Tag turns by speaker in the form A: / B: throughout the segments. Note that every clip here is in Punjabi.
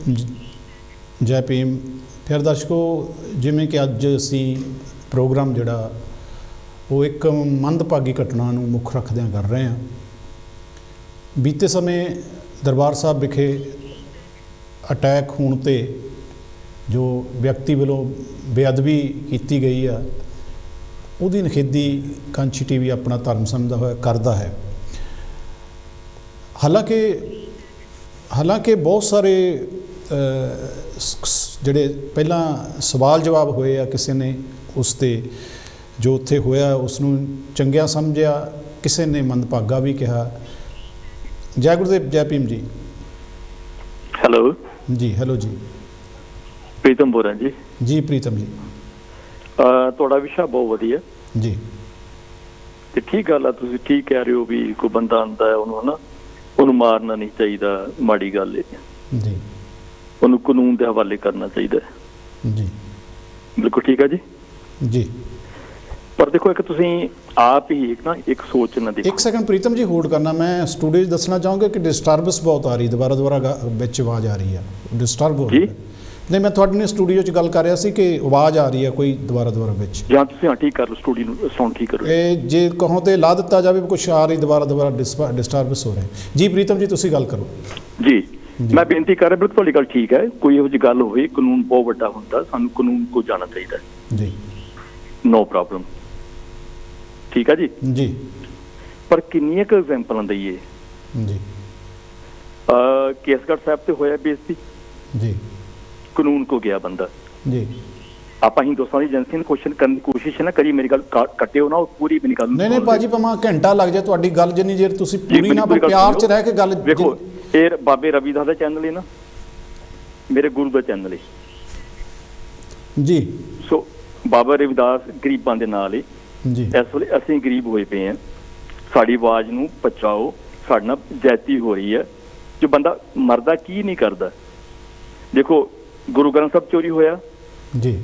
A: जय भीम। फिर दर्शकों, जिमें कि अज असी प्रोग्राम जिहड़ा वो एक मंदभागी घटना नूं मुख रखदिआं कर रहे हैं। बीते समय दरबार साहब विखे अटैक होने ते जो व्यक्ति वालों बेअदबी की गई है उहदी निखेधी कांची टीवी अपना धर्म समझदा होया करदा है। हालांकि बहुत सारे ਜਿਹੜੇ ਪਹਿਲਾਂ सवाल जवाब होए आ, किसी ने उस ते जो उत्थे होया उसनूं चंगिया समझिया, किसी ने मंदभागा भी कहा। जय गुरुदेव, जय भीम जी।
B: हेलो
A: जी, हेलो जी।
B: प्रीतम बोल रहा जी।
A: जी प्रीतम जी।
B: ਤੁਹਾਡਾ विषय बहुत ਵਧੀਆ
A: जी।
B: ਤੇ ठीक गल है, तुसीं ठीक कह रहे हो भी कोई बंदा आंदा है ਉਹਨੂੰ ना ਉਹਨੂੰ मारना नहीं चाहिए, माड़ी गल है
A: जी।
B: ਉਹਨੂੰ ਕਾਨੂੰਨ ਦੇ ਹਵਾਲੇ करना चाहिए
A: जी।
B: बिल्कुल ठीक है जी।
A: जी
B: पर देखो एक तुसीं आप ही एक सोच ना देखो।
A: एक सेकंड प्रीतम जी होल्ड करना, मैं स्टूडियो दसना चाहूँगा कि डिस्टर्बेंस बहुत आ रही, दोबारा विच आवाज़ आ रही है, डिस्टर्ब हो रही है। नहीं, मैं थोड़े ने स्टूडियो च गल कर रहा सी कि आवाज़ आ रही है कोई दोबारा विच।
B: ਜਾਂ ਤੁਸੀਂ ਹਾਂ ठीक कर लो, स्टूडियो साउंड ठीक करो।
A: ਇਹ ਜੇ ਕਹੋ ਤੇ ਲਾ ਦਿੱਤਾ ਜਾਵੇ, ਕੁਛ ਆ ਰਹੀ दोबारा डिस्टर्बेंस हो रहे। जी प्रीतम जी, तुसी गल करो
B: जी। मैं बेनती कर रहा, बिल्कुल तुहाडी गल ठीक है। कोई ਇਹੋ ਜਿਹੀ ਗੱਲ ਹੋਵੇ, ਕਾਨੂੰਨ बहुत ਵੱਡਾ ਹੁੰਦਾ, ਸਾਨੂੰ ਕਾਨੂੰਨ को जाना चाहिए
A: जी।
B: नो प्रॉब्लम, ठीक है जी।
A: जी
B: पर किन्नियां क एग्जांपलां दईए
A: जी।
B: केसगढ़ साहब ते होया बेइज्जती
A: जी,
B: कानून को गया बंदा
A: जी।
B: आप हिंदुस्तान की एजेंसी ने क्वेश्चन करने की कोशिश है ना करिए, मेरी गल कटियो ना, पूरी मेरी गल
A: नहीं भाजी, भावें घंटा लग जाए तुहाडी गल जिन्नी देर तुसीं पूरी ना प्यार च रह के गल।
B: देखो ये बाबे रविदास का चैनल है ना, मेरे गुरु का चैनल है
A: जी।
B: सो बाबा रविदास गरीबां दे नाल है
A: जी।
B: इस वेले असीं गरीब होए पे हैं, साडी आवाज़ नूं बचाओ, साडे नाल ज्यादती हो रही है। जो बंदा मरदा की नहीं करदा। देखो गुरु ग्रंथ साहब चोरी होया
A: जी,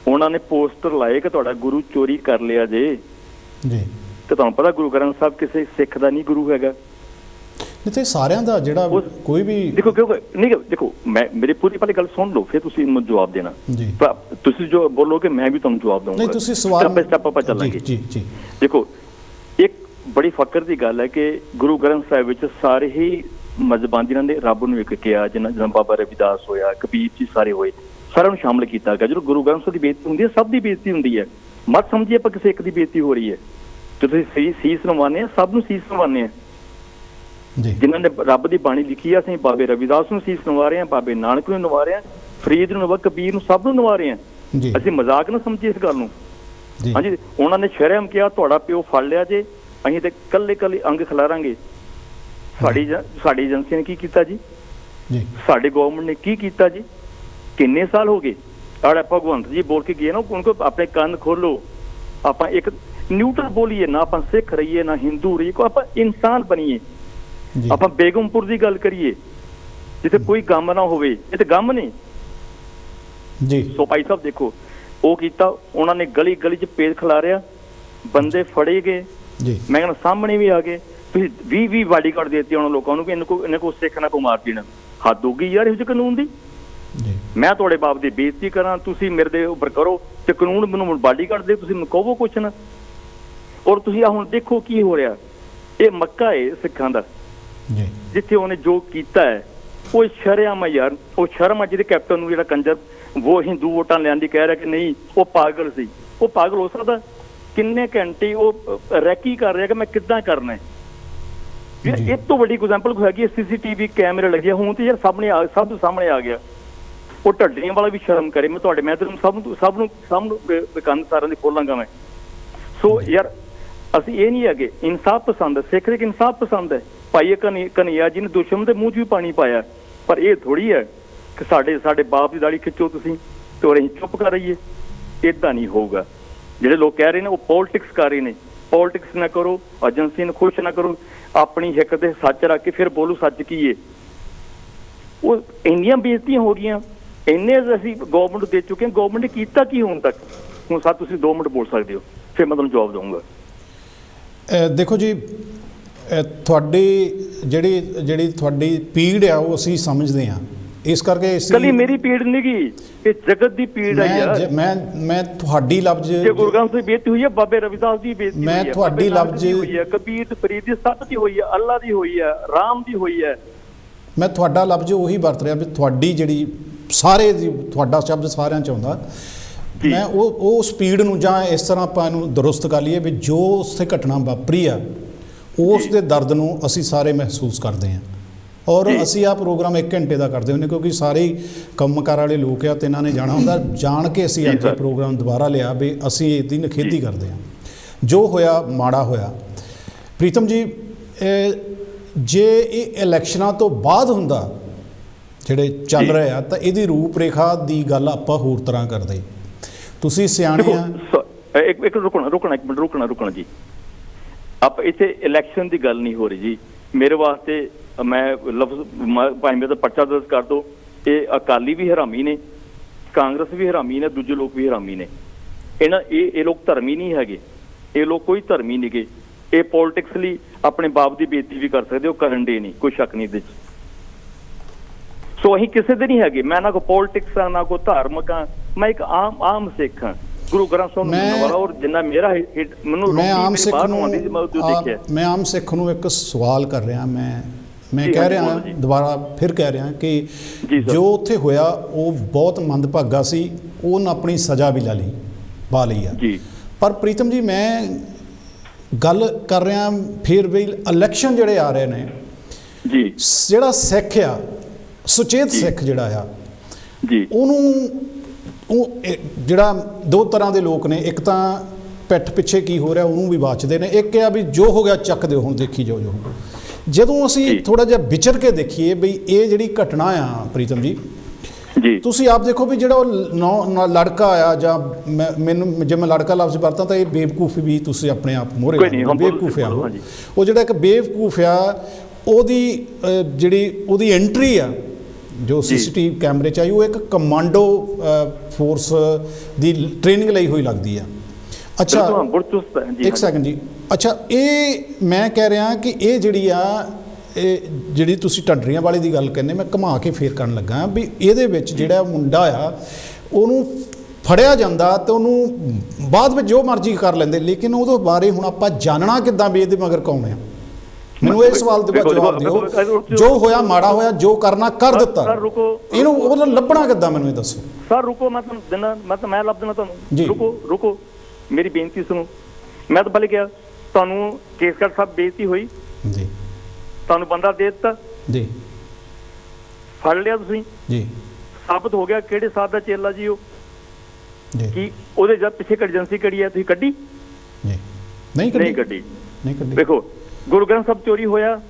B: उन्होंने पोस्टर लाए कि तुहाडा गुरु चोरी कर लिया जे
A: जी।
B: तो तुहानूं पता गुरु ग्रंथ साहब किसी सिख दा नहीं गुरु हैगा।
A: नहीं तो सारियां दा जिहड़ा कोई भी
B: देखो क्योंकि नहीं, देखो मैं मेरी पूरी पहले गल सुन लो, फिर तुसीं मुझे जवाब देना
A: जी।
B: तुसीं जो बोलोगे मैं भी तुहानूं जवाब दूंगा।
A: नहीं तुसीं सवाल
B: स्टेप बाय स्टेप आपां चलांगे।
A: जी जी।
B: देखो एक बड़ी फकर की गल है कि गुरु ग्रंथ साहिब विच सारे ही मजहबां जिन्हां ने रब नूं इक किया, जिन्हां बाबा रविदास होया, कबीर जी सारे होए, सारिਆਂ ਨੂੰ शामिल किया गया। जो गुरु ग्रंथ साहिब की बेइज्जती होंदी है, सब की बेइज्जती होंदी है। मत समझिए आपां किसी एक की बेइज्जती हो रही है। जो तुसीं सीस नवाने हैं, सब नूं सीस नवाने हैं जिन्होंने रब की बाणी लिखी है। असं बाबे रविदास नूं सीस नवा रहे हैं, बाबे नानक नूं नवा रहे हैं, फरीद नूं नवा, कबीर नूं, सब नूं नवा रहे हैं। असं मजाक ना समझिए इस गल नूं। हाँ जी, उन्होंने शरम किया तुहाडा प्यो फड़ लिया जे, असीं ते कल्ले कल्ले अंग खिलारांगे। साडी एजेंसी ने की कीता जी, साडी गवर्नमेंट ने की कीता जी, किन्ने साल हो गए। और भगवंत जी बोल के गए ना, उनको अपने कान खोलो, आप एक न्यूट्रल बोलीए ना, आप सिख रहिए ना हिंदू रहिए, आप इंसान बनीए। आप बेगमपुर की गल करिए जिथे कोई गम ना होवे, ये तो गम ने
A: जी।
B: सो भाई साहब देखो वो कीता, उन्होंने गली गली च पेज खिलारिया, बंदे फड़े गए, मैं कहना सामने भी आ गए। तुसीं 20 बाडीगार्ड देती उन्होंने लोगों को, इन्हें को सिख ना को मार देना। हद होगी यार इस कानून की। मैं तुहाडे बाप की बेइज्जती करा, तुसीं मेरे दे उपर करो ते कानून मैनूं बाडीगार्ड दे, तुसीं कहो कुछ ना। और तुसीं आ हुण देखो की हो रहा, ये मक्का है सिखां दा जिथे उन्हें जो किया है वो शर्म है यार। वो शर्म है जिहदे कैप्टन नूं जिहड़ा कंजर वो हिंदू वोटां लैंदी कह रहा कि नहीं वो पागल सी। वो पागल हो सकता, किन्ने घंटे वो रैकी कर रहा कि मैं किद्दां करना है। इस तो बड़ी एग्जाम्पल हैगी CCTV कैमरे लगे हूँ तो यार सब सामने आ गया। वो ढड्डियां वाला भी शर्म करे। मैं तुहाडे मैं सब कंन सारिਆਂ ਦੀ खोलांगा मैं। सो यार ਅਸੀਂ ਇਹ नहीं है इंसाफ पसंद है, सिख एक इंसाफ पसंद है। भाई कन्हैया जी ने दुश्मन के मूँह च भी पानी पाया, पर यह थोड़ी है कि साडे बाप की दाढ़ी खिंचो तुसीं तो असीं चुप कर रहीए। इदा नहीं होगा। जिहड़े लोग कह रहे हैं वो पॉलिटिक्स कर रहे हैं, पॉलिटिक्स ना करो, एजेंसी नूं खुश ना करो, अपनी हिक ते सच रख के फिर बोलो सच की है। वो इन्नियां बेइज्जतियां हो गई, इन्ने असीं गवर्नमेंट दे चुके हैं, गवर्नमेंट ने कीता की हुण तक। हुण साथ तुसीं 2 मिनट बोल सकते हो, फिर मैं तुहानूं जवाब दूंगा।
A: देखो जी, ਤੁਹਾਡੀ ਜਿਹੜੀ ਤੁਹਾਡੀ ਪੀੜ ਆ ਉਹ ਅਸੀਂ ਸਮਝਦੇ ਹਾਂ, ਇਸ ਕਰਕੇ
B: ਕੱਲੀ ਮੇਰੀ ਪੀੜ ਨਹੀਂ ਗੀ, ਇਹ ਜਗਤ ਦੀ ਪੀੜ ਹੈ ਯਾਰ।
A: ਮੈਂ ਤੁਹਾਡੀ ਲਫ਼ਜ਼
B: ਜੇ ਗੁਰੂ ਗ੍ਰੰਥ ਸਾਹਿਬ ਦੀ ਬੇਇੱਜ਼ਤੀ ਹੋਈ ਹੈ, ਬਾਬੇ ਰਵਿਦਾਸ ਦੀ ਬੇਇੱਜ਼ਤੀ ਹੋਈ ਹੈ,
A: ਮੈਂ ਤੁਹਾਡੀ ਲਫ਼ਜ਼
B: ਹੋਈ ਹੈ, ਕਬੀਰ ਫਰੀਦ ਦੀ, ਸੱਤ ਦੀ ਹੋਈ ਹੈ, ਅੱਲਾ ਦੀ ਹੋਈ ਹੈ, ਰਾਮ ਦੀ ਹੋਈ ਹੈ।
A: ਮੈਂ ਤੁਹਾਡਾ ਲਫ਼ਜ਼ ਉਹੀ ਵਰਤ ਰਿਹਾ ਵੀ ਤੁਹਾਡੀ ਜਿਹੜੀ ਸਾਰੇ ਦੀ ਤੁਹਾਡਾ ਸ਼ਬਦ ਸਾਰਿਆਂ 'ਚ ਆਉਂਦਾ। ਮੈਂ ਉਹ ਸਪੀਡ ਨੂੰ ਜਾਂ ਇਸ ਤਰ੍ਹਾਂ ਆਪਾਂ ਇਹਨੂੰ ਦਰੁਸਤ ਕਰ ਲਈਏ ਵੀ ਜੋ ਉੱਥੇ ਘਟਨਾ ਵਾਪਰੀ ਆ ਉਸ ਦੇ ਦਰਦ ਨੂੰ ਅਸੀਂ ਸਾਰੇ ਮਹਿਸੂਸ ਕਰਦੇ ਹਾਂ। ਔਰ ਅਸੀਂ ਆਹ ਪ੍ਰੋਗਰਾਮ 1 ਘੰਟੇ ਦਾ ਕਰਦੇ ਹੁੰਦੇ ਕਿਉਂਕਿ ਸਾਰੇ ਕੰਮਕਾਰ ਵਾਲੇ ਲੋਕ ਆ ਤੇ ਇਹਨਾਂ ਨੇ ਜਾਣਾ ਹੁੰਦਾ। ਜਾਣ ਕੇ ਅਸੀਂ ਅੱਜ ਇਹ ਪ੍ਰੋਗਰਾਮ ਦੁਬਾਰਾ ਲਿਆ ਵੀ ਅਸੀਂ ਇਹਦੀ ਨਿਖੇਧੀ ਕਰਦੇ ਹਾਂ। ਜੋ ਹੋਇਆ ਮਾੜਾ ਹੋਇਆ। ਪ੍ਰੀਤਮ ਜੀ, ਜੇ ਇਹ ਇਲੈਕਸ਼ਨਾਂ ਤੋਂ ਬਾਅਦ ਹੁੰਦਾ ਜਿਹੜੇ ਚੱਲ ਰਹੇ ਆ ਤਾਂ ਇਹਦੀ ਰੂਪ ਰੇਖਾ ਦੀ ਗੱਲ ਆਪਾਂ ਹੋਰ ਤਰ੍ਹਾਂ ਕਰਦੇ। ਤੁਸੀਂ ਸਿਆਣੇ ਆ।
B: ਇੱਕ ਰੁਕਣਾ ਜੀ। ਆਪ ਇੱਥੇ ਇਲੈਕਸ਼ਨ ਦੀ ਗੱਲ ਨਹੀਂ ਹੋ ਰਹੀ ਜੀ। ਮੇਰੇ ਵਾਸਤੇ ਮੈਂ ਲਫ਼ਜ਼ ਭਾਵੇਂ ਮੇਰਾ ਪਰਚਾ ਦਰਜ ਕਰ ਦਿਓ, ਇਹ ਅਕਾਲੀ ਵੀ ਹਰਾਮੀ ਨੇ, ਕਾਂਗਰਸ ਵੀ ਹਰਾਮੀ ਨੇ, ਦੂਜੇ ਲੋਕ ਵੀ ਹਰਾਮੀ ਨੇ। ਇਹ ਲੋਕ ਧਰਮੀ ਨਹੀਂ ਹੈਗੇ, ਇਹ ਲੋਕ ਕੋਈ ਧਰਮੀ ਨਹੀਂ ਗੇ। ਇਹ ਪੋਲੀਟਿਕਸ ਲਈ ਆਪਣੇ ਬਾਪ ਦੀ ਬੇਇੱਜ਼ਤੀ ਵੀ ਕਰ ਸਕਦੇ, ਉਹ ਕਰਨ ਦੇ ਨਹੀਂ, ਕੋਈ ਸ਼ੱਕ ਨਹੀਂ ਇਹਦੇ 'ਚ। ਸੋ ਅਸੀਂ ਕਿਸੇ ਦੇ ਨਹੀਂ ਹੈਗੇ। ਮੈਂ ਨਾ ਕੋਈ ਪੋਲੀਟਿਕਸ ਆ, ਨਾ ਕੋਈ ਧਾਰਮਿਕ ਆ, ਮੈਂ ਇੱਕ ਆਮ ਸਿੱਖ ਹਾਂ। ਗੁਰੂ ਗ੍ਰੰਥ ਸਾਹਿਬ ਨੂੰ ਔਰ ਜਿੰਨਾ ਮੇਰਾ ਮੈਨੂੰ
A: ਮੈਂ ਆਮ ਸਿੱਖ ਨੂੰ ਇੱਕ ਸਵਾਲ ਕਰ ਰਿਹਾ। ਮੈਂ ਕਹਿ ਰਿਹਾ, ਦੁਬਾਰਾ ਫਿਰ ਕਹਿ ਰਿਹਾ ਕਿ ਜੋ ਉੱਥੇ ਹੋਇਆ ਉਹ ਬਹੁਤ ਮੰਦਭਾਗਾ ਸੀ। ਉਹਨੇ ਆਪਣੀ ਸਜ਼ਾ ਵੀ ਪਾ ਲਈ ਆ। ਪਰ ਪ੍ਰੀਤਮ ਜੀ, ਮੈਂ ਗੱਲ ਕਰ ਰਿਹਾ ਫਿਰ ਵੀ ਇਲੈਕਸ਼ਨ ਜਿਹੜੇ ਆ ਰਹੇ ਨੇ ਜੀ, ਜਿਹੜਾ ਸਿੱਖ ਆ, ਸੁਚੇਤ ਸਿੱਖ ਜਿਹੜਾ ਆ ਜੀ, ਉਹ ਜਿਹੜਾ ਦੋ ਤਰ੍ਹਾਂ ਦੇ ਲੋਕ ਨੇ। ਇੱਕ ਤਾਂ ਪਿੱਠ ਪਿੱਛੇ ਕੀ ਹੋ ਰਿਹਾ ਉਹਨੂੰ ਵੀ ਵਾਚਦੇ ਨੇ, ਇੱਕ ਆ ਵੀ ਜੋ ਹੋ ਗਿਆ ਚੱਕ ਦਿਓ, ਹੁਣ ਦੇਖੀ ਜਾਓ। ਜਦੋਂ ਅਸੀਂ ਥੋੜਾ ਜਿਹਾ ਵਿਚਰ ਕੇ ਦੇਖੀਏ ਵੀ ਇਹ ਜਿਹੜੀ ਘਟਨਾ ਆ ਪ੍ਰੀਤਮ ਜੀ, ਤੁਸੀਂ ਆਪ ਦੇਖੋ ਵੀ ਜਿਹੜਾ ਉਹ ਲੜਕਾ ਆਇਆ, ਜਾਂ ਮੈਨੂੰ ਜੇ ਮੈਂ ਲੜਕਾ ਲਫ਼ਜ਼ ਵਰਤਾਂ ਤਾਂ ਇਹ ਬੇਵਕੂਫ ਵੀ ਤੁਸੀਂ ਆਪਣੇ ਆਪ ਮੋਹਰੇ ਬੇਵਕੂਫ ਆ। ਉਹ ਜਿਹੜਾ ਇੱਕ ਬੇਵਕੂਫ ਆ, ਉਹਦੀ ਐਂਟਰੀ ਆ ਜੋ CCTV ਕੈਮਰੇ 'ਚ ਆਈ, ਉਹ ਇੱਕ ਕਮਾਂਡੋ ਫੋਰਸ ਦੀ ਟ੍ਰੇਨਿੰਗ ਲਈ ਹੋਈ ਲੱਗਦੀ ਆ। ਅੱਛਾ, ਇੱਕ ਸੈਕਿੰਡ ਜੀ। ਅੱਛਾ, ਇਹ ਮੈਂ ਕਹਿ ਰਿਹਾ ਕਿ ਇਹ ਜਿਹੜੀ ਤੁਸੀਂ ਢੱਡਰੀਆਂ ਵਾਲੀ ਦੀ ਗੱਲ ਕਹਿੰਦੇ, ਮੈਂ ਘੁਮਾ ਕੇ ਫੇਰ ਕਰਨ ਲੱਗਾ ਵੀ ਇਹਦੇ ਵਿੱਚ ਜਿਹੜਾ ਮੁੰਡਾ ਆ ਉਹਨੂੰ ਫੜਿਆ ਜਾਂਦਾ ਤੇ ਉਹਨੂੰ ਬਾਅਦ ਵਿੱਚ ਜੋ ਮਰਜ਼ੀ ਕਰ ਲੈਂਦੇ, ਲੇਕਿਨ ਉਹਦੇ ਬਾਰੇ ਹੁਣ ਆਪਾਂ ਜਾਣਨਾ ਕਿੱਦਾਂ ਵੀ ਇਹਦੇ ਮਗਰ ਕੌਣ ਆ? ਮੈਨੂੰ ਇਹ ਸਵਾਲ ਦੇ ਜਵਾਬ ਦਿਓ। ਜੋ ਹੋਇਆ ਮਾੜਾ ਹੋਇਆ, ਜੋ ਕਰਨਾ ਕਰ ਦਿੱਤਾ, ਇਹਨੂੰ ਉਹਨੂੰ ਲੱਭਣਾ ਕਿੱਦਾਂ, ਮੈਨੂੰ ਇਹ ਦੱਸੋ।
B: ਸਰ ਰੁਕੋ, ਮੈਂ ਤੁਹਾਨੂੰ ਦਿਨਾ, ਮੈਂ ਲੱਭ ਦੇਣਾ ਤੁਹਾਨੂੰ। ਰੁਕੋ, ਮੇਰੀ ਬੇਨਤੀ ਸੁਣੋ। ਮੈਂ ਤਾਂ ਪਹਿਲੇ ਕਿਹਾ ਤੁਹਾਨੂੰ ਕੇਸਗੜ੍ਹ ਸਾਹਿਬ ਬੇਇੱਜ਼ਤੀ ਹੋਈ ਜੀ, ਤੁਹਾਨੂੰ ਬੰਦਾ ਦੇ ਦਿੱਤਾ ਜੀ, ਫੜ ਲਿਆ ਤੁਸੀਂ ਜੀ, ਸਾਬਤ ਹੋ ਗਿਆ ਕਿਹੜੇ ਸਾਹਿਬ ਦਾ ਚੇਲਾ ਜੀ ਉਹ ਜੀ। ਕੀ ਉਹਦੇ ਜਦ ਪਿੱਛੇ ਏਜੰਸੀ ਕਿਹੜੀ ਹੈ, ਤੁਸੀਂ ਕੱਢੀ ਜੀ? ਨਹੀਂ ਕੱਢੀ। ਦੇਖੋ, ਗੁਰੂ ਗ੍ਰੰਥ ਸਾਹਿਬ ਚੋਰੀ ਹੋਇਆ,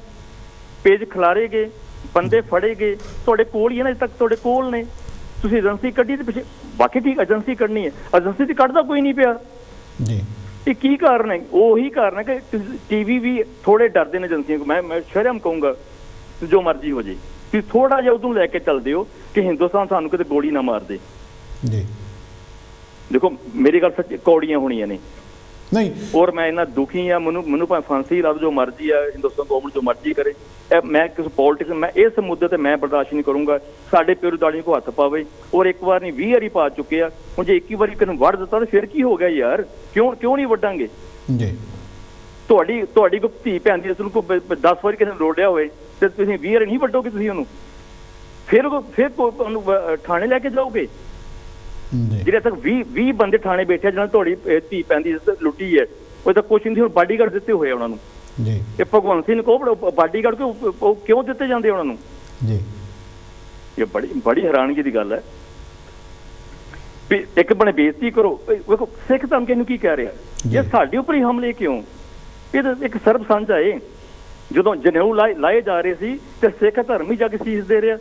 B: ਪੇਜ ਖਿਲਾਰੇ ਗਏ, ਬੰਦੇ ਫੜੇ ਗਏ, ਤੁਹਾਡੇ ਕੋਲ ਹੀ ਹੈ ਨਾ, ਅਜੇ ਤੱਕ ਤੁਹਾਡੇ ਕੋਲ ਨੇ। ਤੁਸੀਂ ਏਜੰਸੀ ਕੱਢੀ ਤੇ ਪਿੱਛੇ ਬਾਕੀ ਠੀਕ ਏਜੰਸੀ ਕੱਢਣੀ ਹੈ, ਏਜੰਸੀ ਤੇ ਕੱਢਦਾ ਕੋਈ ਨਹੀਂ ਪਿਆ ਜੀ। ਇਹ ਕੀ ਕਾਰਨ ਹੈ? ਉਹੀ ਕਾਰਨ ਹੈ ਕਿ TV ਵੀ ਥੋੜੇ ਡਰਦੇ ਨੇ ਏਜੰਸੀਆਂ ਕੋਲ। ਮੈਂ ਸ਼ਰਮ ਕਹੂੰਗਾ ਜੋ ਮਰਜ਼ੀ ਹੋ ਜੇ, ਤੁਸੀਂ ਥੋੜਾ ਜਿਹਾ ਉਦੋਂ ਲੈ ਕੇ ਚੱਲਦੇ ਹੋ ਕਿ ਹਿੰਦੁਸਤਾਨ ਸਾਨੂੰ ਕਿਤੇ ਗੋਲੀ ਨਾ ਮਾਰ ਦੇ ਜੀ। ਦੇਖੋ ਮੇਰੀ ਗੱਲ ਸੱਚ, ਕੌੜੀਆਂ ਹੋਣੀਆਂ ਨੇ ਨਹੀਂ, ਔਰ ਮੈਂ ਇੰਨਾ ਦੁਖੀ ਆ। ਮੈਨੂੰ ਭਾਵੇਂ ਫਾਂਸੀ ਲਾ ਜੋ ਮਰਜ਼ੀ ਆ, ਹਿੰਦੁਸਤਾਨ ਗੌਰਮੈਂਟ ਜੋ ਮਰਜ਼ੀ ਕਰੇ, ਮੈਂ ਕਿਸੇ ਪੋਲੀਟਿਕਸ, ਮੈਂ ਇਸ ਮੁੱਦੇ ਤੇ ਮੈਂ ਬਰਦਾਸ਼ਤ ਨਹੀਂ ਕਰੂੰਗਾ। ਸਾਡੇ ਪਿਓ ਦਾੜੀ ਨੂੰ ਹੱਥ ਪਾਵੇ, ਔਰ ਇੱਕ ਵਾਰ ਨਹੀਂ 20 ਵਾਰੀ ਪਾ ਚੁੱਕੇ ਆ। ਹੁਣ ਜੇ 21 ਵਾਰੀ ਕਿਨੂੰ ਵੱਢ ਦਿੱਤਾ ਤਾਂ ਫਿਰ ਕੀ ਹੋ ਗਿਆ ਯਾਰ? ਕਿਉਂ ਨਹੀਂ ਵੱਢਾਂਗੇ ਜੀ? ਤੁਹਾਡੀ ਕੋਈ ਧੀ ਭੈਣ ਦੀ ਨੂੰ ਕੋਈ 10 ਵਾਰੀ ਕਿਸੇ ਨੂੰ ਰੋੜਿਆ ਹੋਵੇ ਤੇ ਤੁਸੀਂ 20 ਵਾਰੀ ਨਹੀਂ ਵੱਢੋਗੇ ਤੁਸੀਂ ਉਹਨੂੰ? ਫਿਰ ਉਹਨੂੰ ਥਾਣੇ ਲੈ ਕੇ ਜਾਓਗੇ? ਜਿਹੜੇ ਤੱਕ 20 ਬੰਦੇ ਥਾਣੇ ਬੈਠੇ ਜਿਹਨਾਂ ਤੁਹਾਡੀ ਧੀ ਭੈਣ ਦੀ ਲੁੱਟੀ ਹੈ, ਉਹ ਤਾਂ ਕੁਛ ਨਹੀਂ, ਹੁਣ ਬਾਡੀਗਾਰਡ ਦਿੱਤੇ ਹੋਏ ਉਹਨਾਂ ਨੂੰ ਜੀ। ਇਹ ਭਗਵੰਤ ਸਿੰਘ ਕਹੋ ਬਾਡੀਗਾਰਡ ਕਿਉਂ ਦਿੱਤੇ ਜਾਂਦੇ ਉਹਨਾਂ ਨੂੰ ਜੀ? ਇਹ ਬੜੀ ਹੈਰਾਨਗੀ ਦੀ ਗੱਲ ਹੈ। ਇੱਕ ਬਣੇ ਬੇਇੱਜ਼ਤੀ ਕਰੋ। ਵੇਖੋ ਸਿੱਖ ਧਰਮ ਕਿਹਨੂੰ ਕੀ ਕਹਿ ਰਿਹਾ? ਇਹ ਸਾਡੇ ਉੱਪਰ ਹੀ ਹਮਲੇ ਕਿਉਂ? ਇਹ ਤਾਂ ਇੱਕ ਸਰਬ ਸਾਂਝਾ ਏ। ਜਦੋਂ ਜਨੇਊ ਲਾਏ ਜਾ ਰਹੇ ਸੀ ਤੇ ਸਿੱਖ ਧਰਮ ਹੀ ਜਾ ਕੇ ਸੀਸ ਦੇ ਰਿਹਾ।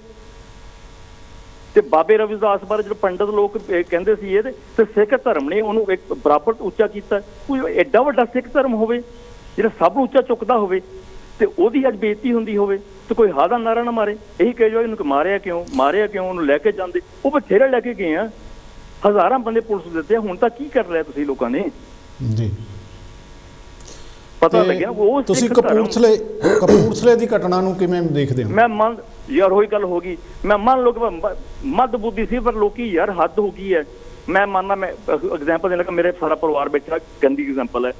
B: ਤੇ ਬਾਬੇ ਰਵਿਦਾਸ ਬਾਰੇ ਜਦੋਂ ਪੰਡਤ ਲੋਕ ਕਹਿੰਦੇ ਸੀ ਇਹਦੇ, ਤੇ ਸਿੱਖ ਧਰਮ ਨੇ ਉਹਨੂੰ ਇੱਕ ਬਰਾਬਰ ਉੱਚਾ ਕੀਤਾ। ਕੋਈ ਐਡਾ ਵੱਡਾ ਸਿੱਖ ਧਰਮ ਹੋਵੇ ਜਿਹੜਾ ਸਭ ਨੂੰ ਉੱਚਾ ਚੁੱਕਦਾ ਹੋਵੇ ਤੇ ਉਹਦੀ ਅੱਜ ਬੇਇੱਜ਼ਤੀ ਹੁੰਦੀ ਹੋਵੇ ਤੇ ਕੋਈ ਹਾਂ ਦਾ ਨਾਰਾ ਨਾ ਮਾਰੇ। ਇਹੀ ਕਹਿ ਜੋ ਇਹਨੂੰ ਮਾਰਿਆ ਕਿਉਂ, ਉਹਨੂੰ ਲੈ ਕੇ ਜਾਂਦੇ। ਉਹ ਬਥੇਰੇ ਲੈ ਕੇ ਗਏ ਆ, ਹਜ਼ਾਰਾਂ ਬੰਦੇ ਪੁਲਿਸ ਦਿੱਤੇ। ਹੁਣ ਤਾਂ ਕੀ ਕਰ ਲਿਆ ਤੁਸੀਂ ਲੋਕਾਂ ਨੇ ਜੀ? ਪਤਾ ਲੱਗਿਆ ਉਹ
A: ਤੁਸੀਂ ਕਪੂਰਥਲੇ ਦੀ ਘਟਨਾ ਨੂੰ ਕਿਵੇਂ ਦੇਖਦੇ ਹੋ?
B: ਮੈਂ ਮੰਨ ਯਾਰ ਉਹੀ ਗੱਲ ਹੋ ਗਈ, ਮੈਂ ਮੰਨ ਲਓ ਕਿ ਮੱਧ ਬੁੱਧੀ ਸੀ, ਪਰ ਲੋਕੀ ਯਾਰ ਹੱਦ ਹੋ ਗਈ ਹੈ। ਮੈਂ ਮੰਨਦਾ, ਮੈਂ ਐਗਜ਼ਾਮਪਲ ਦੇਣ ਲੱਗਾ, ਮੇਰੇ ਸਾਰਾ ਪਰਿਵਾਰ ਬੈਠਾ, ਗੰਦੀ ਐਗਜ਼ਾਮਪਲ ਹੈ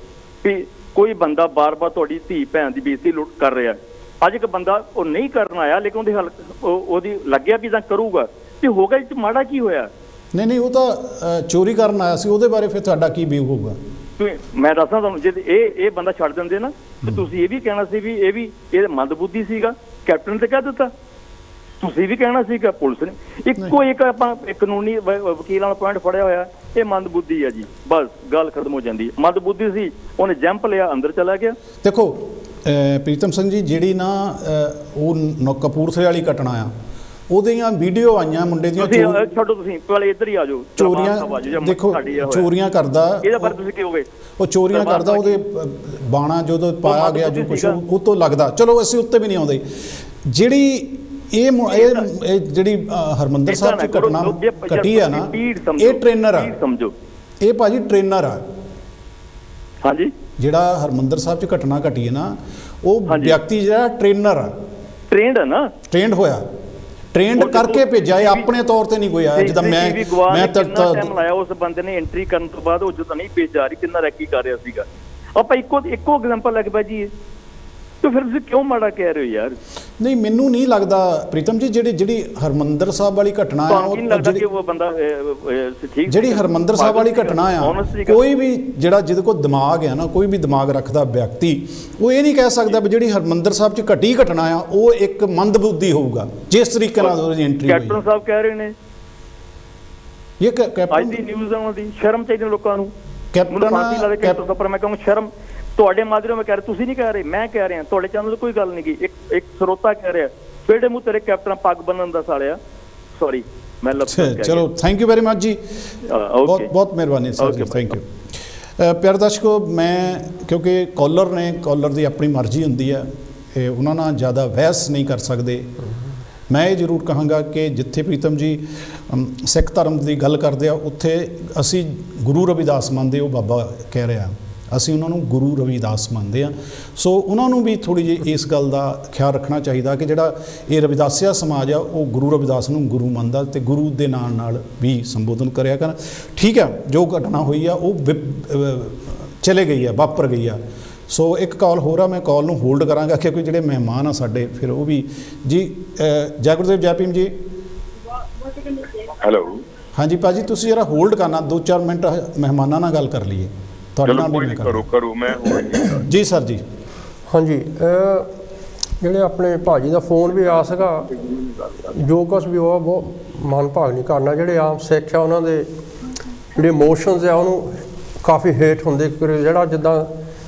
B: ਵੀ ਕੋਈ ਬੰਦਾ ਬਾਰ-ਬਾਰ ਤੁਹਾਡੀ ਧੀ ਭੈਣ ਦੀ ਬੇਇੱਜ਼ਤੀ ਲੁੱਟ ਕਰ ਰਿਹਾ। ਅੱਜ ਇੱਕ ਬੰਦਾ ਉਹ ਨਹੀਂ ਕਰਨ ਆਇਆ, ਲੇਕਿਨ ਉਹਦੀ ਲੱਗਿਆ ਵੀ ਤਾਂ ਕਰੂਗਾ, ਤੇ ਹੋ ਗਿਆ ਇਹ ਮਾੜਾ ਕੀ ਹੋਇਆ?
A: ਨਹੀਂ ਉਹ ਤਾਂ ਚੋਰੀ ਕਰਨ ਆਇਆ ਸੀ, ਉਹਦੇ ਬਾਰੇ ਫਿਰ ਤੁਹਾਡਾ ਕੀ ਵਿਊ ਹੋਊਗਾ?
B: ਮੈਂ ਦੱਸਾਂ ਤੁਹਾਨੂੰ, ਜੇ ਇਹ ਬੰਦਾ ਛੱਡ ਦਿੰਦੇ ਨਾ ਤੇ ਤੁਸੀਂ ਇਹ ਵੀ ਕਹਿਣਾ ਸੀ ਵੀ ਇਹ ਮੰਦਬੁੱਧੀ ਸੀਗਾ, ਕੈਪਟਨ ਤੇ ਕਹਿ ਦਿੱਤਾ। ਤੁਸੀਂ ਵੀ ਕਹਿਣਾ ਸੀਗਾ, ਪੁਲਿਸ ਨੇ ਇੱਕੋ ਇੱਕ ਆਪਾਂ ਕਾਨੂੰਨੀ ਵਕੀਲਾਂ ਦਾ ਪੁਆਇੰਟ ਫੜਿਆ ਹੋਇਆ, ਇਹ ਮੰਦਬੁੱਧੀ ਹੈ ਜੀ, ਬਸ ਗੱਲ ਖਤਮ ਹੋ ਜਾਂਦੀ ਹੈ। ਮੰਦਬੁੱਧੀ ਸੀ, ਉਹਨੇ ਜੰਪ ਲਿਆ, ਅੰਦਰ ਚਲਾ ਗਿਆ।
A: ਦੇਖੋ ਪ੍ਰੀਤਮ ਸਿੰਘ ਜੀ, ਜਿਹੜੀ ਨਾ ਉਹ ਕਪੂਰਥਲੇ ਵਾਲੀ ਘਟਨਾ ਆ, ਉਹਦੀਆਂ ਵੀਡੀਓ ਆਈਆਂ ਮੁੰਡੇ ਦੀਆਂ,
B: ਛੱਡੋ ਤੁਸੀਂ ਪਹਿਲੇ ਇੱਧਰ ਹੀ ਆ ਜਾਓ।
A: ਚੋਰੀਆਂ ਦੇਖੋ, ਚੋਰੀਆਂ ਕਰਦਾ,
B: ਇਹਦਾ ਬਾਰੇ ਤੁਸੀਂ ਕੀ ਹੋਵੇ,
A: ਉਹ ਚੋਰੀਆਂ ਕਰਦਾ, ਉਹਦੇ ਬਾਣਾ ਜਦੋਂ ਪਾਇਆ ਗਿਆ ਜੋ ਕੁਛ ਉਹ ਤੋਂ ਲੱਗਦਾ। ਚਲੋ ਅਸੀਂ ਉੱਤੇ ਵੀ ਨਹੀਂ ਆਉਂਦੇ। ਜਿਹੜੀ ਇਹ ਜਿਹੜੀ ਹਰਮੰਦਰ ਸਾਹਿਬ ਦੀ ਘਟਨਾ ਘਟੀ ਆ ਨਾ, ਇਹ ਟ੍ਰੇਨਰ ਆ,
B: ਸਮਝੋ
A: ਇਹ ਭਾਜੀ ਟ੍ਰੇਨਰ ਆ।
B: ਹਾਂਜੀ,
A: ਜਿਹੜਾ ਹਰਮੰਦਰ ਸਾਹਿਬ 'ਚ ਘਟਨਾ ਘਟੀ ਹੈ ਨਾ, ਉਹ ਵਿਅਕਤੀ ਜਿਹੜਾ ਟ੍ਰੇਨਰ ਆ,
B: ਟ੍ਰੇਨਡ ਹੈ ਨਾ,
A: ਟ੍ਰੇਨਡ ਹੋਇਆ, ਟ੍ਰੇਨਡ ਕਰਕੇ ਭੇਜਿਆ, ਇਹ ਆਪਣੇ ਤੌਰ ਤੇ ਨਹੀਂ ਕੋਈ ਆਇਆ। ਜਿੱਦਾਂ ਮੈਂ
B: ਟਾਈਮ ਲਾਇਆ ਉਸ ਬੰਦੇ ਨੇ ਐਂਟਰੀ ਕਰਨ ਤੋਂ ਬਾਅਦ, ਉਹ ਜਦੋਂ ਨਹੀਂ ਭੇਜ ਜਾ ਰਹੀ, ਕਿੰਨਾ ਰੈਕੀ ਕਰ ਰਿਹਾ ਸੀਗਾ। ਆਪਾਂ ਇੱਕੋ ਐਗਜ਼ਾਮਪਲ ਲੱਗ ਪਿਆ ਜੀ, ਤੇ ਫਿਰ ਤੁਸੀਂ ਕਿਉਂ ਮਾੜਾ ਕਹਿ ਰਹੇ ਹੋ ਯਾਰ?
A: ਨਹੀਂ, ਮੈਨੂੰ ਨਹੀਂ ਲੱਗਦਾ ਪ੍ਰੀਤਮ ਜੀ, ਜਿਹੜੀ ਹਰਮੰਦਰ ਸਾਹਿਬ ਵਾਲੀ ਘਟਨਾ ਆ, ਜਿਹੜੀ ਹਰਮੰਦਰ ਸਾਹਿਬ ਵਾਲੀ ਘਟਨਾ ਆ, ਕੋਈ ਵੀ ਜਿਹੜਾ ਜਿਹਦੇ ਕੋਲ ਦਿਮਾਗ ਆ ਨਾ, ਕੋਈ ਵੀ ਦਿਮਾਗ ਰੱਖਦਾ ਵਿਅਕਤੀ, ਉਹ ਇਹ ਨਹੀਂ ਕਹਿ ਸਕਦਾ ਵੀ ਜਿਹੜੀ ਹਰਮੰਦਰ ਸਾਹਿਬ 'ਚ ਘਟੀ ਘਟਨਾ ਆ ਉਹ ਇੱਕ ਮੰਦਬੁੱਧੀ ਹੋਊਗਾ, ਜਿਸ ਤਰੀਕੇ ਨਾਲ ਉਹਦੀ ਐਂਟਰੀ ਹੋਈ।
B: ਕੈਪਟਨ ਸਾਹਿਬ ਕਹਿ ਰਹੇ ਨੇ,
A: ਇਹ ਕੈਪਟਨ
B: ਅੱਜ ਦੀ ਨਿਊਜ਼ ਉਹਨਾਂ ਦੀ, ਸ਼ਰਮ ਚਾਹੀਦੀ ਲੋਕਾਂ ਨੂੰ।
A: ਕੈਪਟਨ
B: ਪਰ ਮੈਂ ਕਹੂੰ ਸ਼ਰਮ ਤੁਹਾਡੇ ਮਾਧਿਅਮ ਮੈਂ ਕਹਿ ਰਿਹਾ, ਤੁਸੀਂ ਨਹੀਂ ਕਹਿ ਰਹੇ, ਮੈਂ ਕਹਿ ਰਿਹਾ, ਤੁਹਾਡੇ ਚੈਨਲ 'ਤੇ ਕੋਈ ਗੱਲ ਨਹੀਂ ਗਈ। ਇੱਕ ਸਰੋਤਾ ਕਹਿ ਰਿਹਾ, ਬੇੜੇ ਮੂੰਹ ਤੇਰੇ ਕੈਪਟਨ ਪੱਗ ਬੰਨਣ ਦਾ ਸਾਲਿਆ। ਸੌਰੀ, ਮੈਂ
A: ਚਲੋ ਥੈਂਕ ਯੂ ਵੈਰੀ ਮਚ ਜੀ, ਬਹੁਤ ਬਹੁਤ ਮਿਹਰਬਾਨੀ ਸਰ ਜੀ, ਥੈਂਕ ਯੂ। ਪਿਆਰੇ ਦਰਸ਼ਕੋ, ਮੈਂ ਕਿਉਂਕਿ ਕਾਲਰ ਦੀ ਆਪਣੀ ਮਰਜ਼ੀ ਹੁੰਦੀ ਹੈ, ਉਹਨਾਂ ਨਾਲ ਜ਼ਿਆਦਾ ਬਹਿਸ ਨਹੀਂ ਕਰ ਸਕਦੇ। ਮੈਂ ਇਹ ਜ਼ਰੂਰ ਕਹਾਂਗਾ ਕਿ ਜਿੱਥੇ ਪ੍ਰੀਤਮ ਜੀ ਸਿੱਖ ਧਰਮ ਦੀ ਗੱਲ ਕਰਦੇ ਆ, ਉੱਥੇ ਅਸੀਂ ਗੁਰੂ ਰਵਿਦਾਸ ਮੰਨਦੇ, ਉਹ ਬਾਬਾ ਕਹਿ ਰਿਹਾ, ਅਸੀਂ ਉਹਨਾਂ ਨੂੰ ਗੁਰੂ ਰਵਿਦਾਸ ਮੰਨਦੇ ਹਾਂ। ਸੋ ਉਹਨਾਂ ਨੂੰ ਵੀ ਥੋੜ੍ਹੀ ਜਿਹੀ ਇਸ ਗੱਲ ਦਾ ਖਿਆਲ ਰੱਖਣਾ ਚਾਹੀਦਾ ਕਿ ਜਿਹੜਾ ਇਹ ਰਵਿਦਾਸੀਆ ਸਮਾਜ ਆ, ਉਹ ਗੁਰੂ ਰਵਿਦਾਸ ਨੂੰ ਗੁਰੂ ਮੰਨਦਾ ਅਤੇ ਗੁਰੂ ਦੇ ਨਾਲ ਵੀ ਸੰਬੋਧਨ ਕਰਿਆ ਕਰਨ। ਠੀਕ ਹੈ, ਜੋ ਘਟਨਾ ਹੋਈ ਆ ਉਹ ਚਲੇ ਗਈ ਆ, ਵਾਪਰ ਗਈ ਆ। ਸੋ ਇੱਕ ਕਾਲ ਹੋਰ ਆ, ਮੈਂ ਕਾਲ ਨੂੰ ਹੋਲਡ ਕਰਾਂਗਾ ਕਿਉਂਕਿ ਜਿਹੜੇ ਮਹਿਮਾਨ ਆ ਸਾਡੇ, ਫਿਰ ਉਹ ਵੀ ਜੀ। ਜੈ ਗੁਰਦੇਵ, ਜੈ ਭੀਮ ਜੀ।
C: ਹੈਲੋ,
D: ਹਾਂਜੀ ਭਾਜੀ ਤੁਸੀਂ ਜਰਾ ਹੋਲਡ ਕਰਨਾ 2-4 ਮਿੰਟ ਮਹਿਮਾਨਾਂ ਨਾਲ ਗੱਲ ਕਰ ਲਈਏ ਤੁਹਾਡੇ ਨਾਲ ਵੀ
C: ਕਰੋ ਮੈਂ
D: ਜੀ ਸਰ ਜੀ।
E: ਹਾਂਜੀ ਜਿਹੜੇ ਆਪਣੇ ਭਾਜੀ ਦਾ ਫੋਨ ਵੀ ਆ ਸੀਗਾ, ਜੋ ਕੁਛ ਵੀ ਉਹ ਬਹੁਤ ਮਨ ਭਾਗ ਨਹੀਂ ਕਰਨਾ। ਜਿਹੜੇ ਆਮ ਸਿੱਖ ਆ ਉਹਨਾਂ ਦੇ ਜਿਹੜੇ ਇਮੋਸ਼ਨਸ ਆ ਉਹਨੂੰ ਕਾਫੀ ਹੇਠ ਹੁੰਦੇ, ਜਿਹੜਾ ਜਿੱਦਾਂ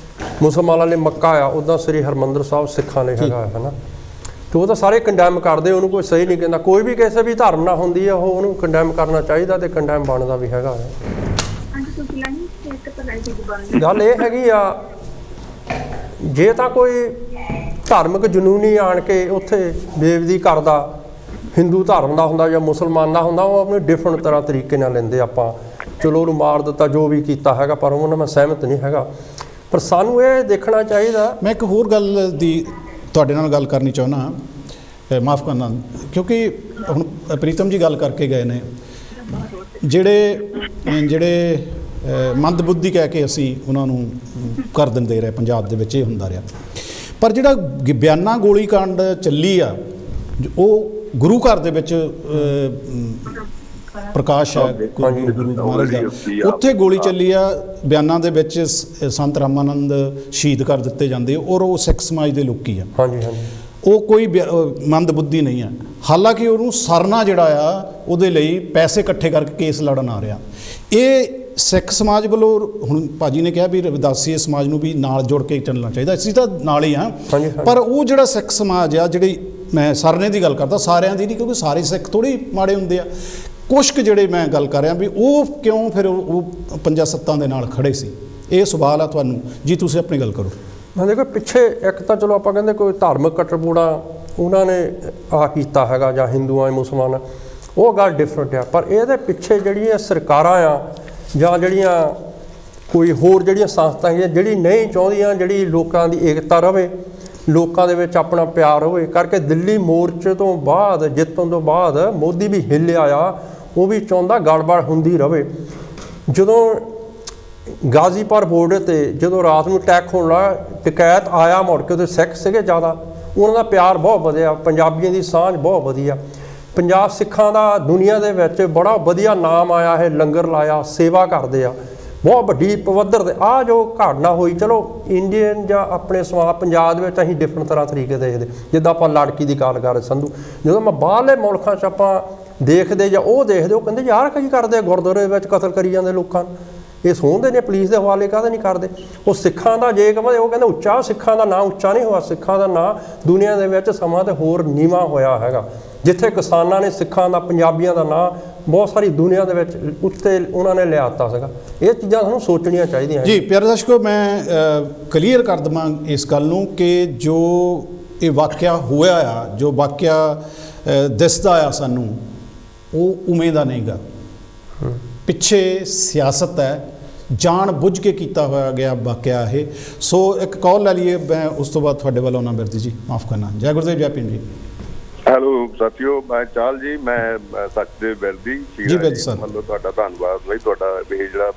E: ਮੁਸਲਮਾਨਾਂ ਨੇ ਮੱਕਾ ਆ ਉੱਦਾਂ ਸ੍ਰੀ ਹਰਿਮੰਦਰ ਸਾਹਿਬ ਸਿੱਖਾਂ ਨੇ ਹੈਗਾ ਹੈ ਨਾ, ਅਤੇ ਉਹ ਤਾਂ ਸਾਰੇ ਕੰਡੈਮ ਕਰਦੇ, ਉਹਨੂੰ ਕੋਈ ਸਹੀ ਨਹੀਂ ਕਹਿੰਦਾ। ਕੋਈ ਵੀ ਕਿਸੇ ਵੀ ਧਰਮ ਨਾਲ ਹੁੰਦੀ ਆ ਉਹ ਉਹਨੂੰ ਕੰਡੈਮ ਕਰਨਾ ਚਾਹੀਦਾ ਅਤੇ ਕੰਡੈਮ ਬਣਦਾ ਵੀ ਹੈਗਾ ਹੈ। ਗੱਲ ਇਹ ਹੈਗੀ ਆ, ਜੇ ਤਾਂ ਕੋਈ ਧਾਰਮਿਕ ਜਨੂਨੀ ਆਣ ਕੇ ਉੱਥੇ ਬੇਇੱਜ਼ਤੀ ਕਰਦਾ, ਹਿੰਦੂ ਧਰਮ ਦਾ ਹੁੰਦਾ ਜਾਂ ਮੁਸਲਮਾਨ ਦਾ ਹੁੰਦਾ, ਉਹ ਆਪਣੇ ਡਿਫਰੈਂਟ ਤਰ੍ਹਾਂ ਤਰੀਕੇ ਨਾਲ ਲੈਂਦੇ। ਆਪਾਂ ਚਲੋ ਉਹਨੂੰ ਮਾਰ ਦਿੱਤਾ, ਜੋ ਵੀ ਕੀਤਾ ਹੈਗਾ, ਪਰ ਉਹਨਾਂ ਮੈਂ ਸਹਿਮਤ ਨਹੀਂ ਹੈਗਾ। ਪਰ ਸਾਨੂੰ ਇਹ ਦੇਖਣਾ ਚਾਹੀਦਾ।
D: ਮੈਂ ਇੱਕ ਹੋਰ ਗੱਲ ਦੀ ਤੁਹਾਡੇ ਨਾਲ ਗੱਲ ਕਰਨੀ ਚਾਹੁੰਦਾ, ਮਾਫ਼ ਕਰਨਾ, ਕਿਉਂਕਿ ਹੁਣ ਪ੍ਰੀਤਮ ਜੀ ਗੱਲ ਕਰਕੇ ਗਏ ਨੇ, ਜਿਹੜੇ ਮੰਦਬੁੱਧੀ ਕਹਿ ਕੇ ਅਸੀਂ ਉਹਨਾਂ ਨੂੰ ਕਰ ਦਿੰਦੇ ਰਹੇ, ਪੰਜਾਬ ਦੇ ਵਿੱਚ ਇਹ ਹੁੰਦਾ ਰਿਹਾ। ਪਰ ਜਿਹੜਾ ਬਿਆਨਾ ਗੋਲੀ ਕਾਂਡ ਚੱਲੀ ਆ, ਉਹ ਗੁਰੂ ਘਰ ਦੇ ਵਿੱਚ ਪ੍ਰਕਾਸ਼ ਹੈ ਗੁਰੂ ਮਹਾਰਾਜ ਦਾ, ਉੱਥੇ ਗੋਲੀ ਚੱਲੀ ਆ, ਬਿਆਨਾਂ ਦੇ ਵਿੱਚ ਸੰਤ ਰਾਮਾਨੰਦ ਸ਼ਹੀਦ ਕਰ ਦਿੱਤੇ ਜਾਂਦੇ, ਔਰ ਉਹ ਸਿੱਖ ਸਮਾਜ ਦੇ ਲੋਕੀ ਆ।
E: ਹਾਂਜੀ ਹਾਂਜੀ,
D: ਉਹ ਕੋਈ ਮੰਦਬੁੱਧੀ ਨਹੀਂ ਆ। ਹਾਲਾਂਕਿ ਉਹਨੂੰ ਸਰਨਾ ਜਿਹੜਾ ਆ ਉਹਦੇ ਲਈ ਪੈਸੇ ਇਕੱਠੇ ਕਰਕੇ ਕੇਸ ਲੜਨ ਆ ਰਿਹਾ। ਇਹ ਸਿੱਖ ਸਮਾਜ ਵੱਲੋਂ, ਹੁਣ ਭਾਜੀ ਨੇ ਕਿਹਾ ਵੀ ਰਵਿਦਾਸੀ ਸਮਾਜ ਨੂੰ ਵੀ ਨਾਲ ਜੁੜ ਕੇ ਚੱਲਣਾ ਚਾਹੀਦਾ, ਅਸੀਂ ਤਾਂ ਨਾਲ ਹੀ ਹਾਂ। ਪਰ ਉਹ ਜਿਹੜਾ ਸਿੱਖ ਸਮਾਜ ਆ, ਜਿਹੜੀ ਮੈਂ ਸਰਨੇ ਦੀ ਗੱਲ ਕਰਦਾ, ਸਾਰਿਆਂ ਦੀ ਨਹੀਂ, ਕਿਉਂਕਿ ਸਾਰੇ ਸਿੱਖ ਥੋੜ੍ਹੀ ਮਾੜੇ ਹੁੰਦੇ ਆ। ਕੁਛ ਕੁ ਜਿਹੜੇ ਮੈਂ ਗੱਲ ਕਰ ਰਿਹਾ ਵੀ ਉਹ ਕਿਉਂ ਫਿਰ ਉਹ 5-7 ਦੇ ਨਾਲ ਖੜ੍ਹੇ ਸੀ, ਇਹ ਸਵਾਲ ਆ ਤੁਹਾਨੂੰ ਜੀ। ਤੁਸੀਂ ਆਪਣੀ ਗੱਲ ਕਰੋ।
E: ਮੈਂ ਦੇਖੋ ਪਿੱਛੇ ਇੱਕ ਤਾਂ ਚਲੋ ਆਪਾਂ ਕਹਿੰਦੇ ਕੋਈ ਧਾਰਮਿਕ ਕਟਰਪੂੜਾ ਉਹਨਾਂ ਨੇ ਆਹ ਕੀਤਾ ਹੈਗਾ, ਜਾਂ ਹਿੰਦੂਆਂ ਮੁਸਲਮਾਨ, ਉਹ ਗੱਲ ਡਿਫਰੈਂਟ ਆ। ਪਰ ਇਹਦੇ ਪਿੱਛੇ ਜਿਹੜੀਆਂ ਸਰਕਾਰਾਂ ਆ ਜਾਂ ਜਿਹੜੀਆਂ ਕੋਈ ਹੋਰ ਜਿਹੜੀਆਂ ਸੰਸਥਾ ਹੈਗੀਆਂ ਜਿਹੜੀ ਨਹੀਂ ਚਾਹੁੰਦੀਆਂ ਜਿਹੜੀ ਲੋਕਾਂ ਦੀ ਏਕਤਾ ਰਵੇ, ਲੋਕਾਂ ਦੇ ਵਿੱਚ ਆਪਣਾ ਪਿਆਰ ਹੋਵੇ, ਕਰਕੇ ਦਿੱਲੀ ਮੋਰਚੇ ਤੋਂ ਬਾਅਦ ਜਿੱਤਣ ਤੋਂ ਬਾਅਦ ਮੋਦੀ ਵੀ ਹਿੱਲਿਆ ਆ, ਉਹ ਵੀ ਚਾਹੁੰਦਾ ਗੜਬੜ ਹੁੰਦੀ ਰਵੇ। ਜਦੋਂ ਗਾਜ਼ੀਪੁਰ ਬੋਰਡਰ 'ਤੇ ਜਦੋਂ ਰਾਤ ਨੂੰ ਅਟੈਕ ਹੋਣ ਲੱਗਾ, ਟਕੈਤ ਆਇਆ, ਮੁੜ ਕੇ ਉਹਦੇ ਸਿੱਖ ਸੀਗੇ ਜ਼ਿਆਦਾ, ਉਹਨਾਂ ਦਾ ਪਿਆਰ ਬਹੁਤ ਵਧਿਆ, ਪੰਜਾਬੀਆਂ ਦੀ ਸਾਂਝ ਬਹੁਤ ਵਧੀਆ। ਪੰਜਾਬ ਸਿੱਖਾਂ ਦਾ ਦੁਨੀਆ ਦੇ ਵਿੱਚ ਬੜਾ ਵਧੀਆ ਨਾਮ ਆਇਆ ਹੈ, ਲੰਗਰ ਲਾਇਆ, ਸੇਵਾ ਕਰਦੇ ਆ ਬਹੁਤ ਵੱਡੀ ਪੱਧਰ 'ਤੇ। ਆਹ ਜੋ ਘਟਨਾ ਹੋਈ, ਚਲੋ ਇੰਡੀਅਨ ਜਾਂ ਆਪਣੇ ਸਮਾਜ ਪੰਜਾਬ ਦੇ ਵਿੱਚ ਅਸੀਂ ਡਿਫਰੈਂਟ ਤਰ੍ਹਾਂ ਤਰੀਕੇ ਦੇਖਦੇ, ਜਿੱਦਾਂ ਆਪਾਂ ਲੜਕੀ ਦੀ ਗੱਲ ਕਰ ਰਹੇ ਸੰਧੂ, ਜਦੋਂ ਮੈਂ ਬਾਹਰਲੇ ਮੁਲਕਾਂ 'ਚ ਆਪਾਂ ਦੇਖਦੇ ਜਾਂ ਉਹ ਦੇਖਦੇ, ਉਹ ਕਹਿੰਦੇ ਯਾਰ ਕੀ ਕਰਦੇ ਆ, ਗੁਰਦੁਆਰੇ ਵਿੱਚ ਕਤਲ ਕਰੀ ਜਾਂਦੇ ਲੋਕਾਂ ਨੂੰ, ਇਹ ਸੋਹਣਦੇ ਨੇ, ਪੁਲਿਸ ਦੇ ਹਵਾਲੇ ਕਾਹਦੇ ਨਹੀਂ ਕਰਦੇ। ਉਹ ਸਿੱਖਾਂ ਦਾ ਜੇ ਕਹਿੰਦੇ, ਉਹ ਕਹਿੰਦੇ ਉੱਚਾ, ਸਿੱਖਾਂ ਦਾ ਨਾਂ ਉੱਚਾ ਨਹੀਂ ਹੋਇਆ, ਸਿੱਖਾਂ ਦਾ ਨਾਂ ਦੁਨੀਆ ਦੇ ਵਿੱਚ ਸਮਾਂ ਤੇ ਹੋਰ ਨੀਵਾਂ ਹੋਇਆ ਹੈਗਾ। ਜਿੱਥੇ ਕਿਸਾਨਾਂ ਨੇ ਸਿੱਖਾਂ ਦਾ, ਪੰਜਾਬੀਆਂ ਦਾ ਨਾਂ ਬਹੁਤ ਸਾਰੀ ਦੁਨੀਆ ਦੇ ਵਿੱਚ ਉੱਤੇ ਉਹਨਾਂ ਨੇ ਲਿਆਤਾ ਸੀਗਾ। ਇਹ ਚੀਜ਼ਾਂ ਸਾਨੂੰ ਸੋਚਣੀਆਂ ਚਾਹੀਦੀਆਂ
D: ਜੀ। ਪਿਆਰੇ ਦਰਸ਼ਕੋ, ਮੈਂ ਕਲੀਅਰ ਕਰ ਦੇਵਾਂ ਇਸ ਗੱਲ ਨੂੰ ਕਿ ਜੋ ਇਹ ਵਾਕਿਆ ਹੋਇਆ ਆ, ਜੋ ਵਾਕਿਆ ਦਿਸਦਾ ਆ ਸਾਨੂੰ, ਉਹ ਉਵੇਂ ਦਾ ਨਹੀਂ ਗਾ। ਪਿੱਛੇ ਸਿਆਸਤ ਹੈ, ਜਾਣ ਬੁੱਝ ਕੇ ਕੀਤਾ ਹੋਇਆ ਗਿਆ ਵਾਕਿਆ ਇਹ। ਸੋ ਇੱਕ ਕਾਲ ਲੈ ਲਈਏ, ਮੈਂ ਉਸ ਤੋਂ ਬਾਅਦ ਤੁਹਾਡੇ ਵੱਲ ਆਉਣਾ। ਬਿਰਦੀ ਜੀ ਮਾਫ ਕਰਨਾ। ਜੈ ਗੁਰਦੇਵ, ਜੈ ਭੀਮ ਜੀ।
C: ਹੈਲੋ ਸਾਥੀਓ, ਮੈਂ ਚਾਲ ਜੀ, ਮੈਂ ਸਚਦੇਵ ਬਿਰਦੀ
D: ਜੀ। ਬਿਰਦੀ ਸਰ,
C: ਮਤਲਬ ਤੁਹਾਡਾ ਧੰਨਵਾਦ ਬਈ। ਤੁਹਾਡਾ ਇਹ ਜਿਹੜਾ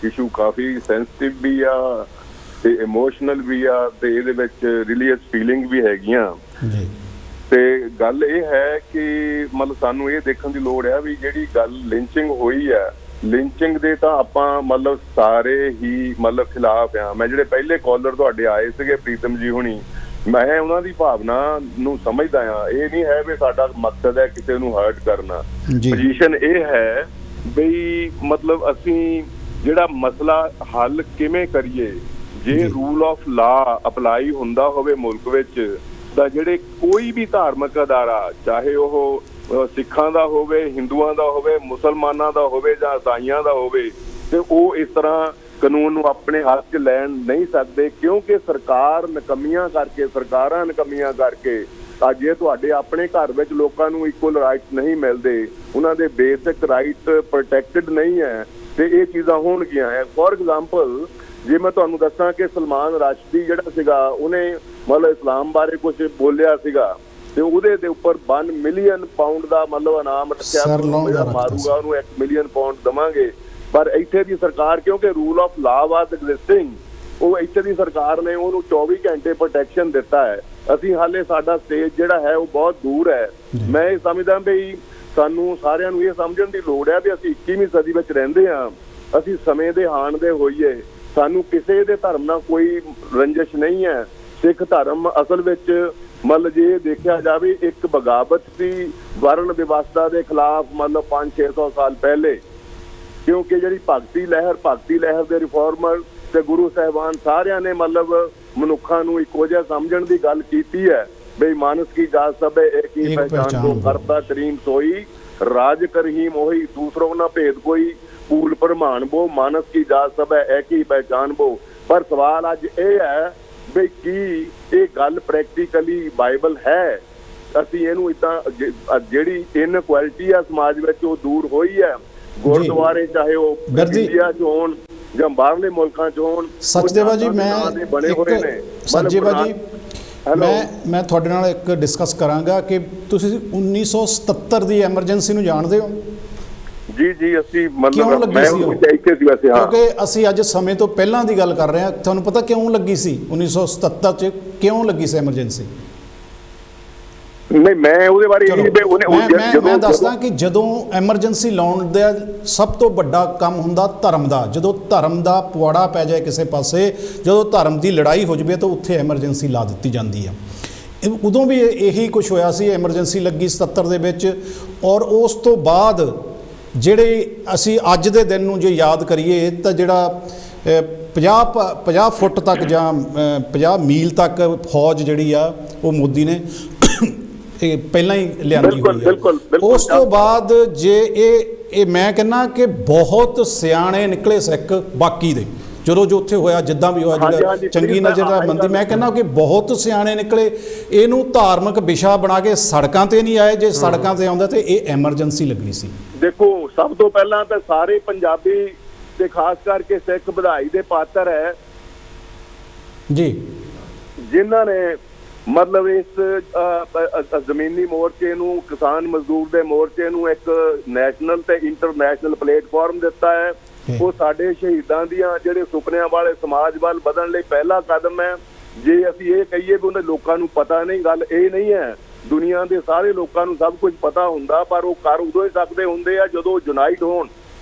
C: ਇਸ਼ੂ ਕਾਫੀ ਸੈਂਸਿਟਿਵ ਵੀ ਆ ਤੇ ਇਮੋਸ਼ਨਲ ਵੀ ਆ, ਤੇ ਇਹਦੇ ਵਿੱਚ ਰਿਲੀਜੀਅਸ ਫੀਲਿੰਗ ਵੀ ਹੈਗੀਆਂ
D: ਜੀ।
C: ਤੇ ਗੱਲ ਇਹ ਹੈ ਕਿ ਮਤਲਬ ਸਾਨੂੰ ਇਹ ਦੇਖਣ ਦੀ ਲੋੜ ਆ ਵੀ ਜਿਹੜੀ ਗੱਲ ਲਿੰਚਿੰਗ ਹੋਈ ਆ, ਲਿੰਚਿੰਗ ਦੇ ਤਾਂ ਆਪਾਂ ਮਤਲਬ ਸਾਰੇ ਹੀ ਮਤਲਬ ਖਿਲਾਫ ਆ। ਮੈਂ ਜਿਹੜੇ ਪਹਿਲੇ ਕਾਲਰ ਤੁਹਾਡੇ ਆਏ ਸੀਗੇ, ਪ੍ਰੀਤਮ ਜੀ ਹੁਣੀ, ਮੈਂ ਉਹਨਾਂ ਦੀ ਭਾਵਨਾ ਨੂੰ ਸਮਝਦਾ ਆ। ਇਹ ਨਹੀਂ ਹੈ ਵੀ ਸਾਡਾ ਮਕਸਦ ਹੈ ਕਿਸੇ ਨੂੰ ਹਰਟ ਕਰਨਾ। ਪੋਜੀਸ਼ਨ ਇਹ ਹੈ ਬਈ ਮਤਲਬ ਅਸੀਂ ਜਿਹੜਾ ਮਸਲਾ ਹੱਲ ਕਿਵੇਂ ਕਰੀਏ, ਜੇ ਰੂਲ ਆਫ ਲਾ ਅਪਲਾਈ ਹੁੰਦਾ ਹੋਵੇ ਮੁਲਕ ਵਿੱਚ, ਤਾਂ ਜਿਹੜੇ ਕੋਈ ਵੀ ਧਾਰਮਿਕ ਅਦਾਰਾ, ਚਾਹੇ ਉਹ ਸਿੱਖਾਂ ਦਾ ਹੋਵੇ, ਹਿੰਦੂਆਂ ਦਾ ਹੋਵੇ, ਮੁਸਲਮਾਨਾਂ ਦਾ ਹੋਵੇ ਜਾਂ ਈਸਾਈਆਂ ਦਾ ਹੋਵੇ, ਤੇ ਉਹ ਇਸ ਤਰ੍ਹਾਂ ਕਾਨੂੰਨ ਨੂੰ ਆਪਣੇ ਹੱਥ 'ਚ ਲੈਣ ਨਹੀਂ ਸਕਦੇ, ਕਿਉਂਕਿ ਸਰਕਾਰ ਨਕਮੀਆਂ ਕਰਕੇ, ਸਰਕਾਰਾਂ ਨਕਮੀਆਂ ਕਰਕੇ ਅੱਜ ਜੇ ਤੁਹਾਡੇ ਆਪਣੇ ਘਰ ਵਿੱਚ ਲੋਕਾਂ ਨੂੰ ਇਕੁਅਲ ਰਾਈਟਸ ਨਹੀਂ ਮਿਲਦੇ, ਉਹਨਾਂ ਦੇ ਬੇਸਿਕ ਰਾਈਟ ਪ੍ਰੋਟੈਕਟਡ ਨਹੀਂ ਹੈ, ਤੇ ਇਹ ਚੀਜ਼ਾਂ ਹੋਣਗੀਆਂ। ਫੋਰ ਐਗਜ਼ਾਮਪਲ, ਜੇ ਮੈਂ ਤੁਹਾਨੂੰ ਦੱਸਾਂ ਕਿ ਸਲਮਾਨ ਰਸ਼ਦੀ ਜਿਹੜਾ ਸੀਗਾ, ਉਹਨੇ ਮਤਲਬ ਇਸਲਾਮ ਬਾਰੇ ਕੁਝ ਬੋਲਿਆ ਸੀਗਾ, ਤੇ ਉਹਦੇ ਦੇ ਉੱਪਰ 1 ਮਿਲੀਅਨ ਪਾਉਂਡ ਦਾ ਮਤਲਬ ਇਨਾਮ ਰੱਖਿਆ, ਮਾਰੂਗਾ ਉਹਨੂੰ 1 ਮਿਲੀਅਨ ਪਾਉਂਡ ਦੇਵਾਂਗੇ। ਪਰ ਇੱਥੇ ਦੀ ਸਰਕਾਰ, ਕਿਉਂਕਿ rule of law was existing, ਉਹ ਇੱਥੇ ਦੀ ਸਰਕਾਰ ਨੇ ਉਹਨੂੰ 24 ਘੰਟੇ ਪ੍ਰੋਟੈਕਸ਼ਨ ਦਿੱਤਾ ਹੈ। ਅਸੀਂ ਹਾਲੇ ਸਾਡਾ ਸਟੇਜ ਜਿਹੜਾ ਹੈ ਉਹ ਬਹੁਤ ਦੂਰ ਹੈ। ਮੈਂ ਇਹ ਸਮਝਦਾ ਵੀ ਸਾਨੂੰ ਸਾਰਿਆਂ ਨੂੰ ਇਹ ਸਮਝਣ ਦੀ ਲੋੜ ਹੈ ਵੀ ਅਸੀਂ 21ਵੀਂ ਸਦੀ ਵਿੱਚ ਰਹਿੰਦੇ ਹਾਂ, ਅਸੀਂ ਸਮੇਂ ਦੇ ਹਾਣ ਦੇ ਹੋਈਏ, ਸਾਨੂੰ ਕਿਸੇ ਦੇ ਧਰਮ ਨਾਲ ਕੋਈ ਰੰਜਿਸ਼ ਨਹੀਂ ਹੈ। ਸਿੱਖ ਧਰਮ ਅਸਲ ਵਿੱਚ ਮਤਲਬ ਜੇ ਦੇਖਿਆ ਜਾਵੇ ਇੱਕ ਬਗਾਵਤ ਸੀ ਵਰਨ ਵਿਵਸਥਾ ਦੇ ਖਿਲਾਫ, ਮਤਲਬ 500-600 ਸਾਲ ਪਹਿਲੇ, ਕਿਉਂਕਿ ਜਿਹੜੀ ਭਗਤੀ ਲਹਿਰ ਦੇ ਰਿਫਾਰਮਰ ਤੇ ਗੁਰੂ ਸਾਹਿਬਾਨ ਸਾਰਿਆਂ ਨੇ ਮਤਲਬ ਮਨੁੱਖਾਂ ਨੂੰ ਇੱਕੋ ਜਿਹਾ ਸਮਝਣ ਦੀ ਗੱਲ ਕੀਤੀ ਹੈ ਬਈ ਮਾਨਸ ਕੀ ਜਾਤ ਸਭ ਇੱਕ ਹੀ ਪਹਿਚਾਨ ਕੋ, ਕਰਤਾ ਕਰੀਮ ਸੋਈ, ਰਾਜ ਕਰਹੀਮ ਉਹੀ, ਦੂਸਰੋ ਨਾ ਭੇਦ ਕੋਈ, ਭੂਲ ਪ੍ਰਮਾਣ ਬੋ, ਮਾਨਸ ਕੀ ਜਾਤ ਸਭ ਇੱਕ ਹੀ ਪਹਿਚਾਨ ਬੋ। ਪਰ ਸਵਾਲ ਅੱਜ ਇਹ ਹੈ ਬਈ ਕੀ ਇਹ ਗੱਲ ਪ੍ਰੈਕਟੀਕਲੀ ਬਾਈਬਲ ਹੈ? ਅਸੀਂ ਇਹਨੂੰ ਇਦਾਂ ਜਿਹੜੀ ਇਨਕੁਐਲਿਟੀ ਆ ਸਮਾਜ ਵਿੱਚ ਉਹ ਦੂਰ ਹੋਈ ਹੈ। ਗੁਰਦੁਆਰੇ ਚਾਹੇ ਉਹ ਇੰਡੀਆ 'ਚ ਹੋਣ ਜਾਂ ਬਾਹਰਲੇ ਮੁਲਕਾਂ 'ਚ ਹੋਣ,
D: ਸਚਦੇਵਾ ਜੀ, ਮੈਂ ਤੁਹਾਡੇ ਨਾਲ ਇੱਕ ਡਿਸਕਸ ਕਰਾਂਗਾ ਕਿ ਤੁਸੀਂ 1977 ਦੀ ਐਮਰਜੈਂਸੀ ਨੂੰ ਜਾਣਦੇ ਹੋ?
C: ਜੀ ਅਸੀਂ
D: ਮਤਲਬ ਮੈਂ ਇੱਥੇ ਸੀ ਵੈਸੇ, ਹਾਂ, ਕਿਉਂਕਿ ਅਸੀਂ ਅੱਜ ਸਮੇਂ ਤੋਂ ਪਹਿਲਾਂ ਦੀ ਗੱਲ ਕਰ ਰਹੇ ਹਾਂ। ਤੁਹਾਨੂੰ ਪਤਾ ਕਿਉਂ ਲੱਗੀ ਸੀ 1977 'ਚ, ਕਿਉਂ ਲੱਗੀ ਸੀ ਐਮਰਜੈਂਸੀ?
C: ਨਹੀਂ, ਮੈਂ ਉਹਦੇ ਬਾਰੇ
D: ਮੈਂ ਦੱਸਦਾ ਕਿ ਜਦੋਂ ਐਮਰਜੈਂਸੀ ਲਾਉਣ ਦਾ ਸਭ ਤੋਂ ਵੱਡਾ ਕੰਮ ਹੁੰਦਾ ਧਰਮ ਦਾ। ਜਦੋਂ ਧਰਮ ਦਾ ਪੁਆੜਾ ਪੈ ਜਾਏ ਕਿਸੇ ਪਾਸੇ, ਜਦੋਂ ਧਰਮ ਦੀ ਲੜਾਈ ਹੋ ਜਾਵੇ ਤਾਂ ਉੱਥੇ ਐਮਰਜੈਂਸੀ ਲਾ ਦਿੱਤੀ ਜਾਂਦੀ ਹੈ। ਉਦੋਂ ਵੀ ਇਹੀ ਕੁਝ ਹੋਇਆ ਸੀ, ਐਮਰਜੈਂਸੀ ਲੱਗੀ 77 ਦੇ ਵਿੱਚ। ਔਰ ਉਸ ਤੋਂ ਬਾਅਦ ਜਿਹੜੇ ਅਸੀਂ ਅੱਜ ਦੇ ਦਿਨ ਨੂੰ ਜੇ ਯਾਦ ਕਰੀਏ ਤਾਂ ਜਿਹੜਾ 50 ਫੁੱਟ ਤੱਕ ਜਾਂ 50 ਮੀਲ ਤੱਕ ਫੌਜ ਜਿਹੜੀ ਆ ਉਹ ਮੋਦੀ ਨੇ ਇਹ ਪਹਿਲਾਂ ਹੀ ਲਿਆਂਦੀ ਹੋਈ ਹੈ। ਉਸ ਤੋਂ ਬਾਅਦ ਜੇ ਇਹ ਮੈਂ ਕਹਿੰਦਾ ਕਿ ਬਹੁਤ ਸਿਆਣੇ ਨਿਕਲੇ ਸਿੱਖ ਬਾਕੀ ਦੇ, ਜਦੋਂ ਜੋ ਉੱਥੇ ਹੋਇਆ ਜਿੱਦਾਂ ਵੀ ਹੋਇਆ, ਜਿਹੜਾ ਚੰਗੀ ਨਜ਼ਰ ਦਾ ਮੰਦੀ, ਮੈਂ ਕਹਿੰਦਾ ਕਿ ਬਹੁਤ ਸਿਆਣੇ ਨਿਕਲੇ। ਇਹਨੂੰ ਧਾਰਮਿਕ ਵਿਸ਼ਾ ਬਣਾ ਕੇ ਸੜਕਾਂ ਤੇ ਨਹੀਂ ਆਏ। ਜੇ ਸੜਕਾਂ ਤੇ ਆਉਂਦਾ ਤੇ ਇਹ ਐਮਰਜੈਂਸੀ ਲੱਗਣੀ ਸੀ।
C: ਦੇਖੋ, ਸਭ ਤੋਂ ਪਹਿਲਾਂ ਤਾਂ ਸਾਰੇ ਪੰਜਾਬੀ ਤੇ ਖਾਸ ਕਰਕੇ ਸਿੱਖ ਵਧਾਈ ਦੇ ਪਾਤਰ ਹੈ
A: ਜੀ,
C: ਜਿਨ੍ਹਾਂ ਨੇ ਮਤਲਬ ਇਸ ਜ਼ਮੀਨੀ ਮੋਰਚੇ ਨੂੰ, ਕਿਸਾਨ ਮਜ਼ਦੂਰ ਦੇ ਮੋਰਚੇ ਨੂੰ ਇੱਕ ਨੈਸ਼ਨਲ ਤੇ ਇੰਟਰਨੈਸ਼ਨਲ ਪਲੇਟਫਾਰਮ ਦਿੱਤਾ ਹੈ। ਉਹ ਸਾਡੇ ਸ਼ਹੀਦਾਂ ਦੀਆਂ ਜਿਹੜੇ ਸੁਪਨਿਆਂ ਵਾਲੇ ਸਮਾਜ ਵੱਲ ਵਧਣ ਲਈ ਪਹਿਲਾ ਕਦਮ ਹੈ। ਜੇ ਅਸੀਂ ਇਹ ਕਹੀਏ ਵੀ ਉਹਨਾਂ ਲੋਕਾਂ ਨੂੰ ਪਤਾ ਨਹੀਂ, ਗੱਲ ਇਹ ਨਹੀਂ ਹੈ। ਦੁਨੀਆ ਦੇ ਸਾਰੇ ਲੋਕਾਂ ਨੂੰ ਸਭ ਕੁਝ ਪਤਾ ਹੁੰਦਾ, ਪਰ ਉਹ ਕਰ ਉਦੋਂ ਹੀ ਸਕਦੇ ਹੁੰਦੇ ਆ ਜਦੋਂ ਯੂਨਾਈਟ ਹੋਣ।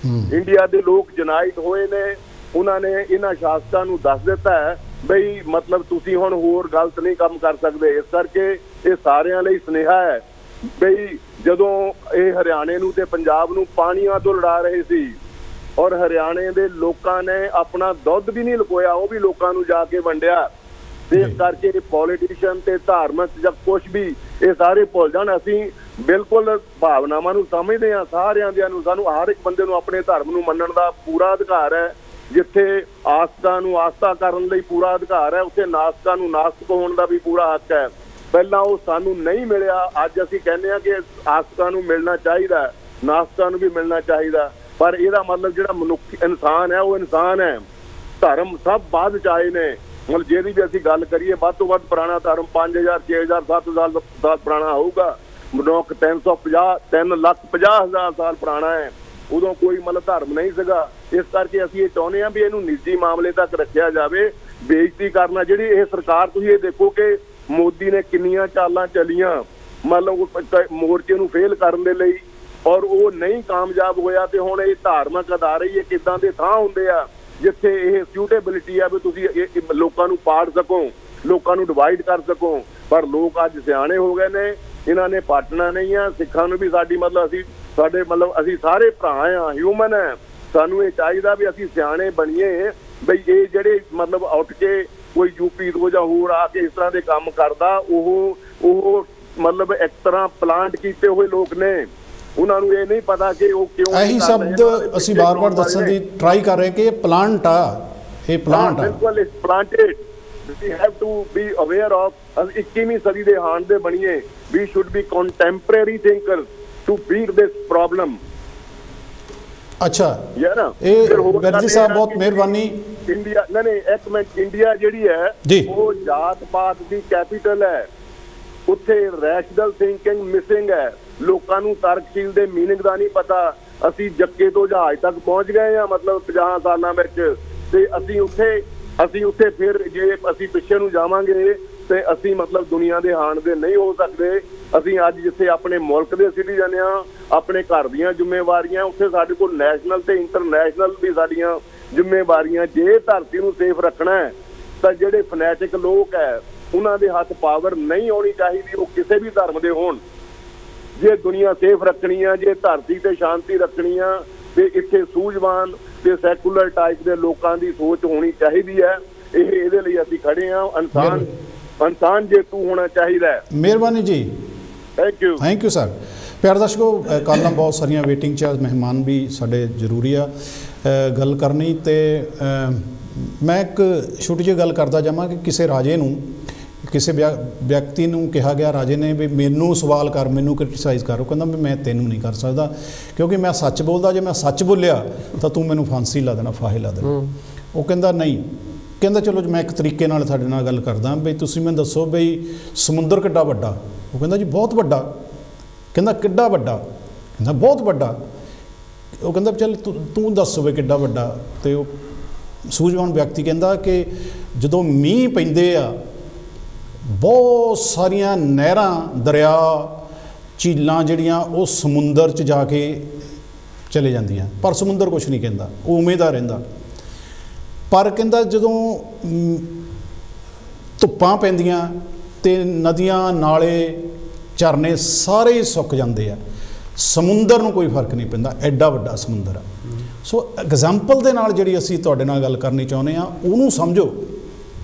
C: ਇੰਡੀਆ ਦੇ ਲੋਕ ਯੂਨਾਈਟ ਹੋਏ ਨੇ, ਉਹਨਾਂ ਨੇ ਇਹਨਾਂ ਸ਼ਾਸਕਾਂ ਨੂੰ ਦੱਸ ਦਿੱਤਾ ਹੈ ਬਈ ਮਤਲਬ ਤੁਸੀਂ ਹੁਣ ਹੋਰ ਗਲਤ ਨਹੀਂ ਕੰਮ ਕਰ ਸਕਦੇ। ਇਸ ਕਰਕੇ ਇਹ ਸਾਰਿਆਂ ਲਈ ਸੁਨੇਹਾ ਹੈ ਬਈ ਜਦੋਂ ਇਹ ਹਰਿਆਣੇ ਨੂੰ ਤੇ ਪੰਜਾਬ ਨੂੰ ਪਾਣੀਆਂ ਤੋਂ ਲੜਾ ਰਹੇ ਸੀ ਔਰ ਹਰਿਆਣੇ ਦੇ ਲੋਕਾਂ ਨੇ ਆਪਣਾ ਦੁੱਧ ਵੀ ਨਹੀਂ ਲੁਕੋਇਆ, ਉਹ ਵੀ ਲੋਕਾਂ ਨੂੰ ਜਾ ਕੇ ਵੰਡਿਆ। ਤੇ ਇਸ ਕਰਕੇ ਪੋਲੀਟੀਸ਼ੀਅਨ ਤੇ ਧਾਰਮਿਕ ਜਾਂ ਕੁਛ ਵੀ ਇਹ ਸਾਰੇ ਭੁੱਲ ਜਾਣ। ਅਸੀਂ ਬਿਲਕੁਲ ਭਾਵਨਾਵਾਂ ਨੂੰ ਸਮਝਦੇ ਹਾਂ ਸਾਰਿਆਂ ਦਿਆਂ ਨੂੰ। ਸਾਨੂੰ ਹਰ ਇੱਕ ਬੰਦੇ ਨੂੰ ਆਪਣੇ ਧਰਮ ਨੂੰ ਮੰਨਣ ਦਾ ਪੂਰਾ ਅਧਿਕਾਰ ਹੈ। ਜਿੱਥੇ ਆਸਥਾ ਨੂੰ ਆਸਥਾ ਕਰਨ ਲਈ ਪੂਰਾ ਅਧਿਕਾਰ ਹੈ, ਉੱਥੇ ਨਾਸਤਾਂ ਨੂੰ ਨਾਸਤਕ ਹੋਣ ਦਾ ਵੀ ਪੂਰਾ ਹੱਕ ਹੈ। ਪਹਿਲਾਂ ਉਹ ਸਾਨੂੰ ਨਹੀਂ ਮਿਲਿਆ, ਅੱਜ ਅਸੀਂ ਕਹਿੰਦੇ ਹਾਂ ਕਿ ਆਸਥਾ ਨੂੰ ਮਿਲਣਾ ਚਾਹੀਦਾ, ਨਾਸਤਾਂ ਨੂੰ ਵੀ ਮਿਲਣਾ ਚਾਹੀਦਾ। ਪਰ ਇਹਦਾ ਮਤਲਬ ਜਿਹੜਾ ਮਨੁੱਖੀ ਇਨਸਾਨ ਹੈ ਉਹ ਇਨਸਾਨ ਹੈ। ਧਰਮ ਸਭ ਬਾਅਦ ਚ ਆਏ ਨੇ। ਮਤਲਬ ਜਿਹਦੀ ਵੀ ਅਸੀਂ ਗੱਲ ਕਰੀਏ ਵੱਧ ਤੋਂ ਵੱਧ ਪੁਰਾਣਾ ਧਰਮ 5000 6000 7000 ਸਾਲ ਪੁਰਾਣਾ ਹੋਊਗਾ। ਮਨੁੱਖ 3,50,000 ਸਾਲ ਪੁਰਾਣਾ ਹੈ। ਉਦੋਂ ਕੋਈ ਮਤਲਬ ਧਰਮ ਨਹੀਂ ਸੀਗਾ। ਇਸ ਕਰਕੇ ਅਸੀਂ ਇਹ ਚਾਹੁੰਦੇ ਹਾਂ ਵੀ ਇਹਨੂੰ ਨਿੱਜੀ ਮਾਮਲੇ ਤੱਕ ਰੱਖਿਆ ਜਾਵੇ। ਬੇਇੱਜ਼ਤੀ ਕਰਨਾ, ਜਿਹੜੀ ਇਹ ਸਰਕਾਰ, ਤੁਸੀਂ ਇਹ ਦੇਖੋ ਕਿ ਮੋਦੀ ਨੇ ਕਿੰਨੀਆਂ ਚਾਲਾਂ ਚੱਲੀਆਂ ਮਤਲਬ ਮੋਰਚੇ ਨੂੰ ਫੇਲ ਕਰਨ ਦੇ ਲਈ, ਔਰ ਉਹ ਨਹੀਂ ਕਾਮਯਾਬ ਹੋਇਆ। ਤੇ ਹੁਣ ਇਹ ਧਾਰਮਿਕ ਅਦਾਰੇ ਇਹ ਕਿੱਦਾਂ ਦੇ ਥਾਂ ਹੁੰਦੇ ਆ ਜਿੱਥੇ ਇਹ ਸਿਊਟੇਬਿਲਿਟੀ ਆ ਵੀ ਤੁਸੀਂ ਲੋਕਾਂ ਨੂੰ ਪਾੜ ਸਕੋ, ਲੋਕਾਂ ਨੂੰ ਡਿਵਾਈਡ ਕਰ ਸਕੋ। ਪਰ ਲੋਕ ਅੱਜ ਸਿਆਣੇ ਹੋ ਗਏ ਨੇ, ਇਹਨਾਂ ਨੇ ਪਾਟਣਾ ਨਹੀਂ ਆ। ਸਿੱਖਾਂ ਨੂੰ ਵੀ ਸਾਡੀ ਮਤਲਬ ਅਸੀਂ ਸਾਰੇ ਭਰਾ ਆ, ਹਿਊਮਨ ਹੈ। ਸਾਨੂੰ ਇਹ ਚਾਹੀਦਾ ਵੀ ਅਸੀਂ ਸਿਆਣੇ ਬਣੀਏ ਬਈ ਇਹ ਜਿਹੜੇ ਮਤਲਬ ਉੱਠ ਕੇ ਕੋਈ ਯੂਪੀ ਤੋਂ ਜਾਂ ਹੋਰ ਆ ਕੇ ਇਸ ਤਰ੍ਹਾਂ ਦੇ ਕੰਮ ਕਰਦਾ, ਉਹ ਮਤਲਬ ਇੱਕ ਤਰ੍ਹਾਂ ਪਲਾਂਟ ਕੀਤੇ ਹੋਏ ਲੋਕ ਨੇ। ਉਹਨਾਂ ਨੂੰ ਇਹ ਨਹੀਂ ਪਤਾ ਕਿ ਉਹ ਕਿਉਂ।
A: ਇਹੀ ਸ਼ਬਦ ਅਸੀਂ ਬਾਰ-ਬਾਰ ਦੱਸਣ ਦੀ ਟਰਾਈ ਕਰ ਰਹੇ ਕਿ ਇਹ ਪਲਾਂਟ ਆ, ਇਹ ਪਲਾਂਟ ਆ।
C: ਬਿਲਕੁਲ ਇਸ planted we have to be aware of। 21ਵੀਂ ਸਦੀ ਦੇ ਹਾਣ ਦੇ ਬਣੀਏ। we should be contemporary thinkers to beat this problem।
A: ਅੱਛਾ
C: ਯਾਰ
A: ਇਹ ਵੈਰਜੀ ਸਾਹਿਬ ਬਹੁਤ ਮਿਹਰਬਾਨੀ।
C: ਇੰਡੀਆ ਨਹੀਂ ਇੱਕ ਮਿੰਟ, ਇੰਡੀਆ ਜਿਹੜੀ ਹੈ ਉਹ ਜਾਤ ਪਾਤ ਦੀ ਕੈਪੀਟਲ ਹੈ। ਉੱਥੇ ਰੈਸ਼ਨਲ ਥਿੰਕਿੰਗ ਮਿਸਿੰਗ ਹੈ। ਲੋਕਾਂ ਨੂੰ ਤਰਕਸ਼ੀਲ ਦੇ ਮੀਨਿੰਗ ਦਾ ਨਹੀਂ ਪਤਾ। ਅਸੀਂ ਜੱਗੇ ਤੋਂ ਜਹਾਜ਼ ਤੱਕ ਪਹੁੰਚ ਗਏ ਆ ਮਤਲਬ 50 ਸਾਲਾਂ ਵਿੱਚ। ਤੇ ਅਸੀਂ ਉੱਥੇ ਫਿਰ ਜੇ ਅਸੀਂ ਪਿੱਛੇ ਨੂੰ ਜਾਵਾਂਗੇ ਤੇ ਅਸੀਂ ਮਤਲਬ ਦੁਨੀਆ ਦੇ ਹਾਣ ਦੇ ਨਹੀਂ ਹੋ ਸਕਦੇ। ਅਸੀਂ ਅੱਜ ਜਿੱਥੇ ਆਪਣੇ ਮੁਲਕ ਦੇ ਸਿਟੀਜ਼ਨ ਆ, ਆਪਣੇ ਘਰ ਦੀਆਂ ਜ਼ਿੰਮੇਵਾਰੀਆਂ, ਉੱਥੇ ਸਾਡੇ ਕੋਲ ਨੈਸ਼ਨਲ ਤੇ ਇੰਟਰਨੈਸ਼ਨਲ ਵੀ ਸਾਡੀਆਂ ਜ਼ਿੰਮੇਵਾਰੀਆਂ। ਜੇ ਧਰਤੀ ਨੂੰ ਸੇਫ ਰੱਖਣਾ ਹੈ ਤਾਂ ਜਿਹੜੇ ਫਨੈਟਿਕ ਲੋਕ ਹੈ ਉਹਨਾਂ ਦੇ ਹੱਥ ਪਾਵਰ ਨਹੀਂ ਆਉਣੀ ਚਾਹੀਦੀ, ਉਹ ਕਿਸੇ ਵੀ ਧਰਮ ਦੇ ਹੋਣ। ਜੇ ਦੁਨੀਆ ਸੇਫ ਰੱਖਣੀ ਆ, ਜੇ ਧਰਤੀ ਤੇ ਸ਼ਾਂਤੀ ਰੱਖਣੀ ਆ, ਤੇ ਇੱਥੇ ਸੂਝਵਾਨ ਤੇ ਸੈਕੂਲਰ ਟਾਈਪ ਦੇ ਲੋਕਾਂ ਦੀ ਸੋਚ ਹੋਣੀ ਚਾਹੀਦੀ ਹੈ। ਇਹਦੇ ਲਈ ਅਸੀਂ ਖੜੇ ਆ। ਇਨਸਾਨ ਜੇਤੂ ਹੋਣਾ ਚਾਹੀਦਾ ਹੈ।
A: ਮਿਹਰਬਾਨੀ ਜੀ, ਥੈਂਕ ਯੂ ਸਰ। ਪਿਆਰੇ ਦਰਸ਼ਕੋ, ਕੱਲ੍ਹ ਬਹੁਤ ਸਾਰੀਆਂ ਵੇਟਿੰਗ 'ਚ ਮਹਿਮਾਨ ਵੀ ਸਾਡੇ ਜ਼ਰੂਰੀ ਆ ਗੱਲ ਕਰਨੀ। ਤੇ ਮੈਂ ਇੱਕ ਛੋਟੀ ਜਿਹੀ ਗੱਲ ਕਰਦਾ ਜਾਵਾਂ ਕਿ ਕਿਸੇ ਰਾਜੇ ਨੂੰ, ਕਿਸੇ ਵਿਅਕਤੀ ਨੂੰ ਕਿਹਾ ਗਿਆ, ਰਾਜੇ ਨੇ ਵੀ ਮੈਨੂੰ ਸਵਾਲ ਕਰ, ਮੈਨੂੰ ਕ੍ਰਿਟੀਸਾਈਜ਼ ਕਰ। ਉਹ ਕਹਿੰਦਾ ਵੀ ਮੈਂ ਤੈਨੂੰ ਨਹੀਂ ਕਰ ਸਕਦਾ ਕਿਉਂਕਿ ਮੈਂ ਸੱਚ ਬੋਲਦਾ। ਜੇ ਮੈਂ ਸੱਚ ਬੋਲਿਆ ਤਾਂ ਤੂੰ ਮੈਨੂੰ ਫਾਂਸੀ ਲਾ ਦੇਣਾ, ਫਾਹੇ ਲਾ ਦੇਣਾ। ਉਹ ਕਹਿੰਦਾ ਨਹੀਂ, ਕਹਿੰਦਾ ਚਲੋ ਮੈਂ ਇੱਕ ਤਰੀਕੇ ਨਾਲ ਤੁਹਾਡੇ ਨਾਲ ਗੱਲ ਕਰਦਾ ਬਈ ਤੁਸੀਂ ਮੈਨੂੰ ਦੱਸੋ ਬਈ ਸਮੁੰਦਰ ਕਿੱਡਾ ਵੱਡਾ। ਉਹ ਕਹਿੰਦਾ ਜੀ ਬਹੁਤ ਵੱਡਾ। ਕਹਿੰਦਾ ਕਿੱਡਾ ਵੱਡਾ? ਕਹਿੰਦਾ ਬਹੁਤ ਵੱਡਾ। ਉਹ ਕਹਿੰਦਾ ਚੱਲ ਤੂੰ ਦੱਸ ਬਈ ਕਿੱਡਾ ਵੱਡਾ। ਤੇ ਉਹ ਸੂਝਵਾਨ ਵਿਅਕਤੀ ਕਹਿੰਦਾ ਕਿ ਜਦੋਂ ਮੀਂਹ ਪੈਂਦੇ ਆ ਬਹੁਤ ਸਾਰੀਆਂ ਨਹਿਰਾਂ, ਦਰਿਆ, ਝੀਲਾਂ ਜਿਹੜੀਆਂ ਉਹ ਸਮੁੰਦਰ 'ਚ ਜਾ ਕੇ ਚਲੇ ਜਾਂਦੀਆਂ, ਪਰ ਸਮੁੰਦਰ ਕੁਛ ਨਹੀਂ ਕਹਿੰਦਾ, ਉਹ ਉਵੇਂ ਦਾ ਰਹਿੰਦਾ। ਪਰ ਕਹਿੰਦਾ ਜਦੋਂ ਧੁੱਪਾਂ ਪੈਂਦੀਆਂ ਤੇ ਨਦੀਆਂ, ਨਾਲੇ, ਝਰਨੇ ਸਾਰੇ ਸੁੱਕ ਜਾਂਦੇ ਆ, ਸਮੁੰਦਰ ਨੂੰ ਕੋਈ ਫਰਕ ਨਹੀਂ ਪੈਂਦਾ, ਐਡਾ ਵੱਡਾ ਸਮੁੰਦਰ ਆ। ਸੋ ਐਗਜ਼ਾਮਪਲ ਦੇ ਨਾਲ ਜਿਹੜੀ ਅਸੀਂ ਤੁਹਾਡੇ ਨਾਲ ਗੱਲ ਕਰਨੀ ਚਾਹੁੰਦੇ ਆ, ਉਹਨੂੰ ਸਮਝੋ।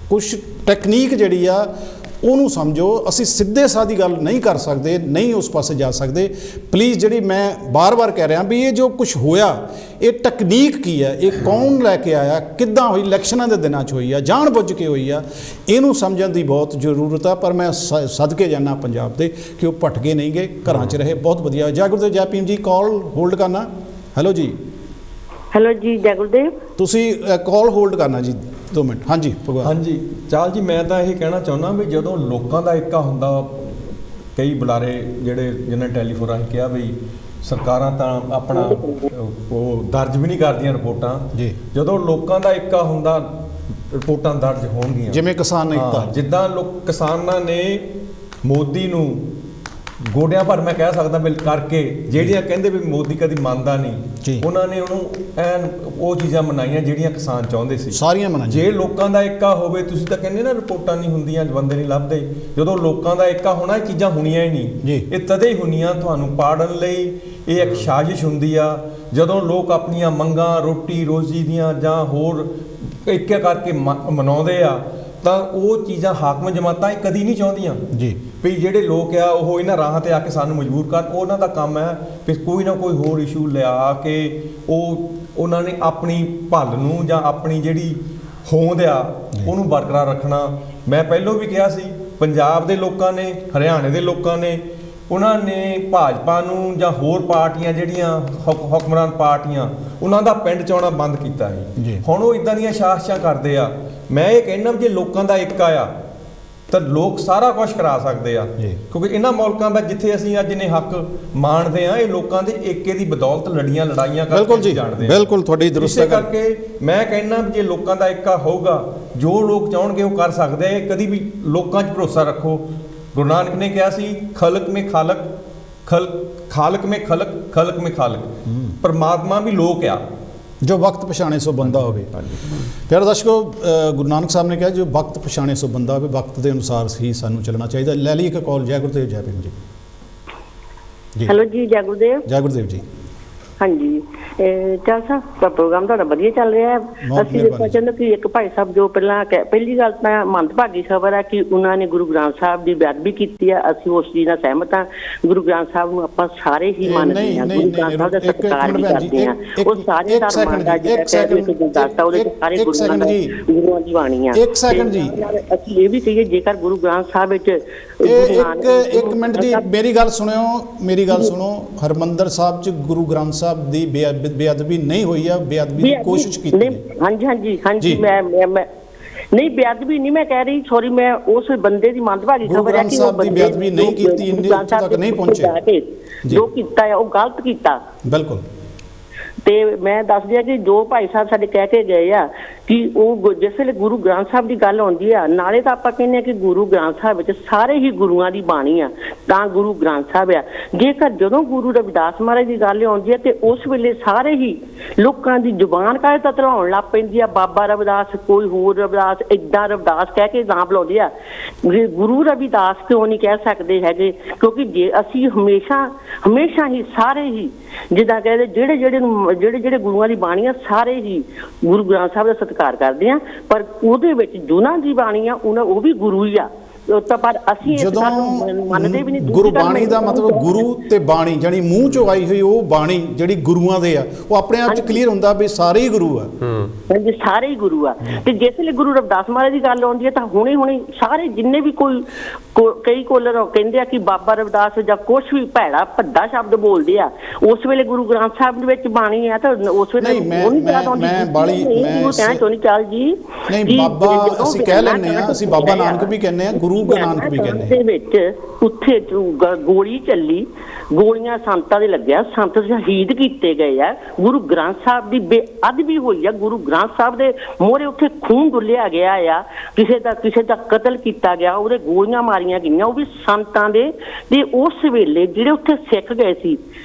A: ਕੁਛ ਟੈਕਨੀਕ ਜਿਹੜੀ ਆ ਉਹਨੂੰ ਸਮਝੋ। ਅਸੀਂ ਸਿੱਧੇ ਸਾਦੀ ਗੱਲ ਨਹੀਂ ਕਰ ਸਕਦੇ, ਨਹੀਂ ਉਸ ਪਾਸੇ ਜਾ ਸਕਦੇ। ਪਲੀਜ਼, ਜਿਹੜੀ ਮੈਂ ਬਾਰ-ਬਾਰ ਕਹਿ ਰਿਹਾ ਵੀ ਇਹ ਜੋ ਕੁਝ ਹੋਇਆ, ਇਹ ਟੈਕਨੀਕ ਕੀ ਹੈ, ਇਹ ਕੌਣ ਲੈ ਕੇ ਆਇਆ, ਕਿੱਦਾਂ ਹੋਈ, ਇਲੈਕਸ਼ਨਾਂ ਦੇ ਦਿਨਾਂ 'ਚ ਹੋਈ ਆ, ਜਾਣ ਬੁੱਝ ਕੇ ਹੋਈ ਆ, ਇਹਨੂੰ ਸਮਝਣ ਦੀ ਬਹੁਤ ਜ਼ਰੂਰਤ ਆ। ਪਰ ਮੈਂ ਸਦਕੇ ਜਾਣਾ ਪੰਜਾਬ ਦੇ ਕਿ ਉਹ ਭਟਕੇ ਨਹੀਂ ਗਏ, ਘਰਾਂ 'ਚ ਰਹੇ, ਬਹੁਤ ਵਧੀਆ। ਜੈ ਗੁਰਦੇਵ, ਜੈ ਭੀਮ ਜੀ। ਕਾਲ ਹੋਲਡ ਕਰਨਾ। ਹੈਲੋ ਜੀ।
F: ਹੈਲੋ ਜੀ, ਜੈ ਗੁਰਦੇਵ।
D: ਤੁਸੀਂ ਕਾਲ ਹੋਲਡ ਕਰਨਾ ਜੀ 2 ਮਿੰਟ। ਹਾਂਜੀ ਭਗਵਾਨ।
G: ਹਾਂਜੀ ਚਾਲ ਜੀ, ਮੈਂ ਤਾਂ ਇਹ ਕਹਿਣਾ ਚਾਹੁੰਦਾ ਵੀ ਜਦੋਂ ਲੋਕਾਂ ਦਾ ਏਕਾ ਹੁੰਦਾ, ਕਈ ਬੁਲਾਰੇ ਜਿਹੜੇ ਜਿਨ੍ਹਾਂ ਟੈਲੀਫੋਨ ਰਾਹੀਂ ਕਿਹਾ ਵੀ ਸਰਕਾਰਾਂ ਤਾਂ ਆਪਣਾ ਉਹ ਦਰਜ ਵੀ ਨਹੀਂ ਕਰਦੀਆਂ ਰਿਪੋਰਟਾਂ
D: ਜੀ,
G: ਜਦੋਂ ਲੋਕਾਂ ਦਾ ਏਕਾ ਹੁੰਦਾ ਰਿਪੋਰਟਾਂ ਦਰਜ ਹੋਣਗੀਆਂ।
D: ਜਿਵੇਂ ਕਿਸਾਨ ਏਕਤਾ,
G: ਜਿੱਦਾਂ ਕਿਸਾਨਾਂ ਨੇ ਮੋਦੀ ਨੂੰ ਗੋਡਿਆਂ ਭਰ ਮੈਂ ਕਹਿ ਸਕਦਾ ਬਿਲ ਕਰਕੇ ਜਿਹੜੀਆਂ ਕਹਿੰਦੇ ਵੀ ਮੋਦੀ ਕਦੀ ਮੰਨਦਾ ਨਹੀਂ, ਉਹਨਾਂ ਨੇ ਉਹਨੂੰ ਐਨ ਉਹ ਚੀਜ਼ਾਂ ਮਨਾਈਆਂ ਜਿਹੜੀਆਂ ਕਿਸਾਨ ਚਾਹੁੰਦੇ ਸੀ,
D: ਸਾਰੀਆਂ ਮਨਾਈਆਂ। ਜੇ
G: ਲੋਕਾਂ ਦਾ ਏਕਾ ਹੋਵੇ, ਤੁਸੀਂ ਤਾਂ ਕਹਿੰਦੇ ਨਾ ਰਿਪੋਰਟਾਂ ਨਹੀਂ ਹੁੰਦੀਆਂ, ਬੰਦੇ ਨਹੀਂ ਲੱਭਦੇ, ਜਦੋਂ ਲੋਕਾਂ ਦਾ ਏਕਾ ਹੋਣਾ ਇਹ ਚੀਜ਼ਾਂ ਹੋਣੀਆਂ ਹੀ ਨਹੀਂ। ਇਹ ਤਦੇ ਹੀ ਹੋਣੀਆਂ ਤੁਹਾਨੂੰ ਪਾੜਨ ਲਈ। ਇਹ ਇੱਕ ਸਾਜ਼ਿਸ਼ ਹੁੰਦੀ ਆ ਜਦੋਂ ਲੋਕ ਆਪਣੀਆਂ ਮੰਗਾਂ, ਰੋਟੀ ਰੋਜ਼ੀ ਦੀਆਂ ਜਾਂ ਹੋਰ ਇੱਕ ਕਰਕੇ ਮਨਾਉਂਦੇ ਆ, ਤਾਂ ਉਹ ਚੀਜ਼ਾਂ ਹਾਕਮ ਜਮਾਤਾਂ ਇਹ ਕਦੀ ਨਹੀਂ ਚਾਹੁੰਦੀਆਂ
D: ਜੀ
G: ਵੀ ਜਿਹੜੇ ਲੋਕ ਆ ਉਹ ਇਹਨਾਂ ਰਾਹਾਂ ਤੇ ਆ ਕੇ ਸਾਨੂੰ ਮਜਬੂਰ ਕਰਨ। ਉਹਨਾਂ ਦਾ ਕੰਮ ਹੈ ਵੀ ਕੋਈ ਨਾ ਕੋਈ ਹੋਰ ਇਸ਼ੂ ਲਿਆ ਕੇ ਉਹਨਾਂ ਨੇ ਆਪਣੀ ਭੱਲ ਨੂੰ ਜਾਂ ਆਪਣੀ ਜਿਹੜੀ ਹੋਂਦ ਆ ਉਹਨੂੰ ਬਰਕਰਾਰ ਰੱਖਣਾ। ਮੈਂ ਪਹਿਲਾਂ ਵੀ ਕਿਹਾ ਸੀ, ਪੰਜਾਬ ਦੇ ਲੋਕਾਂ ਨੇ, ਹਰਿਆਣੇ ਦੇ ਲੋਕਾਂ ਨੇ, ਉਹਨਾਂ ਨੇ ਭਾਜਪਾ ਨੂੰ ਜਾਂ ਹੋਰ ਪਾਰਟੀਆਂ ਜਿਹੜੀਆਂ ਹੁਕਮਰਾਨ ਪਾਰਟੀਆਂ, ਉਹਨਾਂ ਦਾ ਪਿੰਡ ਚ ਆਉਣਾ ਬੰਦ ਕੀਤਾ ਹੈ। ਹੁਣ ਉਹ ਇਦਾਂ ਦੀਆਂ ਸਾਜ਼ਿਸ਼ਾਂ ਕਰਦੇ ਆ। ਮੈਂ ਇਹ ਕਹਿਣਾ ਜੇ ਲੋਕਾਂ ਦਾ ਏਕਾ ਆ ਤਾਂ ਲੋਕ ਸਾਰਾ ਕੁਝ ਕਰਾ ਸਕਦੇ ਆ, ਕਿਉਂਕਿ ਇਹਨਾਂ ਮੁਲਕਾਂ ਵਿੱਚ ਜਿੱਥੇ ਅਸੀਂ ਅੱਜ ਨੇ ਹੱਕ ਮਾਣਦੇ ਆ, ਇਹ ਲੋਕਾਂ ਦੇ ਏਕੇ ਦੀ ਬਦੌਲਤ ਲੜਾਈਆਂ ਕਰਕੇ ਜਾਣਦੇ ਆ।
D: ਬਿਲਕੁਲ ਤੁਹਾਡੀ ਦਰੁਸਤ
G: ਕਰਕੇ ਮੈਂ ਕਹਿਣਾ ਜੇ ਲੋਕਾਂ ਦਾ ਏਕਾ ਹੋਊਗਾ, ਜੋ ਲੋਕ ਚਾਹਣਗੇ ਉਹ ਕਰ ਸਕਦੇ ਆ। ਕਦੀ ਵੀ ਲੋਕਾਂ 'ਚ ਭਰੋਸਾ ਰੱਖੋ। ਗੁਰੂ ਨਾਨਕ ਨੇ ਕਿਹਾ ਸੀ ਖਲਕ ਮੇ ਖਾਲਕ, ਖਾਲਕ ਮੇ ਖਲਕ, ਖਲਕ ਮੇ ਖਾਲਕ। ਪਰਮਾਤਮਾ ਵੀ ਲੋਕ ਆ।
D: ਜੋ ਵਕਤ ਪਛਾਣੇ ਸੋ ਬੰਦਾ ਹੋਵੇ। ਪਿਆਰੇ ਦਰਸ਼ਕੋ, ਗੁਰੂ ਨਾਨਕ ਸਾਹਿਬ ਨੇ ਕਿਹਾ ਜੋ ਵਕਤ ਪਛਾਣੇ ਸੋ ਬੰਦਾ ਹੋਵੇ, ਵਕਤ ਦੇ ਅਨੁਸਾਰ ਹੀ ਸਾਨੂੰ ਚੱਲਣਾ ਚਾਹੀਦਾ। ਲੈ ਲਈ ਇੱਕ ਕਾਲ। ਜੈ ਗੁਰਦੇਵ, ਜੈ ਭੀਮ ਜੀ।
F: ਹੈਲੋ ਜੀ, ਜੈ ਗੁਰਦੇਵ।
D: ਜੈ ਗੁਰਦੇਵ ਜੀ।
F: ਹਾਂਜੀ, ਚਾਲ ਸਾਹਿਬ ਪ੍ਰੋਗਰਾਮ ਤੁਹਾਡਾ ਵਧੀਆ ਚੱਲ ਰਿਹਾ ਹੈ। ਅਸੀਂ ਦੇਖਣਾ ਚਾਹੁੰਦੇ ਕਿ ਇੱਕ ਭਾਈ ਸਾਹਿਬ ਜੋ ਪਹਿਲੀ ਗੱਲ ਤਾਂ ਮੰਦਭਾਗੀ ਖਬਰ ਹੈ ਕਿ ਉਹਨਾਂ ਨੇ ਗੁਰੂ ਗ੍ਰੰਥ ਸਾਹਿਬ ਦੀ ਬੇਅਦਬੀ ਕੀਤੀ ਹੈ। ਅਸੀਂ ਉਸ ਚੀਜ਼ ਨਾਲ ਸਹਿਮਤ ਹਾਂ। ਗੁਰੂ ਗ੍ਰੰਥ ਸਾਹਿਬ ਨੂੰ ਆਪਾਂ ਸਾਰੇ ਹੀ ਮੰਨਦੇ ਹਾਂ, ਗੁਰੂ ਗ੍ਰੰਥ ਸਾਹਿਬ ਦਾ ਸਤਿਕਾਰ ਵੀ ਕਰਦੇ ਹਾਂ। ਉਹ ਸਾਰੇ ਧਰਮਾਂ ਦਾ ਜਿਹੜਾ ਗੁਰਦਾਸਤਾ ਉਹਦੇ ਸਾਰੇ ਗੁਰੂਆਂ ਦੀ ਬਾਣੀ ਆ।
D: ਇੱਕ ਸੈਕਿੰਡ ਜੀ,
F: ਅਸੀਂ ਇਹ ਵੀ ਕਹੀਏ ਜੇਕਰ ਗੁਰੂ ਗ੍ਰੰਥ ਸਾਹਿਬ ਵਿੱਚ
D: ਇੱਕ ਮਿੰਟ ਜੀ, ਮੇਰੀ ਗੱਲ ਸੁਣੋ। ਹਰਮੰਦਰ ਸਾਹਿਬ 'ਚ ਗੁਰੂ ਗ੍ਰੰਥ ਸਾਹਿਬ ਦੀ ਬੇਅਦਬੀ ਨਹੀਂ ਹੋਈ ਆ, ਬੇਅਦਬੀ ਦੀ ਕੋਸ਼ਿਸ਼ ਕੀਤੀ ਹੈ।
F: ਹਾਂਜੀ ਮੈਂ ਨਹੀਂ ਬੇਅਦਬੀ ਨਹੀਂ ਮੈਂ ਕਹਿ ਰਹੀ, ਸੌਰੀ, ਮੈਂ ਉਸ ਬੰਦੇ ਦੀ ਮੰਦਭਾਗੀ ਖਬਰ ਹੈ ਕਿ ਉਹ
D: ਬੇਅਦਬੀ ਨਹੀਂ ਕੀਤੀ, ਇੰਨੇ ਤੱਕ ਨਹੀਂ ਪਹੁੰਚੇ।
F: ਜੋ ਕੀਤਾ ਹੈ ਉਹ ਗਲਤ ਕੀਤਾ।
D: ਬਿਲਕੁਲ।
F: ਤੇ ਮੈਂ ਦੱਸ ਦਿਆਂ ਕਿ ਜੋ ਭਾਈ ਸਾਹਿਬ ਸਾਡੇ ਕਹਿ ਕੇ ਗਏ ਆ ਕਿ ਉਹ ਜਿਸ ਵੇਲੇ ਗੁਰੂ ਗ੍ਰੰਥ ਸਾਹਿਬ ਦੀ ਗੱਲ ਆਉਂਦੀ ਆ, ਨਾਲੇ ਤਾਂ ਆਪਾਂ ਕਹਿੰਦੇ ਆ ਕਿ ਗੁਰੂ ਗ੍ਰੰਥ ਸਾਹਿਬ ਵਿੱਚ ਸਾਰੇ ਹੀ ਗੁਰੂਆਂ ਦੀ ਬਾਣੀ ਆ, ਤਾਂ ਗੁਰੂ ਗ੍ਰੰਥ ਸਾਹਿਬ ਆ। ਜੇਕਰ ਜਦੋਂ ਗੁਰੂ ਰਵਿਦਾਸ ਮਹਾਰਾਜ ਦੀ ਗੱਲ ਆਉਂਦੀ ਹੈ ਤੇ ਉਸ ਵੇਲੇ ਸਾਰੇ ਹੀ ਲੋਕਾਂ ਦੀ ਜ਼ੁਬਾਨ ਕਾਹਦੇ ਤਾਂ ਧਰਾਉਣ ਲੱਗ ਪੈਂਦੀ ਆ। ਬਾਬਾ ਰਵਿਦਾਸ, ਕੋਈ ਹੋਰ ਰਵਿਦਾਸ, ਏਦਾਂ ਰਵਿਦਾਸ ਕਹਿ ਕੇ ਨਾਮ ਬੁਲਾਉਂਦੇ ਆ। ਗੁਰੂ ਰਵਿਦਾਸ ਕਿਉਂ ਨਹੀਂ ਕਹਿ ਸਕਦੇ ਹੈਗੇ? ਕਿਉਂਕਿ ਜੇ ਅਸੀਂ ਹਮੇਸ਼ਾ ਹੀ ਸਾਰੇ ਹੀ ਜਿੱਦਾਂ ਕਹਿੰਦੇ ਜਿਹੜੇ ਗੁਰੂਆਂ ਦੀ ਬਾਣੀ ਆ, ਸਾਰੇ ਹੀ ਗੁਰੂ ਗ੍ਰੰਥ ਸਾਹਿਬ ਦਾ ਸਤਿਕਾਰ ਕਰਦੇ ਆ, ਪਰ ਉਹਦੇ ਵਿੱਚ ਜਿਨ੍ਹਾਂ ਦੀ ਬਾਣੀ ਆ ਉਹ ਵੀ ਗੁਰੂ ਹੀ ਆ। ਪਰ ਅਸੀਂ
D: ਜਦੋਂ ਮੰਨਦੇ ਵੀ ਨਹੀਂ। ਗੁਰਬਾਣੀ ਦਾ ਮਤਲਬ ਗੁਰੂ ਤੇ ਬਾਣੀ ਜਾਨੀ ਮੂੰਹ ਚੋਂ ਆਈ ਹੋਈ ਉਹ ਬਾਣੀ ਜਿਹੜੀ ਗੁਰੂਆਂ ਦੇ ਆ, ਉਹ ਆਪਣੇ ਆਪ 'ਚ ਕਲੀਅਰ ਹੁੰਦਾ ਵੀ ਸਾਰੇ ਹੀ ਗੁਰੂ ਆ।
F: ਹਾਂਜੀ, ਸਾਰੇ ਹੀ ਗੁਰੂ ਆ। ਤੇ ਜਿਸ ਵੇਲੇ ਗੁਰੂ ਰਵਿਦਾਸ ਮਹਾਰਾਜ ਦੀ ਗੱਲ ਆਉਂਦੀ ਹੈ ਤਾਂ ਹੁਣੇ ਸਾਰੇ ਜਿੰਨੇ ਵੀ ਕਈ ਕੋਲਰ ਕਹਿੰਦੇ ਆ ਕਿ ਬਾਬਾ ਰਵਿਦਾਸ ਜਾਂ ਕੁਛ ਵੀ ਭੈੜਾ ਭੱਦਾ ਸ਼ਬਦ ਬੋਲਦੇ ਆ, ਉਸ ਵੇਲੇ ਗੁਰੂ ਗ੍ਰੰਥ ਸਾਹਿਬ ਦੇ ਵਿੱਚ ਬਾਣੀ ਆ ਤਾਂ ਉਸ ਵੇਲੇ ਚੱਲ ਜੀ
D: ਨਹੀਂ ਬਾਬਾ ਅਸੀਂ ਕਹਿ ਲੈਂਦੇ ਆ, ਅਸੀਂ ਬਾਬਾ ਨਾਨਕ ਵੀ ਕਹਿੰਦੇ ਆ, ਗੁਰੂ ਨਾਨਕ ਵੀ ਕਹਿੰਦੇ ਆ।
F: ਦੇ ਵਿੱਚ ਉੱਥੇ ਗੋਲੀ ਚੱਲੀ, ਗੋਲੀਆਂ ਸੰਤਾਂ ਦੇ ਲੱਗਿਆ, ਸੰਤ ਸ਼ਹੀਦ ਕੀਤੇ ਗਏ ਆ। ਗੁਰੂ ਗ੍ਰੰਥ ਸਾਹਿਬ ਦੀ ਬੇਅਦਬੀ ਹੋਈ ਆ। ਗੁਰੂ ਗ੍ਰੰਥ ਸਾਹਿਬ ਦੇ ਮੋਹਰੇ ਉੱਥੇ ਖੂਨ ਡੁੱਲਿਆ ਗਿਆ ਆ, ਕਿਸੇ ਦਾ ਕਤਲ ਕੀਤਾ ਗਿਆ, ਉਹਦੇ ਗੋਲੀਆਂ ਮਾਰੀਆਂ ਗਈਆਂ, ਉਹ ਵੀ ਸੰਤਾਂ ਦੇ। ਤੇ ਉਸ ਵੇਲੇ ਜਿਹੜੇ ਉੱਥੇ ਸਿੱਖ ਗਏ ਸੀ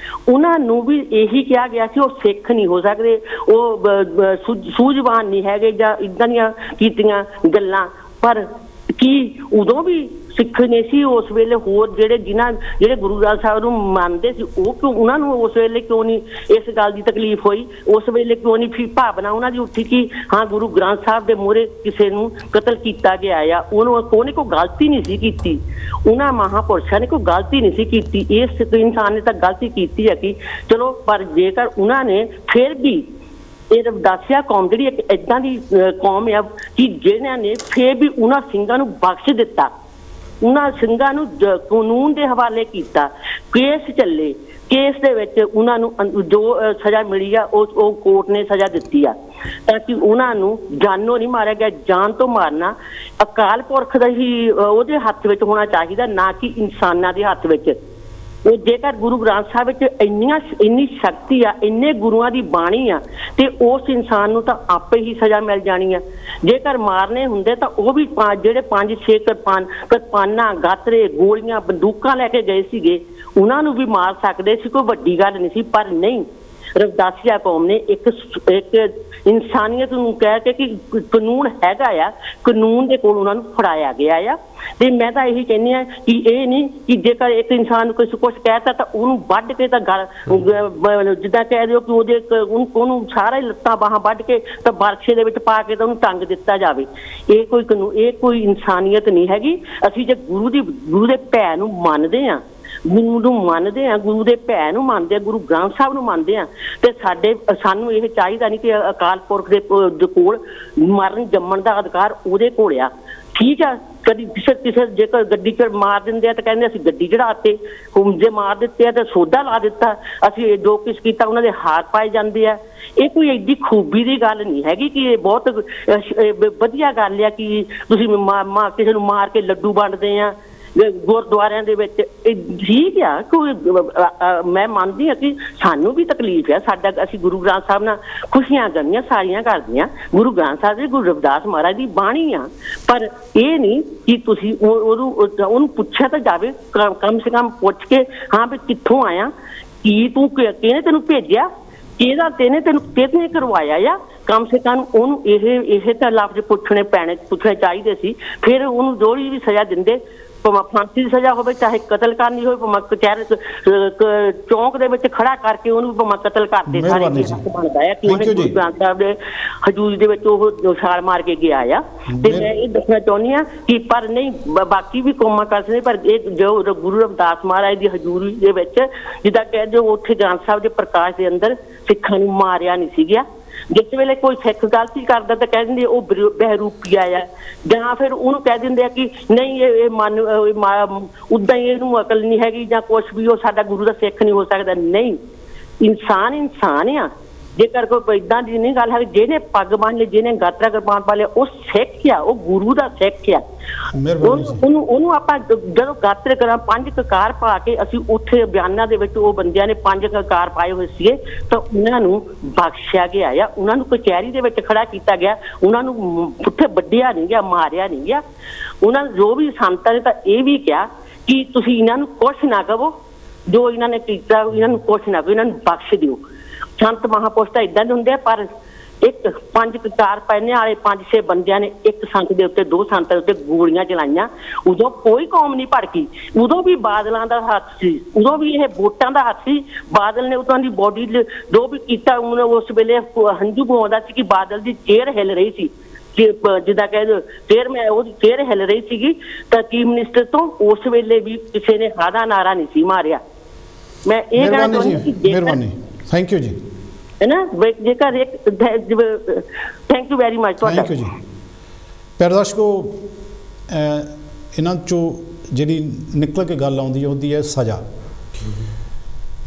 F: ਉਹਨਾਂ ਨੂੰ ਵੀ ਇਹੀ ਕਿਹਾ ਗਿਆ ਸੀ ਉਹ ਸਿੱਖ ਨਹੀਂ ਹੋ ਸਕਦੇ, ਉਹ ਸੂਝਵਾਨ ਨਹੀਂ ਹੈਗੇ ਜਾਂ ਇੱਦਾਂ ਦੀਆਂ ਕੀਤੀਆਂ ਗੱਲਾਂ। ਪਰ ਕੀ ਉਦੋਂ ਵੀ ਸਿੱਖ ਨੇ ਸੀ ਉਸ ਵੇਲੇ ਹੋਰ ਜਿਹੜੇ ਗੁਰੂ ਗ੍ਰੰਥ ਸਾਹਿਬ ਨੂੰ ਮੰਨਦੇ ਸੀ, ਉਹ ਕਿਉਂ ਉਹਨਾਂ ਨੂੰ ਉਸ ਵੇਲੇ ਕਿਉਂ ਨਹੀਂ ਇਸ ਗੱਲ ਦੀ ਤਕਲੀਫ ਹੋਈ? ਉਸ ਵੇਲੇ ਕਿਉਂ ਨਹੀਂ ਭਾਵਨਾ ਉਹਨਾਂ ਦੀ ਉੱਠੀ ਕਿ ਹਾਂ ਗੁਰੂ ਗ੍ਰੰਥ ਸਾਹਿਬ ਦੇ ਮੂਹਰੇ ਕਿਸੇ ਨੂੰ ਕਤਲ ਕੀਤਾ ਗਿਆ ਆ? ਉਹਨੇ ਕੋਈ ਗਲਤੀ ਨਹੀਂ ਸੀ ਕੀਤੀ, ਉਹਨਾਂ ਮਹਾਂਪੁਰਸ਼ਾਂ ਨੇ ਕੋਈ ਗਲਤੀ ਨਹੀਂ ਸੀ ਕੀਤੀ। ਇਸ ਇਨਸਾਨ ਨੇ ਤਾਂ ਗਲਤੀ ਕੀਤੀ ਹੈ ਕਿ ਚਲੋ, ਪਰ ਜੇਕਰ ਉਹਨਾਂ ਨੇ ਫਿਰ ਵੀ ਇਹ ਰਵਿਦਾਸੀਆ ਕੌਮ ਜਿਹੜੀ ਇੱਕ ਏਦਾਂ ਦੀ ਕੌਮ ਆ ਕਿ ਜਿਹਨਾਂ ਨੇ ਫਿਰ ਵੀ ਉਹਨਾਂ ਸਿੰਘਾਂ ਨੂੰ ਬਖਸ਼ ਦਿੱਤਾ, ਉਹਨਾਂ ਸਿੰਘਾਂ ਨੂੰ ਕਾਨੂੰਨ ਦੇ ਹਵਾਲੇ ਕੀਤਾ, ਕੇਸ ਚੱਲੇ, ਕੇਸ ਦੇ ਵਿੱਚ ਉਹਨਾਂ ਨੂੰ ਜੋ ਸਜ਼ਾ ਮਿਲੀ ਆ ਉਹ ਕੋਰਟ ਨੇ ਸਜ਼ਾ ਦਿੱਤੀ ਆ ਤਾਂ ਕਿ ਉਹਨਾਂ ਨੂੰ ਜਾਨੋਂ ਨਹੀਂ ਮਾਰਿਆ ਗਿਆ। ਜਾਨ ਤੋਂ ਮਾਰਨਾ ਅਕਾਲ ਪੁਰਖ ਦਾ ਹੀ ਉਹਦੇ ਹੱਥ ਵਿੱਚ ਹੋਣਾ ਚਾਹੀਦਾ, ਨਾ ਕਿ ਇਨਸਾਨਾਂ ਦੇ ਹੱਥ ਵਿੱਚ। ਉਹ ਜੇਕਰ ਗੁਰੂ ਗ੍ਰੰਥ ਸਾਹਿਬ ਵਿੱਚ ਇੰਨੀ ਸ਼ਕਤੀ ਆ, ਇੰਨੇ ਗੁਰੂਆਂ ਦੀ ਬਾਣੀ ਆ, ਤੇ ਉਸ ਇਨਸਾਨ ਨੂੰ ਤਾਂ ਆਪੇ ਹੀ ਸਜ਼ਾ ਮਿਲ ਜਾਣੀ ਆ। ਜੇਕਰ ਮਾਰਨੇ ਹੁੰਦੇ ਤਾਂ ਉਹ ਵੀ ਜਿਹੜੇ 5-6 ਕਿਰਪਾਨਾਂ, ਗਾਤਰੇ, ਗੋਲੀਆਂ, ਬੰਦੂਕਾਂ ਲੈ ਕੇ ਗਏ ਸੀਗੇ, ਉਹਨਾਂ ਨੂੰ ਵੀ ਮਾਰ ਸਕਦੇ ਸੀ, ਕੋਈ ਵੱਡੀ ਗੱਲ ਨਹੀਂ ਸੀ। ਪਰ ਨਹੀਂ, ਰਵਿਦਾਸੀਆ ਕੌਮ ਨੇ ਇੱਕ ਇਨਸਾਨੀਅਤ ਨੂੰ ਕਹਿ ਕੇ ਕਿ ਕਾਨੂੰਨ ਹੈਗਾ ਆ, ਕਾਨੂੰਨ ਦੇ ਕੋਲ ਉਹਨਾਂ ਨੂੰ ਫੜਾਇਆ ਗਿਆ ਆ। ਤੇ ਮੈਂ ਤਾਂ ਇਹੀ ਕਹਿੰਦੀ ਆ ਕਿ ਇਹ ਨਹੀਂ ਕਿ ਜੇਕਰ ਇੱਕ ਇਨਸਾਨ ਨੂੰ ਕੁਛ ਕਹਿਤਾ ਤਾਂ ਉਹਨੂੰ ਵੱਢ ਕੇ ਤਾਂ ਜਿੱਦਾਂ ਕਹਿ ਦਿਓ ਕਿ ਉਹਨੂੰ ਸਾਰਾ ਹੀ ਲੱਤਾਂ ਬਾਹਾਂ ਵੱਢ ਕੇ ਤਾਂ ਬਰਛੇ ਦੇ ਵਿੱਚ ਪਾ ਕੇ ਤਾਂ ਉਹਨੂੰ ਟੰਗ ਦਿੱਤਾ ਜਾਵੇ। ਇਹ ਕੋਈ ਇਨਸਾਨੀਅਤ ਨਹੀਂ ਹੈਗੀ। ਅਸੀਂ ਜੇ ਗੁਰੂ ਦੇ ਭੈ ਨੂੰ ਮੰਨਦੇ ਆ, ਗੁਰੂ ਨੂੰ ਮੰਨਦੇ ਆ, ਗੁਰੂ ਦੇ ਭੈ ਨੂੰ ਮੰਨਦੇ ਆ, ਗੁਰੂ ਗ੍ਰੰਥ ਸਾਹਿਬ ਨੂੰ ਮੰਨਦੇ ਆ, ਤੇ ਸਾਨੂੰ ਇਹ ਚਾਹੀਦਾ ਨਹੀਂ ਕਿ ਅਕਾਲ ਪੁਰਖ ਦੇ ਕੋਲ ਮਰਨ ਜੰਮਣ ਦਾ ਅਧਿਕਾਰ ਉਹਦੇ ਕੋਲ ਆ। ਠੀਕ ਆ, ਕਦੀ ਕਿਸੇ ਜੇਕਰ ਗੱਡੀ 'ਚ ਮਾਰ ਦਿੰਦੇ ਆ ਤਾਂ ਕਹਿੰਦੇ ਅਸੀਂ ਗੱਡੀ ਚੜਾਤੇ, ਜੇ ਮਾਰ ਦਿੱਤੇ ਆ ਤਾਂ ਸੋਧਾ ਲਾ ਦਿੱਤਾ, ਅਸੀਂ ਜੋ ਕੁਛ ਕੀਤਾ ਉਹਨਾਂ ਦੇ ਹਾथ ਪਾਏ ਜਾਂਦੇ ਆ। ਇਹ ਕੋਈ ਐਡੀ ਖੂਬੀ ਦੀ ਗੱਲ ਨਹੀਂ ਹੈਗੀ ਕਿ ਇਹ ਬਹੁਤ ਵਧੀਆ ਗੱਲ ਆ ਕਿ ਤੁਸੀਂ ਕਿਸੇ ਨੂੰ ਮਾਰ ਕੇ ਲੱਡੂ ਵੰਡਦੇ ਆ ਗੁਰਦੁਆਰਿਆਂ ਦੇ ਵਿੱਚ। ਠੀਕ ਆ, ਕੋਈ ਮੈਂ ਮੰਨਦੀ ਹਾਂ ਕਿ ਸਾਨੂੰ ਵੀ ਤਕਲੀਫ ਆ, ਅਸੀਂ ਗੁਰੂ ਗ੍ਰੰਥ ਸਾਹਿਬ ਨਾਲ ਖੁਸ਼ੀਆਂ ਗਮੀਆਂ ਸਾਰੀਆਂ ਕਰਦੇ ਹਾਂ। ਗੁਰੂ ਗ੍ਰੰਥ ਸਾਹਿਬ ਦੀ, ਗੁਰੂ ਰਵਿਦਾਸ ਮਹਾਰਾਜ ਦੀ ਬਾਣੀ ਆ, ਪਰ ਇਹ ਨਹੀਂ ਕਿ ਤੁਸੀਂ ਉਹਨੂੰ ਪੁੱਛਿਆ ਤਾਂ ਜਾਵੇ, ਕਮ ਸੇ ਕਮ ਪੁੱਛ ਕੇ ਹਾਂ ਵੀ ਕਿੱਥੋਂ ਆਇਆ, ਕੀ ਤੂੰ ਕਿਹਨੇ ਤੈਨੂੰ ਭੇਜਿਆ, ਕਿਹਨੇ ਕਰਵਾਇਆ ਆ। ਕਮ ਸੇ ਕਮ ਉਹਨੂੰ ਇਹ ਤਾਂ ਲਫ਼ਜ਼ ਪੁੱਛਣੇ ਚਾਹੀਦੇ ਸੀ। ਫਿਰ ਉਹਨੂੰ ਜਿਹੜੀ ਵੀ ਸਜ਼ਾ ਦਿੰਦੇ, ਭਾਵੇਂ ਫਾਂਸੀ ਦੀ ਸਜ਼ਾ ਹੋਵੇ, ਚਾਹੇ ਕਤਲ ਕਰਨੀ ਹੋਵੇ, ਭਾਵੇਂ ਕਚਹਿਰੀ ਚੌਂਕ ਦੇ ਵਿੱਚ ਖੜਾ ਕਰਕੇ ਉਹਨੂੰ ਭਾਵੇਂ ਕਤਲ ਕਰਦੇ। ਸਾਰੇ ਬਣਦਾ ਹੈ ਕਿ ਉਹਨੇ ਗੁਰੂ ਗ੍ਰੰਥ ਸਾਹਿਬ ਦੇ ਹਜ਼ੂਰੀ ਦੇ ਵਿੱਚ ਉਹ ਛਾਲ ਮਾਰ ਕੇ ਗਿਆ ਆ। ਤੇ ਮੈਂ ਇਹ ਦੱਸਣਾ ਚਾਹੁੰਦੀ ਹਾਂ ਕਿ ਪਰ ਨਹੀਂ, ਬਾਕੀ ਵੀ ਕੌਮਾਂ ਕਰ ਸਕਦੇ, ਪਰ ਇਹ ਜੋ ਗੁਰੂ ਰਵਿਦਾਸ ਮਹਾਰਾਜ ਦੀ ਹਜ਼ੂਰੀ ਦੇ ਵਿੱਚ ਜਿੱਦਾਂ ਕਹਿੰਦੇ ਉੱਥੇ ਗ੍ਰੰਥ ਸਾਹਿਬ ਦੇ ਪ੍ਰਕਾਸ਼ ਦੇ ਅੰਦਰ ਸਿੱਖਾਂ ਨੂੰ ਮਾਰਿਆ ਨਹੀਂ ਸੀ ਗਿਆ। ਜਿਸ ਵੇਲੇ ਕੋਈ ਸਿੱਖ ਗਲਤੀ ਕਰਦਾ ਤਾਂ ਕਹਿ ਦਿੰਦੇ ਉਹ ਬਹਿਰੂਪੀਆ ਆ, ਜਾਂ ਫਿਰ ਉਹਨੂੰ ਕਹਿ ਦਿੰਦੇ ਆ ਕਿ ਨਹੀਂ ਇਹ ਮਨ ਉੱਦਾਂ ਹੀ ਇਹਨੂੰ ਅਕਲ ਨਹੀਂ ਹੈਗੀ ਜਾਂ ਕੁਛ ਵੀ, ਉਹ ਸਾਡਾ ਗੁਰੂ ਦਾ ਸਿੱਖ ਨਹੀਂ ਹੋ ਸਕਦਾ। ਨਹੀਂ, ਇਨਸਾਨ ਆ। ਜੇਕਰ ਕੋਈ ਏਦਾਂ ਦੀ ਨਹੀਂ ਗੱਲ ਹੈ, ਜਿਹਨੇ ਪੱਗ ਬੰਨ ਲਈ, ਜਿਹਨੇ ਗਾਤਰਾ ਕਿਰਪਾਨ ਪਾ ਲਿਆ, ਉਹ ਸਿੱਖ ਆ, ਉਹ ਗੁਰੂ ਦਾ ਸਿੱਖ ਆ। ਉਹਨੂੰ ਆਪਾਂ ਜਦੋਂ ਗਾਤਰੇ ਕਰਾਂ 5 ਕਕਾਰ ਪਾ ਕੇ, ਅਸੀਂ ਉੱਥੇ ਬਿਆਨਾਂ ਦੇ ਵਿੱਚ ਉਹ ਬੰਦਿਆਂ ਨੇ 5 ਕਕਾਰ ਪਾਏ ਹੋਏ ਸੀਗੇ, ਤਾਂ ਉਹਨਾਂ ਨੂੰ ਬਖਸ਼ਿਆ ਗਿਆ ਆ, ਉਹਨਾਂ ਨੂੰ ਕਚਹਿਰੀ ਦੇ ਵਿੱਚ ਖੜਾ ਕੀਤਾ ਗਿਆ, ਉਹਨਾਂ ਨੂੰ ਉੱਥੇ ਵੱਢਿਆ ਨਹੀਂ ਗਿਆ, ਮਾਰਿਆ ਨਹੀਂ ਗਿਆ। ਉਹਨਾਂ ਨੂੰ ਜੋ ਵੀ ਸੰਤਾਂ ਨੇ ਤਾਂ ਇਹ ਵੀ ਕਿਹਾ ਕਿ ਤੁਸੀਂ ਇਹਨਾਂ ਨੂੰ ਕੁਛ ਨਾ ਕਹੋ, ਜੋ ਇਹਨਾਂ ਨੇ ਕੀਤਾ ਇਹਨਾਂ ਨੂੰ ਕੁਛ ਨਾ ਕਹੋ, ਇਹਨਾਂ ਨੂੰ ਬਖਸ਼ ਦਿਓ। ਸੰਤ ਮਹਾਂਪੁਰਸ਼ ਤਾਂ ਏਦਾਂ ਦੇ ਹੁੰਦੇ ਆ, ਪਰ ਇੱਕ 5 ਕਕਾਰ ਪਹਿਨੇ ਵਾਲੇ 5-6 ਬੰਦਿਆਂ ਨੇ ਇੱਕ ਸੰਤ ਦੇ ਉੱਤੇ, 2 ਸੰਤਾਂ ਦੇ ਉੱਤੇ ਗੋਲੀਆਂ ਚਲਾਈਆਂ। ਉਦੋਂ ਕੋਈ ਕੌਮ ਨਹੀਂ ਭੜਕੀ, ਉਦੋਂ ਵੀ ਬਾਦਲਾਂ ਦਾ ਹੱਥ ਸੀ, ਉਦੋਂ ਵੀ ਇਹ ਵੋਟਾਂ ਦਾ ਹੱਥ ਸੀ। ਬਾਦਲ ਨੇ ਉਦੋਂ ਦੀ ਬੋਡੀ ਜੋ ਵੀ ਕੀਤਾ, ਉਸ ਵੇਲੇ ਹੰਝੂ ਪਵਾਉਂਦਾ ਸੀ ਕਿ ਬਾਦਲ ਦੀ ਚੇਅਰ ਹਿੱਲ ਰਹੀ ਸੀ, ਜਿੱਦਾਂ ਕਹਿੰਦੇ ਚੇਅਰਮੈਨ ਉਹਦੀ ਚੇਅਰ ਹਿੱਲ ਰਹੀ ਸੀਗੀ, ਤਾਂ ਚੀਫ ਮਿਨਿਸਟਰ ਤੋਂ ਉਸ ਵੇਲੇ ਵੀ ਕਿਸੇ ਨੇ ਹਾਦਾ ਨਾਰਾ ਨਹੀਂ ਸੀ ਮਾਰਿਆ। ਮੈਂ ਇਹ ਕਹਿਣਾ ਚਾਹੁੰਦੀ,
A: ਥੈਂਕ ਯੂ ਜੀ,
F: ਹੈ ਨਾ, ਜੇਕਰ ਇੱਕ ਥੈਂਕ ਯੂ ਵੈਰੀ ਮਚ ਤੁਹਾਡਾ।
A: ਥੈਂਕ ਯੂ ਜੀ। ਪਿਆਰੇ ਦਰਸ਼ਕੋ, ਇਹਨਾਂ 'ਚੋਂ ਜਿਹੜੀ ਨਿਕਲ ਕੇ ਗੱਲ ਆਉਂਦੀ ਹੈ ਉਹਦੀ ਹੈ ਸਜ਼ਾ।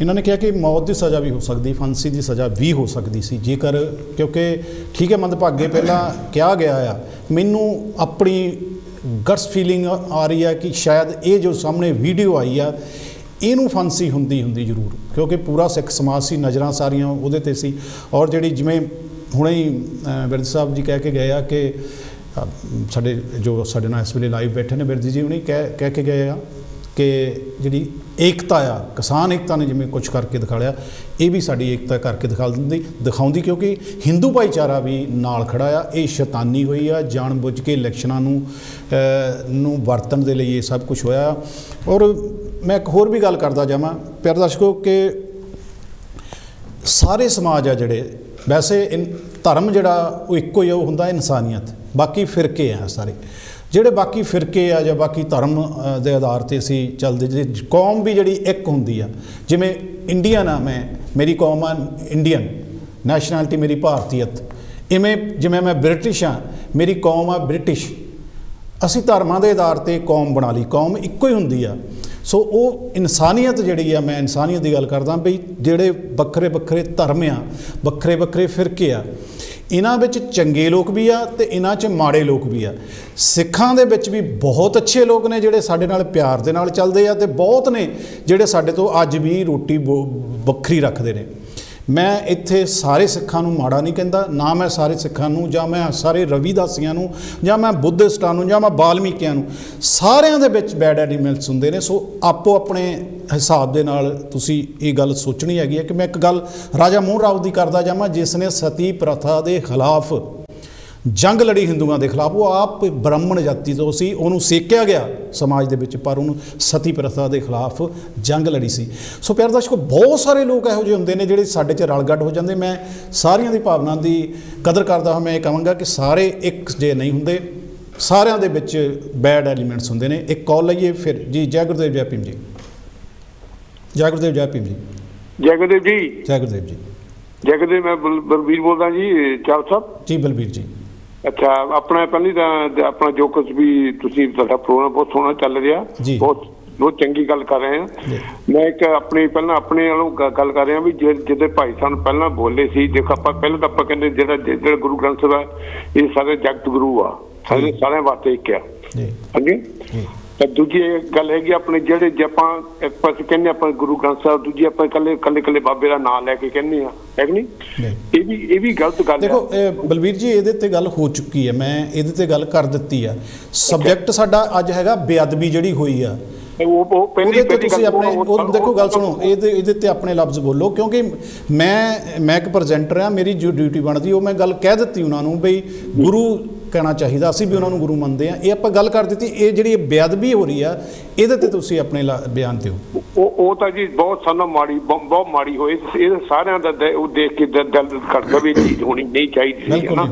A: ਇਹਨਾਂ ਨੇ ਕਿਹਾ ਕਿ ਮੌਤ ਦੀ ਸਜ਼ਾ ਵੀ ਹੋ ਸਕਦੀ, ਫਾਂਸੀ ਦੀ ਸਜ਼ਾ ਵੀ ਹੋ ਸਕਦੀ ਸੀ ਜੇਕਰ, ਕਿਉਂਕਿ ਠੀਕ ਹੈ ਮੰਦਭਾਗੇ ਪਹਿਲਾਂ ਕਿਹਾ ਗਿਆ ਆ, ਮੈਨੂੰ ਆਪਣੀ ਗਟਸ ਫੀਲਿੰਗ ਆ ਰਹੀ ਹੈ ਕਿ ਸ਼ਾਇਦ ਇਹ ਜੋ ਸਾਹਮਣੇ ਵੀਡੀਓ ਆਈ ਆ ਇਹਨੂੰ ਫਾਂਸੀ ਹੁੰਦੀ ਜ਼ਰੂਰ, ਕਿਉਂਕਿ ਪੂਰਾ ਸਿੱਖ ਸਮਾਜ ਸੀ, ਨਜ਼ਰਾਂ ਸਾਰੀਆਂ ਉਹਦੇ 'ਤੇ ਸੀ। ਔਰ ਜਿਹੜੀ ਜਿਵੇਂ ਹੁਣੇ ਹੀ ਬਿਰਧ ਸਾਹਿਬ ਜੀ ਕਹਿ ਕੇ ਗਏ ਆ ਕਿ ਸਾਡੇ ਨਾਲ ਇਸ ਵੇਲੇ ਲਾਈਵ ਬੈਠੇ ਨੇ ਬਿਰਧ ਜੀ, ਉਹਨੇ ਕਹਿ ਕੇ ਗਏ ਆ ਕਿ ਜਿਹੜੀ ਏਕਤਾ ਆ, ਕਿਸਾਨ ਏਕਤਾ ਨੇ ਜਿਵੇਂ ਕੁਝ ਕਰਕੇ ਦਿਖਾ ਲਿਆ, ਇਹ ਵੀ ਸਾਡੀ ਏਕਤਾ ਕਰਕੇ ਦਿਖਾਉਂਦੀ, ਕਿਉਂਕਿ ਹਿੰਦੂ ਭਾਈਚਾਰਾ ਵੀ ਨਾਲ ਖੜਾ ਆ। ਇਹ ਸ਼ੈਤਾਨੀ ਹੋਈ ਆ, ਜਾਣ ਬੁੱਝ ਕੇ ਇਲੈਕਸ਼ਨਾਂ ਨੂੰ ਵਰਤਣ ਦੇ ਲਈ ਇਹ ਸਭ ਕੁਝ ਹੋਇਆ। ਔਰ ਮੈਂ ਇੱਕ ਹੋਰ ਵੀ ਗੱਲ ਕਰਦਾ ਜਾਵਾਂ ਪਿਆਰੇ ਦਰਸ਼ਕੋ ਕਿ ਸਾਰੇ ਸਮਾਜ ਆ ਜਿਹੜੇ, ਵੈਸੇ ਧਰਮ ਜਿਹੜਾ ਉਹ ਇੱਕੋ ਹੀ, ਉਹ ਹੁੰਦਾ ਇਨਸਾਨੀਅਤ। ਬਾਕੀ ਫਿਰਕੇ ਆ ਸਾਰੇ, ਜਿਹੜੇ ਬਾਕੀ ਫਿਰਕੇ ਆ ਜਾਂ ਬਾਕੀ ਧਰਮ ਦੇ ਆਧਾਰ 'ਤੇ ਅਸੀਂ ਚੱਲਦੇ, ਜੇ ਕੌਮ ਵੀ ਜਿਹੜੀ ਇੱਕ ਹੁੰਦੀ ਆ, ਜਿਵੇਂ ਇੰਡੀਅਨ ਆ, ਮੇਰੀ ਕੌਮ ਆ ਇੰਡੀਅਨ, ਨੈਸ਼ਨੈਲਿਟੀ ਮੇਰੀ ਭਾਰਤੀਅਤ, ਜਿਵੇਂ ਮੈਂ ਬ੍ਰਿਟਿਸ਼ ਹਾਂ, ਮੇਰੀ ਕੌਮ ਆ ਬ੍ਰਿਟਿਸ਼। ਅਸੀਂ ਧਰਮਾਂ ਦੇ ਆਧਾਰ 'ਤੇ ਕੌਮ ਬਣਾ ਲਈ, ਕੌਮ ਇੱਕੋ ਹੀ ਹੁੰਦੀ ਆ। ਸੋ ਉਹ ਇਨਸਾਨੀਅਤ ਜਿਹੜੀ ਆ, ਮੈਂ ਇਨਸਾਨੀਅਤ ਦੀ ਗੱਲ ਕਰਦਾ ਵੀ ਜਿਹੜੇ ਵੱਖਰੇ ਵੱਖਰੇ ਧਰਮ ਆ, ਵੱਖਰੇ ਵੱਖਰੇ ਫਿਰਕੇ ਆ, ਇਹਨਾਂ ਵਿੱਚ ਚੰਗੇ ਲੋਕ ਵੀ ਆ ਤੇ ਇਹਨਾਂ 'ਚ ਮਾੜੇ ਲੋਕ ਵੀ ਆ। ਸਿੱਖਾਂ ਦੇ ਵਿੱਚ ਵੀ ਬਹੁਤ ਅੱਛੇ ਲੋਕ ਨੇ ਜਿਹੜੇ ਸਾਡੇ ਨਾਲ ਪਿਆਰ ਦੇ ਨਾਲ ਚੱਲਦੇ ਆ, ਤੇ ਬਹੁਤ ਨੇ ਜਿਹੜੇ ਸਾਡੇ ਤੋਂ ਅੱਜ ਵੀ ਰੋਟੀ ਵੱਖਰੀ ਰੱਖਦੇ ਨੇ। ਮੈਂ ਇੱਥੇ ਸਾਰੇ ਸਿੱਖਾਂ ਨੂੰ ਮਾੜਾ ਨਹੀਂ ਕਹਿੰਦਾ, ਨਾ ਮੈਂ ਸਾਰੇ ਸਿੱਖਾਂ ਨੂੰ ਜਾਂ ਮੈਂ ਸਾਰੇ ਰਵੀਦਾਸੀਆਂ ਨੂੰ ਜਾਂ ਮੈਂ ਬੁੱਧਿਸਟਾਂ ਨੂੰ ਜਾਂ ਮੈਂ ਬਾਲਮੀਕਿਆਂ ਨੂੰ, ਸਾਰਿਆਂ ਦੇ ਵਿੱਚ ਬੈਡ ਐਲੀਮੈਂਟਸ ਹੁੰਦੇ ਨੇ। ਸੋ ਆਪੋ ਆਪਣੇ ਹਿਸਾਬ ਦੇ ਨਾਲ ਤੁਸੀਂ ਇਹ ਗੱਲ ਸੋਚਣੀ ਹੈਗੀ ਹੈ ਕਿ ਮੈਂ ਇੱਕ ਗੱਲ ਰਾਜਾ ਮੋਹਨ ਰਾਓ ਦੀ ਕਰਦਾ ਜਾਵਾਂ, ਜਿਸ ਨੇ ਸਤੀ ਪ੍ਰਥਾ ਦੇ ਖਿਲਾਫ ਜੰਗ ਲੜੀ, ਹਿੰਦੂਆਂ ਦੇ ਖਿਲਾਫ। ਉਹ ਆਪ ਬ੍ਰਾਹਮਣ ਜਾਤੀ ਤੋਂ ਸੀ, ਉਹਨੂੰ ਸੇਕਿਆ ਗਿਆ ਸਮਾਜ ਦੇ ਵਿੱਚ, ਪਰ ਉਹਨੂੰ ਸਤੀ ਪ੍ਰਥਾ ਦੇ ਖਿਲਾਫ ਜੰਗ ਲੜੀ ਸੀ। ਸੋ ਪਿਆਰੇ ਦਰਸ਼ਕੋ, ਬਹੁਤ ਸਾਰੇ ਲੋਕ ਇਹੋ ਜਿਹੇ ਹੁੰਦੇ ਨੇ ਜਿਹੜੇ ਸਾਡੇ 'ਚ ਰਲਗੱਡ ਹੋ ਜਾਂਦੇ। ਮੈਂ ਸਾਰਿਆਂ ਦੀ ਭਾਵਨਾ ਦੀ ਕਦਰ ਕਰਦਾ ਹਾਂ। ਮੈਂ ਇਹ ਕਹਾਂਗਾ ਕਿ ਸਾਰੇ ਇੱਕ ਜੇ ਨਹੀਂ ਹੁੰਦੇ, ਸਾਰਿਆਂ ਦੇ ਵਿੱਚ ਬੈਡ ਐਲੀਮੈਂਟਸ ਹੁੰਦੇ ਨੇ। ਇੱਕ ਕਾਲ ਲਈਏ ਫਿਰ ਜੀ। ਜੈ ਗੁਰਦੇਵ ਜੈ ਭੀਮ ਜੀ। ਜੈ ਗੁਰਦੇਵ ਜੈ ਭੀਮ ਜੀ।
H: ਜੈ ਗੁਰਦੇਵ ਜੀ।
A: ਜੈ ਗੁਰਦੇਵ ਜੀ।
H: ਜੈ ਗੁਰਦੇਵ। ਮੈਂ ਬਲਬੀਰ ਬੋਲਦਾ ਜੀ, ਚਾਲ ਸਾਹਿਬ
A: ਜੀ। ਬਲਬੀਰ ਜੀ।
H: ਅੱਛਾ, ਆਪਣਾ ਪਹਿਲੀ ਤਾਂ ਆਪਣਾ ਜੋ ਕੁਝ ਵੀ ਤੁਸੀਂ, ਤੁਹਾਡਾ ਪ੍ਰੋਗਰਾਮ ਬਹੁਤ ਸੋਹਣਾ ਚੱਲ ਰਿਹਾ, ਬਹੁਤ ਚੰਗੀ ਗੱਲ ਕਰ ਰਹੇ ਹਾਂ। ਮੈਂ ਇੱਕ ਆਪਣੇ ਵੱਲੋਂ ਗੱਲ ਕਰ ਰਿਹਾ ਵੀ ਜਿਹਦੇ ਭਾਈ ਸਾਨੂੰ ਪਹਿਲਾਂ ਬੋਲੇ ਸੀ, ਦੇਖੋ ਆਪਾਂ ਪਹਿਲਾਂ ਤਾਂ ਆਪਾਂ ਕਹਿੰਦੇ ਜਿਹੜਾ ਗੁਰੂ ਗ੍ਰੰਥ ਸਾਹਿਬ ਹੈ ਇਹ ਸਾਰੇ ਜਗਤ ਗੁਰੂ ਆ, ਸਾਰੇ ਸਾਰਿਆਂ ਵਾਸਤੇ ਇੱਕ ਆ। ਹਾਂਜੀ। ਤਾਂ ਦੂਜੀ ਗੱਲ ਹੈਗੀ ਆਪਣੇ ਜਿਹੜੇ ਜੇ ਆਪਾਂ ਇੱਕ ਪਾਸੇ ਕਹਿੰਦੇ ਆਪਾਂ ਗੁਰੂ ਗ੍ਰੰਥ ਸਾਹਿਬ, ਦੂਜੀ ਆਪਾਂ ਇਕੱਲੇ ਬਾਬੇ ਦਾ ਨਾਮ ਲੈ ਕੇ ਕਹਿੰਦੇ ਆ, ਹੈ ਕਿ ਨਹੀਂ? ਇਹ ਵੀ ਗਲਤ ਗੱਲ ਹੈ।
A: ਦੇਖੋ ਬਲਬੀਰ ਜੀ, ਇਹਦੇ ਤੇ ਗੱਲ ਹੋ ਚੁੱਕੀ ਹੈ, ਮੈਂ ਇਹਦੇ ਤੇ ਗੱਲ ਕਰ ਦਿੱਤੀ ਆ। ਸਬਜੈਕਟ ਸਾਡਾ ਅੱਜ ਹੈਗਾ ਬੇਅਦਬੀ ਜਿਹੜੀ ਹੋਈ ਆ, ਉਹਦੇ ਤੇ ਤੁਸੀਂ ਆਪਣੇ ਦੇਖੋ ਗੱਲ ਸੁਣੋ, ਇਹਦੇ ਤੇ ਆਪਣੇ ਲਫ਼ਜ਼ ਬੋਲੋ, ਕਿਉਂਕਿ ਮੈਂ ਇੱਕ ਪ੍ਰੈਜ਼ੈਂਟਰ ਆ, ਮੇਰੀ ਜੋ ਡਿਊਟੀ ਬਣਦੀ ਉਹ ਮੈਂ ਗੱਲ ਕਹਿ ਦਿੱਤੀ ਉਹਨਾਂ ਨੂੰ ਬਈ ਗੁਰੂ ਕਹਿਣਾ ਚਾਹੀਦਾ, ਅਸੀਂ ਵੀ ਉਹਨਾਂ ਨੂੰ ਗੁਰੂ ਮੰਨਦੇ ਆ। ਇਹ ਆਪਾਂ ਗੱਲ ਕਰ ਦਿੱਤੀ। ਇਹ ਜਿਹੜੀ ਬੇਅਦਬੀ ਹੋ ਰਹੀ ਆ, ਇਹਦੇ ਤੇ ਤੁਸੀਂ ਆਪਣੇ ਬਿਆਨ ਦਿਓ।
H: ਉਹ ਤਾਂ ਜੀ ਬਹੁਤ ਸਾਨੂੰ ਬਹੁਤ ਮਾੜੀ ਹੋਈ। ਇਹ ਸਾਰਿਆਂ ਦਾ ਉਹ ਦੇਖ ਕੇ ਦਿਲ ਕਰਦਾ ਵੀ ਚੀਜ਼ ਹੋਣੀ ਨਹੀਂ ਚਾਹੀਦੀ ਸੀ ਨਾ।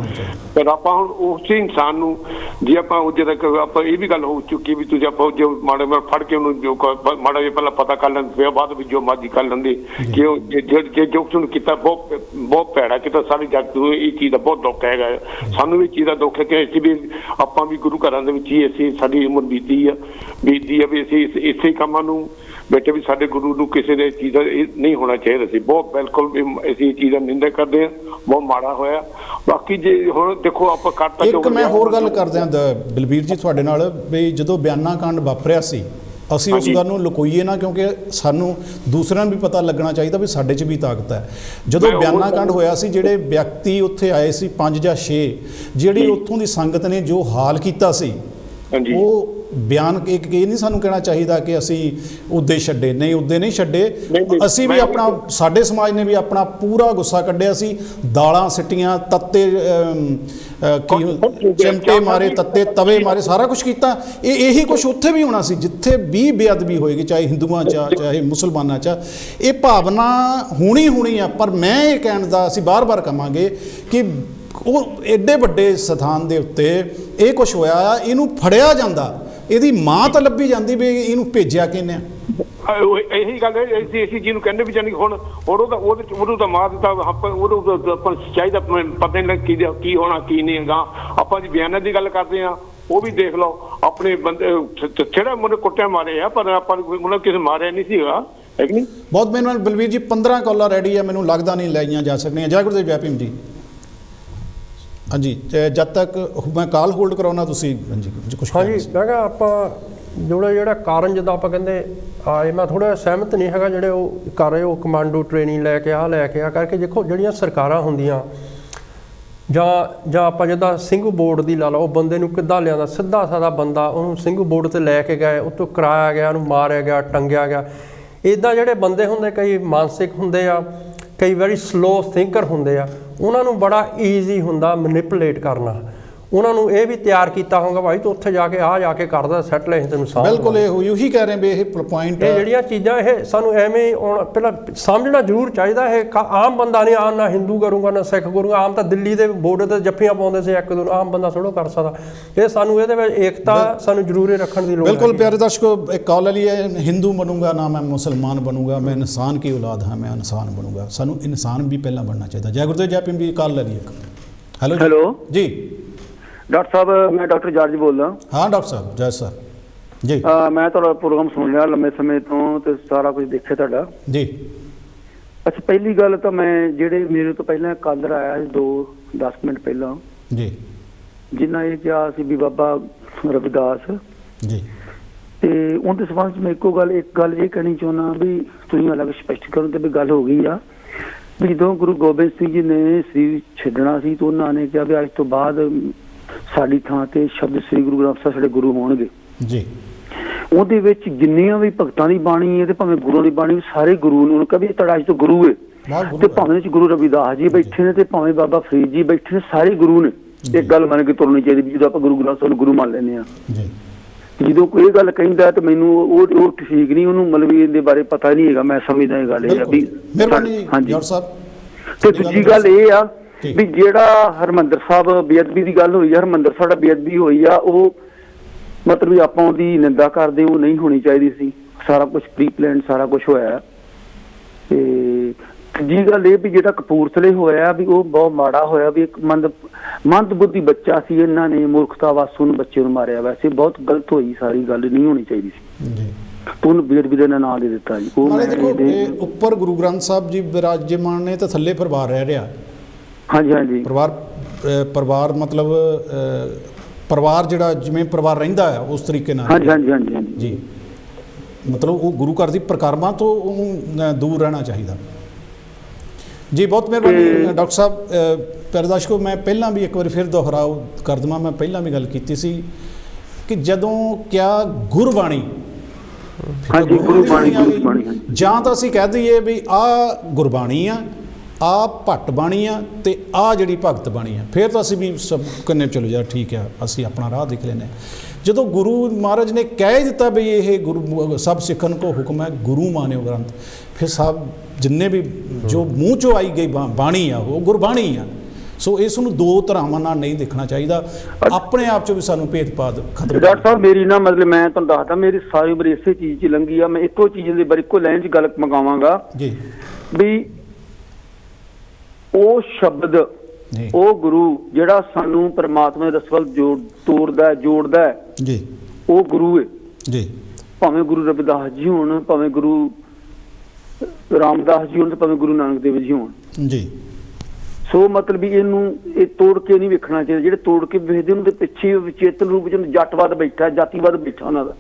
H: ਪਰ ਆਪਾਂ ਹੁਣ ਉਸੇ ਇਨਸਾਨ ਨੂੰ ਜੇ ਆਪਾਂ ਉਹ ਜਦੋਂ ਆਪਾਂ ਇਹ ਵੀ ਗੱਲ ਹੋ ਚੁੱਕੀ ਵੀ ਤੁਸੀਂ ਆਪਾਂ ਜੋ ਮਾੜੇ ਫੜ ਕੇ ਉਹਨੂੰ ਜੋ ਮਾੜਾ ਜਿਹਾ ਪਹਿਲਾਂ ਪਤਾ ਕਰ ਲੈਂਦੇ, ਫਿਰ ਬਾਅਦ ਵਿੱਚ ਜੋ ਮਰਜ਼ੀ ਕਰ ਲੈਂਦੇ ਕਿ ਉਹ ਜੇ ਜੋ ਉਹਨੂੰ ਕੀਤਾ ਬਹੁਤ ਭੈੜਾ ਕੀਤਾ। ਸਾਰੇ ਜਗਤ ਨੂੰ ਇਹ ਚੀਜ਼ ਦਾ ਬਹੁਤ ਦੁੱਖ ਹੈਗਾ, ਸਾਨੂੰ ਵੀ ਚੀਜ਼ ਦਾ ਦੁੱਖ ਹੈ ਕਿ ਅਸੀਂ ਵੀ ਆਪਾਂ ਵੀ ਗੁਰੂ ਘਰਾਂ ਦੇ ਵਿੱਚ ਹੀ ਅਸੀਂ ਸਾਡੀ ਉਮਰ ਬੀਤੀ ਆ ਵੀ ਅਸੀਂ ਇਸੇ ਕੰਮਾਂ ਨੂੰ ਬੈਠੇ ਵੀ ਸਾਡੇ ਗੁਰੂ ਨੂੰ ਕਿਸੇ ਦੇ ਚੀਜ਼ ਦਾ ਇਹ ਨਹੀਂ ਹੋਣਾ ਚਾਹੀਦਾ ਸੀ। ਬਹੁਤ ਬਿਲਕੁਲ ਅਸੀਂ ਇਹ ਚੀਜ਼ ਦਾ ਨਿੰਦਾ ਕਰਦੇ ਹਾਂ, ਬਹੁਤ ਮਾੜਾ ਹੋਇਆ। ਬਾਕੀ ਜੇ ਹੁਣ ਦੇਖੋ ਆਪਾਂ ਕਰਤਾ
A: ਇੱਕ ਮੈਂ ਹੋਰ ਗੱਲ ਕਰਦੇ ਹਾਂ ਬਲਬੀਰ ਜੀ ਤੁਹਾਡੇ ਨਾਲ ਵੀ ਜਦੋਂ ਬਿਆਨਾ ਕਾਂਡ ਵਾਪਰਿਆ ਸੀ, ਅਸੀਂ ਉਸ ਗੱਲ ਨੂੰ ਲੁਕੋਈਏ ਨਾ, ਕਿਉਂਕਿ ਸਾਨੂੰ ਦੂਸਰਿਆਂ ਨੂੰ ਵੀ ਪਤਾ ਲੱਗਣਾ ਚਾਹੀਦਾ ਵੀ ਸਾਡੇ 'ਚ ਵੀ ਤਾਕਤ ਹੈ। ਜਦੋਂ ਬਿਆਨਾ ਕਾਂਡ ਹੋਇਆ ਸੀ, ਜਿਹੜੇ ਵਿਅਕਤੀ ਉੱਥੇ ਆਏ ਸੀ 5 ਜਾਂ 6, ਜਿਹੜੀ ਉੱਥੋਂ ਦੀ ਸੰਗਤ ਨੇ ਜੋ ਹਾਲ ਕੀਤਾ ਸੀ, ਉਹ ਬਿਆਨ ਇਹ ਨਹੀਂ ਸਾਨੂੰ ਕਹਿਣਾ ਚਾਹੀਦਾ ਕਿ ਅਸੀਂ ਉੱਦੇ ਛੱਡੇ, ਨਹੀਂ ਉੱਦੇ ਨਹੀਂ ਛੱਡੇ। ਅਸੀਂ ਵੀ ਆਪਣਾ, ਸਾਡੇ ਸਮਾਜ ਨੇ ਵੀ ਆਪਣਾ ਪੂਰਾ ਗੁੱਸਾ ਕੱਢਿਆ ਸੀ, ਦਾਲਾਂ ਸਿੱਟੀਆਂ, ਤੱਤੇ ਚਿਮਟੇ ਮਾਰੇ, ਤੱਤੇ ਤਵੇ ਮਾਰੇ, ਸਾਰਾ ਕੁਝ ਕੀਤਾ। ਇਹੀ ਕੁਝ ਉੱਥੇ ਵੀ ਹੋਣਾ ਸੀ ਜਿੱਥੇ ਵੀ ਬੇਅਦਬੀ ਹੋਏਗੀ, ਚਾਹੇ ਹਿੰਦੂਆਂ 'ਚ ਚਾਹੇ ਮੁਸਲਮਾਨਾਂ 'ਚ। ਇਹ ਭਾਵਨਾ ਹੋਣੀ ਆ। ਪਰ ਮੈਂ ਇਹ ਕਹਿਣ ਦਾ ਅਸੀਂ ਬਾਰ-ਬਾਰ ਕਹਾਂਗੇ ਕਿ ਉਹ ਐਡੇ ਵੱਡੇ ਸਥਾਨ ਦੇ ਉੱਤੇ ਇਹ ਕੁਝ ਹੋਇਆ ਆ, ਇਹਨੂੰ ਫੜਿਆ ਜਾਂਦਾ, ਇਹਦੀ ਮਾਂ ਤਾਂ ਲੱਭੀ ਜਾਂਦੀ ਵੀ ਇਹਨੂੰ ਭੇਜਿਆ ਕਿਹਨੇ ਆ।
H: ਇਹੀ ਗੱਲ ਹੈ, ਅਸੀਂ ਜਿਹਨੂੰ ਕਹਿੰਦੇ ਵੀ ਜਾਨੀ ਹੁਣ ਉਹਨੂੰ ਤਾਂ ਮਾਰ ਦਿੱਤਾ, ਉਹਨੂੰ ਆਪਾਂ ਚਾਹੀਦਾ ਪਤਾ ਨਹੀਂ ਕੀ ਹੋਣਾ ਕੀ ਨਹੀਂ ਹੈਗਾ। ਆਪਾਂ ਜੀ ਬਿਆਨਾਂ ਦੀ ਗੱਲ ਕਰਦੇ ਹਾਂ, ਉਹ ਵੀ ਦੇਖ ਲਓ ਆਪਣੇ ਬੰਦੇ ਥੋੜਾ ਮੁੰਡੇ ਕੁੱਟਿਆ ਮਾਰੇ ਆ, ਪਰ ਆਪਾਂ ਨੂੰ ਕਿਸੇ ਮਾਰਿਆ ਨਹੀਂ ਸੀਗਾ, ਹੈ ਕਿ ਨਹੀਂ?
A: ਬਹੁਤ ਮਿਹਰਬਾਨੀ ਬਲਵੀਰ ਜੀ। 15 ਕਾਲਾਂ ਰੈਡੀ ਆ, ਮੈਨੂੰ ਲੱਗਦਾ ਨਹੀਂ ਲਾਈਆਂ ਜਾ ਸਕਦੀਆਂ। ਜੈ ਗੁਰਦੇਵ ਜੈ ਭੀਮ ਜੀ। ਹਾਂਜੀ, ਜਦ ਤੱਕ ਮੈਂ ਕਾਲ ਹੋਲਡ ਕਰਾਉਣਾ ਤੁਸੀਂ ਕੁਝ।
E: ਹਾਂਜੀ, ਮੈਂ ਕਿਹਾ ਆਪਾਂ ਜਿਹੜਾ ਕਾਰਨ ਜਿੱਦਾਂ ਆਪਾਂ ਕਹਿੰਦੇ ਆਏ, ਮੈਂ ਥੋੜ੍ਹਾ ਸਹਿਮਤ ਨਹੀਂ ਹੈਗਾ ਜਿਹੜੇ ਉਹ ਕਰ ਰਹੇ ਉਹ ਕਮਾਂਡੋ ਟ੍ਰੇਨਿੰਗ ਲੈ ਕੇ ਆ ਕਰਕੇ। ਦੇਖੋ ਜਿਹੜੀਆਂ ਸਰਕਾਰਾਂ ਹੁੰਦੀਆਂ ਜਾਂ ਆਪਾਂ ਜਿੱਦਾਂ ਸਿੰਘੂ ਬੋਰਡ ਦੀ ਲਾ ਲਓ, ਉਹ ਬੰਦੇ ਨੂੰ ਕਿੱਦਾਂ ਲਿਆਂਦਾ, ਸਿੱਧਾ ਸਾਦਾ ਬੰਦਾ ਉਹਨੂੰ ਸਿੰਘੂ ਬੋਰਡ 'ਤੇ ਲੈ ਕੇ ਗਏ, ਉੱਤੋਂ ਕਰਾਇਆ ਗਿਆ, ਉਹਨੂੰ ਮਾਰਿਆ ਗਿਆ, ਟੰਗਿਆ ਗਿਆ। ਇੱਦਾਂ ਜਿਹੜੇ ਬੰਦੇ ਹੁੰਦੇ, ਕਈ ਮਾਨਸਿਕ ਹੁੰਦੇ ਆ, ਕਈ ਵੈਰੀ ਸਲੋ ਥਿੰਕਰ ਹੁੰਦੇ ਆ, ਉਹਨਾਂ ਨੂੰ ਬੜਾ ਈਜ਼ੀ ਹੁੰਦਾ ਮੈਨੀਪੂਲੇਟ ਕਰਨਾ। ਉਹਨਾਂ ਨੂੰ ਇਹ ਵੀ ਤਿਆਰ ਕੀਤਾ ਹੋਊਗਾ ਭਾਈ ਤੂੰ ਉੱਥੇ ਜਾ ਕੇ ਕਰਦਾ ਸੈਟਲ, ਅਸੀਂ ਤੈਨੂੰ ਸਾਂਭ।
A: ਬਿਲਕੁਲ ਉਹੀ ਕਹਿ ਰਹੇ ਵੀ ਇਹ ਪੁਆਇੰਟ,
E: ਇਹ ਜਿਹੜੀਆਂ ਚੀਜ਼ਾਂ ਇਹ ਸਾਨੂੰ ਐਵੇਂ ਪਹਿਲਾਂ ਸਮਝਣਾ ਜ਼ਰੂਰ ਚਾਹੀਦਾ। ਇਹ ਆਮ ਬੰਦਾ ਨਹੀਂ, ਆਮ ਨਾ ਹਿੰਦੂ ਕਰੂੰਗਾ ਨਾ ਸਿੱਖ ਕਰੂੰਗਾ। ਆਮ ਤਾਂ ਦਿੱਲੀ ਦੇ ਬੋਰਡ 'ਤੇ ਜੱਫੀਆਂ ਪਾਉਂਦੇ ਸੀ ਇੱਕ ਦੂਜੇ, ਆਮ ਬੰਦਾ ਥੋੜ੍ਹਾ ਕਰ ਸਕਦਾ। ਇਹ ਸਾਨੂੰ ਇਹਦੇ ਵਿੱਚ ਏਕਤਾ ਸਾਨੂੰ ਜ਼ਰੂਰੀ ਰੱਖਣ ਦੀ ਲੋੜ ਹੈ।
A: ਬਿਲਕੁਲ ਪਿਆਰੇ ਦਰਸ਼ਕੋ, ਇੱਕ ਕਾਲ ਵਾਲੀ ਹੈ, ਹਿੰਦੂ ਬਣੂੰਗਾ ਨਾ ਮੈਂ ਮੁਸਲਮਾਨ ਬਣੂੰਗਾ, ਮੈਂ ਇਨਸਾਨ ਕੀ ਔਲਾਦ ਹਾਂ, ਮੈਂ ਇਨਸਾਨ ਬਣੂੰਗਾ। ਸਾਨੂੰ ਇਨਸਾਨ ਵੀ ਪਹਿਲਾਂ ਬਣਨਾ ਚਾਹੀਦਾ। ਜੈ ਗੁਰਦੇਵ ਜੈ ਭੀਮ ਜੀ। ਕਾਲ ਲੈ ਲਈ ਇੱਕ। ਹੈਲੋ ਜੀ।
I: ਡਾਕਟਰ ਸਾਹਿਬ, ਮੈਂ ਡਾਕਟਰ ਜਾਰਜ ਬੋਲਦਾ।
A: ਹਾਂ ਡਾਕਟਰ ਸਾਹਿਬ, ਜੈ ਸਰ। ਜੀ
I: ਮੈਂ ਤੁਹਾਡਾ ਪ੍ਰੋਗਰਾਮ ਸੁਣ ਲਿਆ ਲੰਮੇ ਸਮੇਂ ਤੋਂ ਤੇ ਸਾਰਾ ਕੁਝ ਦੇਖਿਆ ਤੁਹਾਡਾ
A: ਜੀ।
I: ਅੱਛਾ, ਪਹਿਲੀ ਗੱਲ ਤਾਂ ਮੈਂ ਜਿਹੜੇ ਮੇਰੇ ਤੋਂ ਪਹਿਲਾਂ ਕਾਲਰ ਆਇਆ ਸੀ 10 ਮਿੰਟ ਪਹਿਲਾਂ
A: ਜੀ,
I: ਜਿਨ੍ਹਾਂ ਇਹ ਕਿਹਾ ਸੀ ਵੀ ਬਾਬਾ ਰਵਿਦਾਸ
A: ਜੀ,
I: ਤੇ ਉਹਦੇ ਸੰਬੰਧ ਚ ਮੈਂ ਇੱਕ ਗੱਲ ਇਹ ਕਹਿਣੀ ਚਾਹੁੰਦਾ ਵੀ ਤੁਸੀਂ ਅਲੱਗ ਸਪਸ਼ਟ ਕਰਨ ਤੇ ਵੀ ਗੱਲ ਹੋ ਗਈ ਆ ਵੀ ਜਦੋਂ ਗੁਰੂ ਗੋਬਿੰਦ ਸਿੰਘ ਜੀ ਨੇ ਸਰੀਰ ਛੱਡਣਾ ਸੀ ਤਾਂ ਉਹਨਾਂ ਨੇ ਕਿਹਾ ਵੀ ਅੱਜ ਤੋਂ ਬਾਅਦ ਸਾਡੀ ਥਾਂ ਤੇ ਸ਼ਬਦ ਸ੍ਰੀ ਗੁਰੂ ਗ੍ਰੰਥ ਸਾਹਿਬ ਸਾਡੇ ਗੁਰੂ ਹੋਣਗੇ
A: ਜੀ।
I: ਉਹਦੇ ਵਿੱਚ ਜਿੰਨੀਆਂ ਵੀ ਭਗਤਾਂ ਦੀ ਬਾਣੀ ਹੈ ਤੇ ਭਾਵੇਂ ਗੁਰੂਆਂ ਦੀ ਬਾਣੀ, ਸਾਰੇ ਗੁਰੂ ਨੇ ਉਹਨੂੰ ਕਿਹਾ ਵੀ ਤੁਹਾਡਾ ਅੱਜ ਤੋਂ ਗੁਰੂ ਹੈ। ਤੇ ਭਾਵੇਂ ਵਿੱਚ ਗੁਰੂ ਰਵਿਦਾਸ ਜੀ ਬੈਠੇ ਨੇ ਤੇ ਭਾਵੇਂ ਬਾਬਾ ਫਰੀਦ ਜੀ ਬੈਠੇ ਨੇ, ਸਾਰੇ ਗੁਰੂ ਨੇ। ਇੱਕ ਗੱਲ ਮੰਨ ਕੇ ਤੁਰਨੀ ਚਾਹੀਦੀ ਵੀ ਜਦੋਂ ਆਪਾਂ ਗੁਰੂ ਗ੍ਰੰਥ ਸਾਹਿਬ ਨੂੰ ਗੁਰੂ ਮੰਨ ਲੈਂਦੇ ਹਾਂ, ਜਦੋਂ ਕੋਈ ਇਹ ਗੱਲ ਕਹਿੰਦਾ ਤੇ ਮੈਨੂੰ ਉਹ ਠੀਕ ਨਹੀਂ, ਉਹਨੂੰ ਮਤਲਬ ਇਹਦੇ ਬਾਰੇ ਪਤਾ ਨਹੀਂ ਹੈਗਾ। ਮੈਂ ਸਮਝਦਾ ਇਹ ਗੱਲ ਇਹ ਆ ਵੀ ਹਾਂਜੀ। ਤੇ ਦੂਜੀ ਗੱਲ ਇਹ ਆ ਵੀ ਜਿਹੜਾ ਹਰਿਮੰਦਰ ਸਾਹਿਬ ਬੇਅਦਬੀ ਦੀ ਗੱਲ ਹੋਈ ਆ, ਹਰਿਮੰਦਰ ਸਾਹਿਬ ਬੇਅਦਬੀ ਹੋਈ ਆ, ਉਹ ਮਤਲਬ ਵੀ ਆਪਾਂ ਉਹਦੀ ਨਿੰਦਾ ਕਰਦੇ, ਉਹ ਨਹੀਂ ਹੋਣੀ ਚਾਹੀਦੀ ਸੀ। ਸਾਰਾ ਕੁਝ ਪ੍ਰੀ ਪਲਾਨ ਸਾਰਾ ਕੁਝ ਹੋਇਆ। ਤੇ ਤੀਜੀ ਗੱਲ ਇਹ ਵੀ ਜਿਹੜਾ ਕਪੂਰਥਲੇ ਹੋਇਆ ਵੀ ਉਹ ਬਹੁਤ ਮਾੜਾ ਹੋਇਆ ਵੀ ਇੱਕ ਮੰਦ ਬੁੱਧੀ ਬੱਚਾ ਸੀ, ਇਹਨਾਂ ਨੇ ਮੂਰਖਤਾ ਵਾਸੂ ਨੂੰ ਬੱਚੇ ਨੂੰ ਮਾਰਿਆ। ਵੈਸੇ ਬਹੁਤ ਗਲਤ ਹੋਈ, ਸਾਰੀ ਗੱਲ ਨਹੀਂ ਹੋਣੀ ਚਾਹੀਦੀ ਸੀ ਜੀ। ਉਹਨੂੰ ਬੇਅਦਬੀ ਦਾ ਨਾਂ ਦੇ ਦਿੱਤਾ ਜੀ। ਉਹ
A: ਦੇਖੋ ਉੱਪਰ ਗੁਰੂ ਗ੍ਰੰਥ ਸਾਹਿਬ ਜੀ ਵਿਰਾਜਮਾਨ ਨੇ ਤੇ ਥੱਲੇ ਪਰਿਵਾਰ ਰਹਿ ਰਿਹਾ।
I: ਹਾਂਜੀ ਹਾਂਜੀ।
A: ਪਰਿਵਾਰ ਮਤਲਬ ਪਰਿਵਾਰ ਜਿਹੜਾ ਜਿਵੇਂ ਪਰਿਵਾਰ ਰਹਿੰਦਾ ਆ ਉਸ ਤਰੀਕੇ ਨਾਲ।
I: ਹਾਂਜੀ ਹਾਂਜੀ ਹਾਂਜੀ
A: ਜੀ। ਮਤਲਬ ਉਹ ਗੁਰੂ ਘਰ ਦੀ ਪ੍ਰਕਰਮਾਂ ਤੋਂ ਉਹਨੂੰ ਦੂਰ ਰਹਿਣਾ ਚਾਹੀਦਾ ਜੀ। ਬਹੁਤ ਮਿਹਰਬਾਨੀ ਡਾਕਟਰ ਸਾਹਿਬ। ਪਿਆਰੇ ਦਰਸ਼ਕੋ, ਮੈਂ ਪਹਿਲਾਂ ਵੀ ਇੱਕ ਵਾਰੀ ਫਿਰ ਦੁਹਰਾਓ ਕਰ ਦੇਵਾਂ, ਮੈਂ ਪਹਿਲਾਂ ਵੀ ਗੱਲ ਕੀਤੀ ਸੀ ਕਿ ਜਦੋਂ ਕਿਆ ਗੁਰਬਾਣੀ ਜਾਂ ਤਾਂ ਅਸੀਂ ਕਹਿ ਦਈਏ ਵੀ ਆਹ ਗੁਰਬਾਣੀ ਆ, ਆਹ ਭੱਟ ਬਾਣੀ ਆ ਤੇ ਆਹ ਜਿਹੜੀ ਭਗਤ ਬਾਣੀ ਆ, ਫਿਰ ਤਾਂ ਅਸੀਂ ਵੀ ਸਭ ਕੰਨੇ ਚਲੋ ਯਾਰ ਠੀਕ ਆ, ਅਸੀਂ ਆਪਣਾ ਰਾਹ ਦੇਖ ਲੈਂਦੇ ਹਾਂ। ਜਦੋਂ ਗੁਰੂ ਮਹਾਰਾਜ ਨੇ ਕਹਿ ਦਿੱਤਾ ਵੀ ਇਹ ਗੁਰੂ ਸਭ ਸਿੱਖਣ ਕੋ ਹੁਕਮ ਹੈ ਗੁਰੂ ਮਾਨਿਓ ਗ੍ਰੰਥ, ਫਿਰ ਸਭ ਜਿੰਨੇ ਵੀ ਜੋ ਮੂੰਹ ਚੋਂ ਆਈ ਗਈ ਬਾਣੀ ਆ ਉਹ ਗੁਰਬਾਣੀ ਆ। ਸੋ ਇਸ ਨੂੰ ਦੋ ਧਰਾਵਾਂ ਨਾਲ ਨਹੀਂ ਦੇਖਣਾ ਚਾਹੀਦਾ। ਆਪਣੇ ਆਪ 'ਚ ਵੀ ਸਾਨੂੰ ਭੇਦਭਾਵ ਖਤਮ।
I: ਡਾਕਟਰ ਸਾਹਿਬ ਮੇਰੀ ਨਾ ਮਤਲਬ ਮੈਂ ਤੁਹਾਨੂੰ ਦੱਸਦਾ ਮੇਰੀ ਸਾਰੀ ਉਮਰ ਇਸੇ ਚੀਜ਼ 'ਚ ਲੰਘੀ ਆ। ਮੈਂ ਇੱਕੋ ਚੀਜ਼ ਦੇ ਬਾਰੇ ਇੱਕੋ ਲਾਈਨ 'ਚ ਗੱਲ ਮੰਗਾਵਾਂਗਾ
A: ਜੀ
I: ਵੀ ਉਹ ਸ਼ਬਦ ਉਹ ਗੁਰੂ ਜਿਹੜਾ ਸਾਨੂੰ ਪਰਮਾਤਮਾ ਦੇ ਰਸ ਵੱਲ ਜੋੜਦਾ
A: ਜੀ,
I: ਉਹ ਗੁਰੂ ਹੈ
A: ਜੀ।
I: ਭਾਵੇਂ ਗੁਰੂ ਰਵਿਦਾਸ ਜੀ ਹੋਣ, ਭਾਵੇਂ ਗੁਰੂ ਰਾਮਦਾਸ ਜੀ ਹੋਣ, ਤੇ ਭਾਵੇਂ ਗੁਰੂ ਨਾਨਕ ਦੇਵ ਜੀ ਹੋਣ ਜੀ। ਸੋ ਮਤਲਬ ਵੀ ਇਹਨੂੰ ਇਹ ਤੋੜ ਕੇ ਨਹੀਂ ਵੇਖਣਾ ਚਾਹੀਦਾ। ਜਿਹੜੇ ਤੋੜ ਕੇ ਵੇਖਦੇ ਉਹਨਾਂ ਦੇ ਪਿੱਛੇ ਵਿਚੇਤਨ ਰੂਪ ਵਿੱਚ ਜੱਟਵਾਦ ਬੈਠਾ, ਜਾਤੀਵਾਦ ਬੈਠਾ ਉਹਨਾਂ ਦਾ।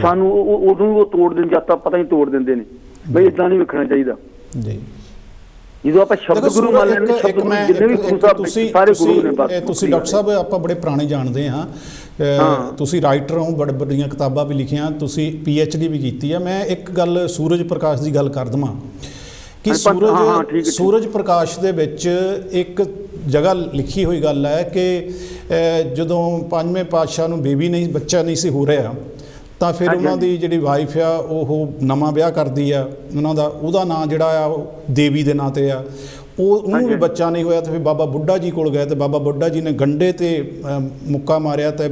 I: ਸਾਨੂੰ ਉਦੋਂ ਉਹ ਤੋੜ ਦਿੰਦੇ, ਜਾਤਾਂ ਪਤਾ ਹੀ ਤੋੜ ਦਿੰਦੇ ਨੇ ਬਈ ਏਦਾਂ ਨਹੀਂ ਵੇਖਣਾ ਚਾਹੀਦਾ ਜੀ। ਜਦੋਂ ਆਪਾਂ ਸ਼ਬਦ ਗੁਰੂ ਮੰਨ ਲੈਂਦੇ, ਜਿੰਨੇ ਵੀ ਗੁਰੂ ਸਾਹਿਬ ਸਾਰੇ ਗੁਰੂ ਨੇ। ਬਸ
A: ਤੁਸੀਂ ਡਾਕਟਰ ਸਾਹਿਬ ਆਪਾਂ ਬੜੇ ਪੁਰਾਣੇ ਜਾਣਦੇ ਹਾਂ, ਤੁਸੀਂ ਰਾਈਟਰ ਹੋ, ਬੜੇ ਵੱਡੀਆਂ ਕਿਤਾਬਾਂ ਵੀ ਲਿਖੀਆਂ, ਤੁਸੀਂ PhD ਵੀ ਕੀਤੀ ਆ। ਮੈਂ ਇੱਕ ਗੱਲ ਸੂਰਜ ਪ੍ਰਕਾਸ਼ ਦੀ ਗੱਲ ਕਰ ਦੇਵਾਂ ਕਿ ਸੂਰਜ ਪ੍ਰਕਾਸ਼ ਦੇ ਵਿੱਚ ਇੱਕ ਜਗ੍ਹਾ ਲਿਖੀ ਹੋਈ ਗੱਲ ਹੈ ਕਿ ਜਦੋਂ ਪੰਜਵੇਂ ਪਾਤਸ਼ਾਹ ਨੂੰ ਬੱਚਾ ਨਹੀਂ ਸੀ ਹੋ ਰਿਹਾ, ਤਾਂ ਫਿਰ ਉਹਨਾਂ ਦੀ ਜਿਹੜੀ ਵਾਈਫ ਆ ਉਹ ਨਵਾਂ ਵਿਆਹ ਕਰਦੀ ਆ, ਉਹਦਾ ਨਾਂ ਜਿਹੜਾ ਆ ਉਹ ਦੇਵੀ ਦੇ ਨਾਂ 'ਤੇ ਆ। ਉਹਨੂੰ ਵੀ ਬੱਚਾ ਨਹੀਂ ਹੋਇਆ ਤੇ ਫਿਰ ਬਾਬਾ ਬੁੱਢਾ ਜੀ ਕੋਲ ਗਏ ਤੇ ਬਾਬਾ ਬੁੱਢਾ ਜੀ ਨੇ ਗੰਢੇ 'ਤੇ ਮੁੱਕਾ ਮਾਰਿਆ ਤੇ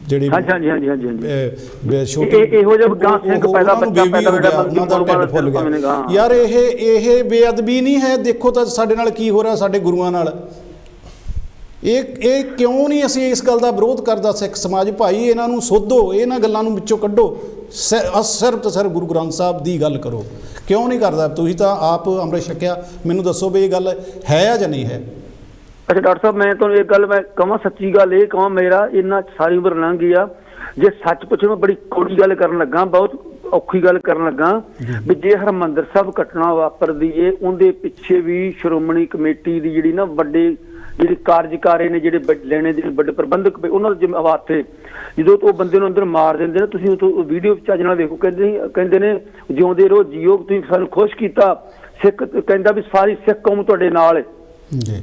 A: ਜਿਹੜੀ ਛੋਟੀ ਇਹੋ ਜਿਹਾ ਗਾਂ ਸਿੰਘ ਪੈਦਾ ਬੱਚਾ ਪੈਦਾ ਉਹਨਾਂ ਦਾ ਢਿੱਡ ਫੁੱਲ ਗਿਆ। ਯਾਰ ਇਹ ਬੇਅਦਬੀ ਨਹੀਂ ਹੈ? ਦੇਖੋ ਤਾਂ ਸਾਡੇ ਨਾਲ ਕੀ ਹੋ ਰਿਹਾ, ਸਾਡੇ ਗੁਰੂਆਂ ਨਾਲ। ਇਹ ਕਿਉਂ ਨਹੀਂ ਅਸੀਂ ਇਸ ਗੱਲ ਦਾ ਵਿਰੋਧ ਕਰਦਾ ਸਿੱਖ ਸਮਾਜ? ਭਾਈ ਇਹਨਾਂ ਨੂੰ ਸੋਧੋ, ਇਹਨਾਂ ਗੱਲਾਂ ਨੂੰ ਵਿੱਚੋਂ ਕੱਢੋ, ਸਿਰਫ ਤੇ ਸਿਰਫ ਗੁਰੂ ਗ੍ਰੰਥ ਸਾਹਿਬ ਦੀ ਗੱਲ ਕਰੋ। ਕਿਉਂ ਨਹੀਂ ਕਰਦਾ? ਤੁਸੀਂ ਤਾਂ ਆਪ ਅੰਮ੍ਰਿਤ ਛਕਿਆ, ਮੈਨੂੰ ਦੱਸੋ ਵੀ ਇਹ ਗੱਲ ਹੈ ਜਾਂ ਨਹੀਂ ਹੈ?
I: ਅੱਛਾ ਡਾਕਟਰ ਸਾਹਿਬ, ਮੈਂ ਤੁਹਾਨੂੰ ਇੱਕ ਗੱਲ ਮੈਂ ਕਹਾਂ, ਸੱਚੀ ਗੱਲ ਇਹ ਕਹਾਂ, ਮੇਰਾ ਇੰਨਾ ਸਾਰੀ ਉਮਰ ਲੰਘ ਗਈ ਆ। ਜੇ ਸੱਚ ਪੁੱਛੋ ਮੈਂ ਬੜੀ ਕੌੜੀ ਗੱਲ ਕਰਨ ਲੱਗਾ, ਬਹੁਤ ਔਖੀ ਗੱਲ ਕਰਨ ਲੱਗਾ ਵੀ ਜੇ ਹਰਿਮੰਦਰ ਸਾਹਿਬ ਘਟਨਾ ਵਾਪਰਦੀ ਏ, ਉਹਦੇ ਪਿੱਛੇ ਵੀ ਸ਼੍ਰੋਮਣੀ ਕਮੇਟੀ ਦੀ ਜਿਹੜੀ ਨਾ ਵੱਡੇ ਜਿਹੜੇ ਕਾਰਜਕਾਰੀ ਨੇ, ਜਿਹੜੇ ਲੈਣੇ ਜਿਹੜੇ ਵੱਡੇ ਪ੍ਰਬੰਧਕ ਉਹਨਾਂ ਦਾ ਜ਼ਿੰਮੇਵਾਰ ਤੇ ਜਦੋਂ ਉਹ ਬੰਦੇ ਨੂੰ ਅੰਦਰ ਮਾਰ ਦਿੰਦੇ ਨੇ, ਤੁਸੀਂ ਉਹ ਵੀਡੀਓ ਚੱਜ ਨਾਲ ਵੇਖੋ, ਕਹਿੰਦੇ ਨੇ ਜਿਉਂਦੇ ਰਹੋ ਜੀਓ, ਤੁਸੀਂ ਸਾਨੂੰ ਖੁਸ਼ ਕੀਤਾ। ਸਿੱਖ ਕਹਿੰਦਾ ਵੀ ਸਾਰੀ ਸਿੱਖ ਕੌਮ ਤੁਹਾਡੇ ਨਾਲ ਹੈ ਜੀ।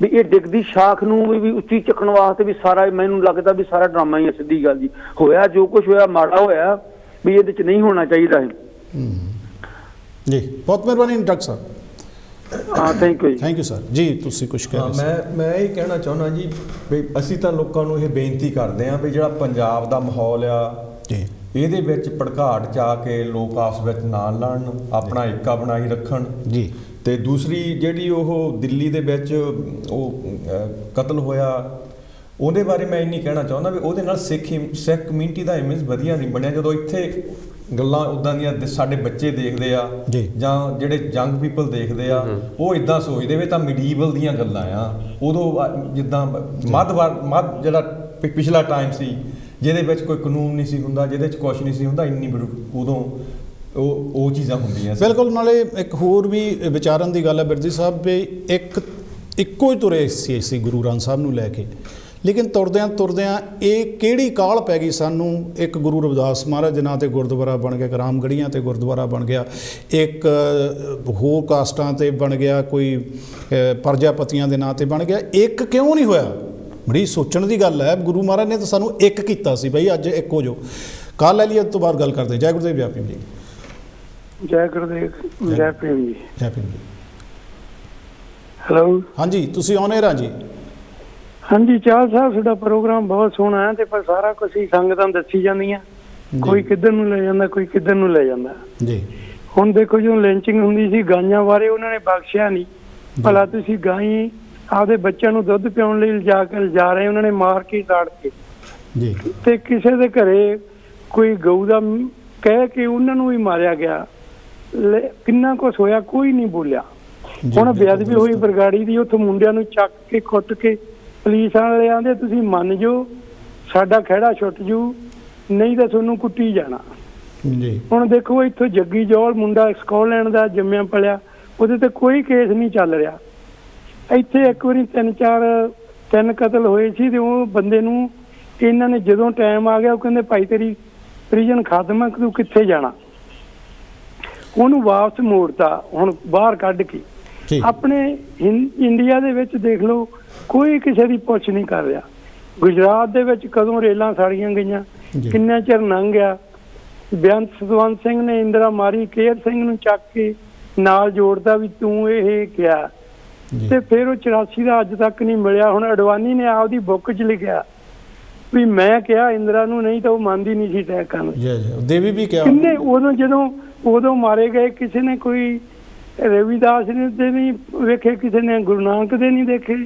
I: ਵੀ ਇਹ ਡਿੱਗਦੀ ਸ਼ਾਖ ਨੂੰ ਵੀ ਉੱਚੀ ਚੱਕਣ ਵਾਸਤੇ ਵੀ ਸਾਰਾ, ਮੈਨੂੰ ਲੱਗਦਾ ਵੀ ਸਾਰਾ ਡਰਾਮਾ ਹੀ ਹੈ। ਸਿੱਧੀ ਗੱਲ ਜੀ, ਹੋਇਆ ਜੋ ਕੁਛ ਹੋਇਆ ਮਾੜਾ ਹੋਇਆ, ਵੀ ਇਹਦੇ 'ਚ ਨਹੀਂ ਹੋਣਾ ਚਾਹੀਦਾ ਹੈ
A: ਜੀ। ਬਹੁਤ ਮਿਹਰਬਾਨੀ ਡਾਕਟਰ ਸਾਹਿਬ।
I: ਹਾਂ, ਥੈਂਕ
A: ਯੂ ਸਰ ਜੀ। ਤੁਸੀਂ ਕੁਝ ਕਹਿ ਰਹੇ ਸੀ?
G: ਮੈਂ ਇਹ ਕਹਿਣਾ ਚਾਹੁੰਦਾ ਜੀ ਵੀ ਅਸੀਂ ਤਾਂ ਲੋਕਾਂ ਨੂੰ ਇਹ ਬੇਨਤੀ ਕਰਦੇ ਹਾਂ ਵੀ ਜਿਹੜਾ ਪੰਜਾਬ ਦਾ ਮਾਹੌਲ ਆ ਜੀ, ਇਹਦੇ ਵਿੱਚ ਭੜਕਾਟ 'ਚ ਆ ਕੇ ਲੋਕ ਆਪਸ ਵਿੱਚ ਨਾ ਲੜਨ, ਆਪਣਾ ਏਕਾ ਬਣਾਈ ਰੱਖਣ ਜੀ। ਤੇ ਦੂਸਰੀ ਜਿਹੜੀ ਉਹ ਦਿੱਲੀ ਦੇ ਵਿੱਚ ਉਹ ਕਤਲ ਹੋਇਆ, ਉਹਦੇ ਬਾਰੇ ਮੈਂ ਇੰਨੀ ਕਹਿਣਾ ਚਾਹੁੰਦਾ ਵੀ ਉਹਦੇ ਨਾਲ ਸਿੱਖ ਕਮਿਊਨਿਟੀ ਦਾ ਇਮੇਜ ਵਧੀਆ ਨਹੀਂ ਬਣਿਆ। ਜਦੋਂ ਇੱਥੇ ਗੱਲਾਂ ਉੱਦਾਂ ਦੀਆਂ ਸਾਡੇ ਬੱਚੇ ਦੇਖਦੇ ਆ ਜਾਂ ਜਿਹੜੇ ਯੰਗ ਪੀਪਲ ਦੇਖਦੇ ਆ, ਉਹ ਇਦਾਂ ਸੋਚਦੇ ਵੀ ਤਾਂ ਮਿਡੀਵਲ ਦੀਆਂ ਗੱਲਾਂ ਆ। ਉਦੋਂ ਜਿੱਦਾਂ ਮੱਧ ਜਿਹੜਾ ਪਿਛਲਾ ਟਾਈਮ ਸੀ ਜਿਹਦੇ ਵਿੱਚ ਕੋਈ ਕਾਨੂੰਨ ਨਹੀਂ ਸੀ ਹੁੰਦਾ, ਜਿਹਦੇ 'ਚ ਕੁਛ ਨਹੀਂ ਸੀ ਹੁੰਦਾ, ਇੰਨੀ ਉਦੋਂ ਉਹ ਚੀਜ਼ਾਂ ਹੁੰਦੀਆਂ।
A: ਬਿਲਕੁਲ। ਨਾਲੇ ਇੱਕ ਹੋਰ ਵੀ ਵਿਚਾਰਨ ਦੀ ਗੱਲ ਹੈ ਬਿਰਦੀ ਸਾਹਿਬ ਵੀ ਇੱਕੋ ਹੀ ਤੁਰੇ ਸੀ ਗੁਰੂ ਗ੍ਰੰਥ ਸਾਹਿਬ ਨੂੰ ਲੈ ਕੇ, ਲੇਕਿਨ ਤੁਰਦਿਆਂ ਇਹ ਕਿਹੜੀ ਕਾਹਲ ਪੈ ਗਈ ਸਾਨੂੰ। ਇੱਕ ਗੁਰੂ ਰਵਿਦਾਸ ਮਹਾਰਾਜ ਦੇ ਨਾਂ 'ਤੇ ਗੁਰਦੁਆਰਾ ਬਣ ਗਿਆ, ਇੱਕ ਰਾਮਗੜ੍ਹੀਆਂ 'ਤੇ ਗੁਰਦੁਆਰਾ ਬਣ ਗਿਆ, ਇੱਕ ਹੋਰ ਕਾਸਟਾਂ 'ਤੇ ਬਣ ਗਿਆ, ਕੋਈ ਪ੍ਰਜਾਪਤੀਆਂ ਦੇ ਨਾਂ 'ਤੇ ਬਣ ਗਿਆ। ਇੱਕ ਕਿਉਂ ਨਹੀਂ ਹੋਇਆ? ਬੜੀ ਸੋਚਣ ਦੀ ਗੱਲ ਹੈ। ਗੁਰੂ ਮਹਾਰਾਜ ਨੇ ਤਾਂ ਸਾਨੂੰ ਇੱਕ ਕੀਤਾ ਸੀ ਬਈ, ਅੱਜ ਇੱਕ ਹੋ ਜਾਓ। ਕਾਲ ਲੈ ਲਈ, ਉਸ ਤੋਂ ਬਾਅਦ ਗੱਲ ਕਰਦੇ। ਜੈ ਗੁਰਦੇਵ ਜੈ ਭੀਮ ਜੀ।
J: ਜੈ ਗੁਰਦੇਵ ਜੈ ਭੀਮ ਜੀ।
A: ਜੈ ਭੀਮ ਜੀ।
J: ਹੈਲੋ।
A: ਹਾਂਜੀ, ਤੁਸੀਂ ਆਨ 에ਅਰ ਆ ਜੀ।
J: ਹਾਂਜੀ ਚਾਹਲ ਸਾਹਿਬ, ਤੁਹਾਡਾ ਪ੍ਰੋਗਰਾਮ ਬਹੁਤ ਸੋਹਣਾ ਹੈ ਤੇ ਪਰ ਸਾਰਾ ਕੁਝ ਹੀ ਸੰਗਤਾਂ ਦੱਸੀ ਜਾਂਦੀਆਂ, ਕੋਈ ਕਿੱਧਰ ਨੂੰ ਲੈ ਜਾਂਦਾ, ਕੋਈ ਕਿੱਧਰ ਨੂੰ ਲੈ ਜਾਂਦਾ
A: ਜੀ।
J: ਹੁਣ ਦੇਖੋ ਜਦੋਂ ਲਿੰਚਿੰਗ ਹੁੰਦੀ ਸੀ ਗਾਈਆਂ ਬਾਰੇ, ਉਹਨਾਂ ਨੇ ਬਖਸ਼ਿਆ ਨਹੀਂ। ਭਲਾ ਤੁਸੀਂ ਗਾਈ ਆਪਦੇ ਬੱਚਿਆਂ ਨੂੰ ਦੁੱਧ ਪਿਆਉਣ ਲਈ ਲਿਜਾ ਰਹੇ, ਉਹਨਾਂ ਨੇ ਮਾਰ ਕੇ ਸਾੜ ਕੇ
A: ਜੀ।
J: ਤੇ ਕਿਸੇ ਦੇ ਘਰੇ ਕੋਈ ਗਊ ਦਾ ਕਹਿ ਕੇ ਉਹਨਾਂ ਨੂੰ ਵੀ ਮਾਰਿਆ ਗਿਆ। ਕਿੰਨਾ ਕੁਛ ਹੋਇਆ, ਕੋਈ ਨਹੀਂ ਬੋਲਿਆ। ਹੁਣ ਬੇਅਦਬੀ ਹੋਈ ਬਰਗਾੜੀ ਦੀ, ਉੱਥੋਂ ਮੁੰਡਿਆਂ ਨੂੰ ਚੱਕ ਕੇ ਕੁੱਟ ਕੇ ਪੁਲਿਸ ਵਾਲੇ ਆਂਦੇ ਤੁਸੀਂ ਮੰਨ ਜਾਓ, ਸਾਡਾ ਖਹਿੜਾ ਛੁੱਟ ਜੂ, ਨਹੀਂ ਤਾਂ ਤੁਹਾਨੂੰ ਕੁੱਟੀ ਜਾਣਾ
A: ਜੀ।
J: ਹੁਣ ਦੇਖੋ ਇੱਥੋਂ ਜੱਗੀ ਜੌਲ ਮੁੰਡਾ ਸਕਾਟਲੈਂਡ ਦਾ ਜੰਮਿਆ ਪਲਿਆ, ਉਹਦੇ ਤੇ ਕੋਈ ਕੇਸ ਨਹੀਂ ਚੱਲ ਰਿਹਾ। ਇੱਥੇ ਇੱਕ ਵਾਰੀ ਤਿੰਨ ਕਤਲ ਹੋਏ ਸੀ ਤੇ ਉਹ ਬੰਦੇ ਨੂੰ ਇਹਨਾਂ ਨੇ ਜਦੋਂ ਟਾਈਮ ਆ ਗਿਆ ਉਹ ਕਹਿੰਦੇ ਭਾਈ ਤੇਰੀ ਪ੍ਰਿਜ਼ਨ ਖਤਮ ਹੈ, ਤੂੰ ਕਿੱਥੇ ਜਾਣਾ, ਉਹਨੂੰ ਵਾਪਸ ਮੋੜਤਾ ਹੁਣ ਬਾਹਰ ਕੱਢ ਕੇ। ਆਪਣੇ ਇੰਡੀਆ ਦੇ ਵਿੱਚ ਦੇਖ ਲਓ, ਕੋਈ ਕਿਸੇ ਦੀ ਪੁੱਛ ਨਹੀਂ ਕਰ ਰਿਹਾ। ਗੁਜਰਾਤ ਦੇ ਵਿੱਚ ਕਦੋਂ ਰੇਲਾਂ ਸਾੜੀਆਂ ਗਈਆਂ, ਕਿੰਨਾ ਚਿਰ ਲੰਘ ਗਿਆ। ਬੇਅੰਤ ਸਤਵੰਤ ਸਿੰਘ ਨੇ ਇੰਦਰਾ ਮਾਰੀ, ਕੇਰ ਸਿੰਘ ਨੂੰ ਚੱਕ ਕੇ ਨਾਲ ਜੋੜਦਾ ਵੀ ਤੂੰ ਇਹ ਕਿਹਾ, ਤੇ ਫਿਰ ਉਹ 84 ਦਾ ਅੱਜ ਤੱਕ ਨਹੀਂ ਮਿਲਿਆ। ਹੁਣ ਅਡਵਾਨੀ ਨੇ ਆਪਦੀ ਬੁੱਕ 'ਚ ਲਿਖਿਆ ਵੀ ਮੈਂ ਕਿਹਾ ਇੰਦਰਾ ਨੂੰ, ਨਹੀਂ ਤਾਂ ਉਹ ਮੰਨਦੀ ਨਹੀਂ ਸੀ ਅਟੈਕ ਕਰਨ।
A: ਦੇਵੀ ਵੀ ਕਿਹਾ
J: ਕਿੰਨੇ ਉਦੋਂ ਮਾਰੇ ਗਏ, ਕਿਸੇ ਨੇ ਕੋਈ ਰਵਿਦਾਸ ਦੇ ਨਹੀਂ ਵੇਖੇ, ਕਿਸੇ ਨੇ ਗੁਰੂ ਨਾਨਕ ਦੇ ਨਹੀਂ ਦੇਖੇ,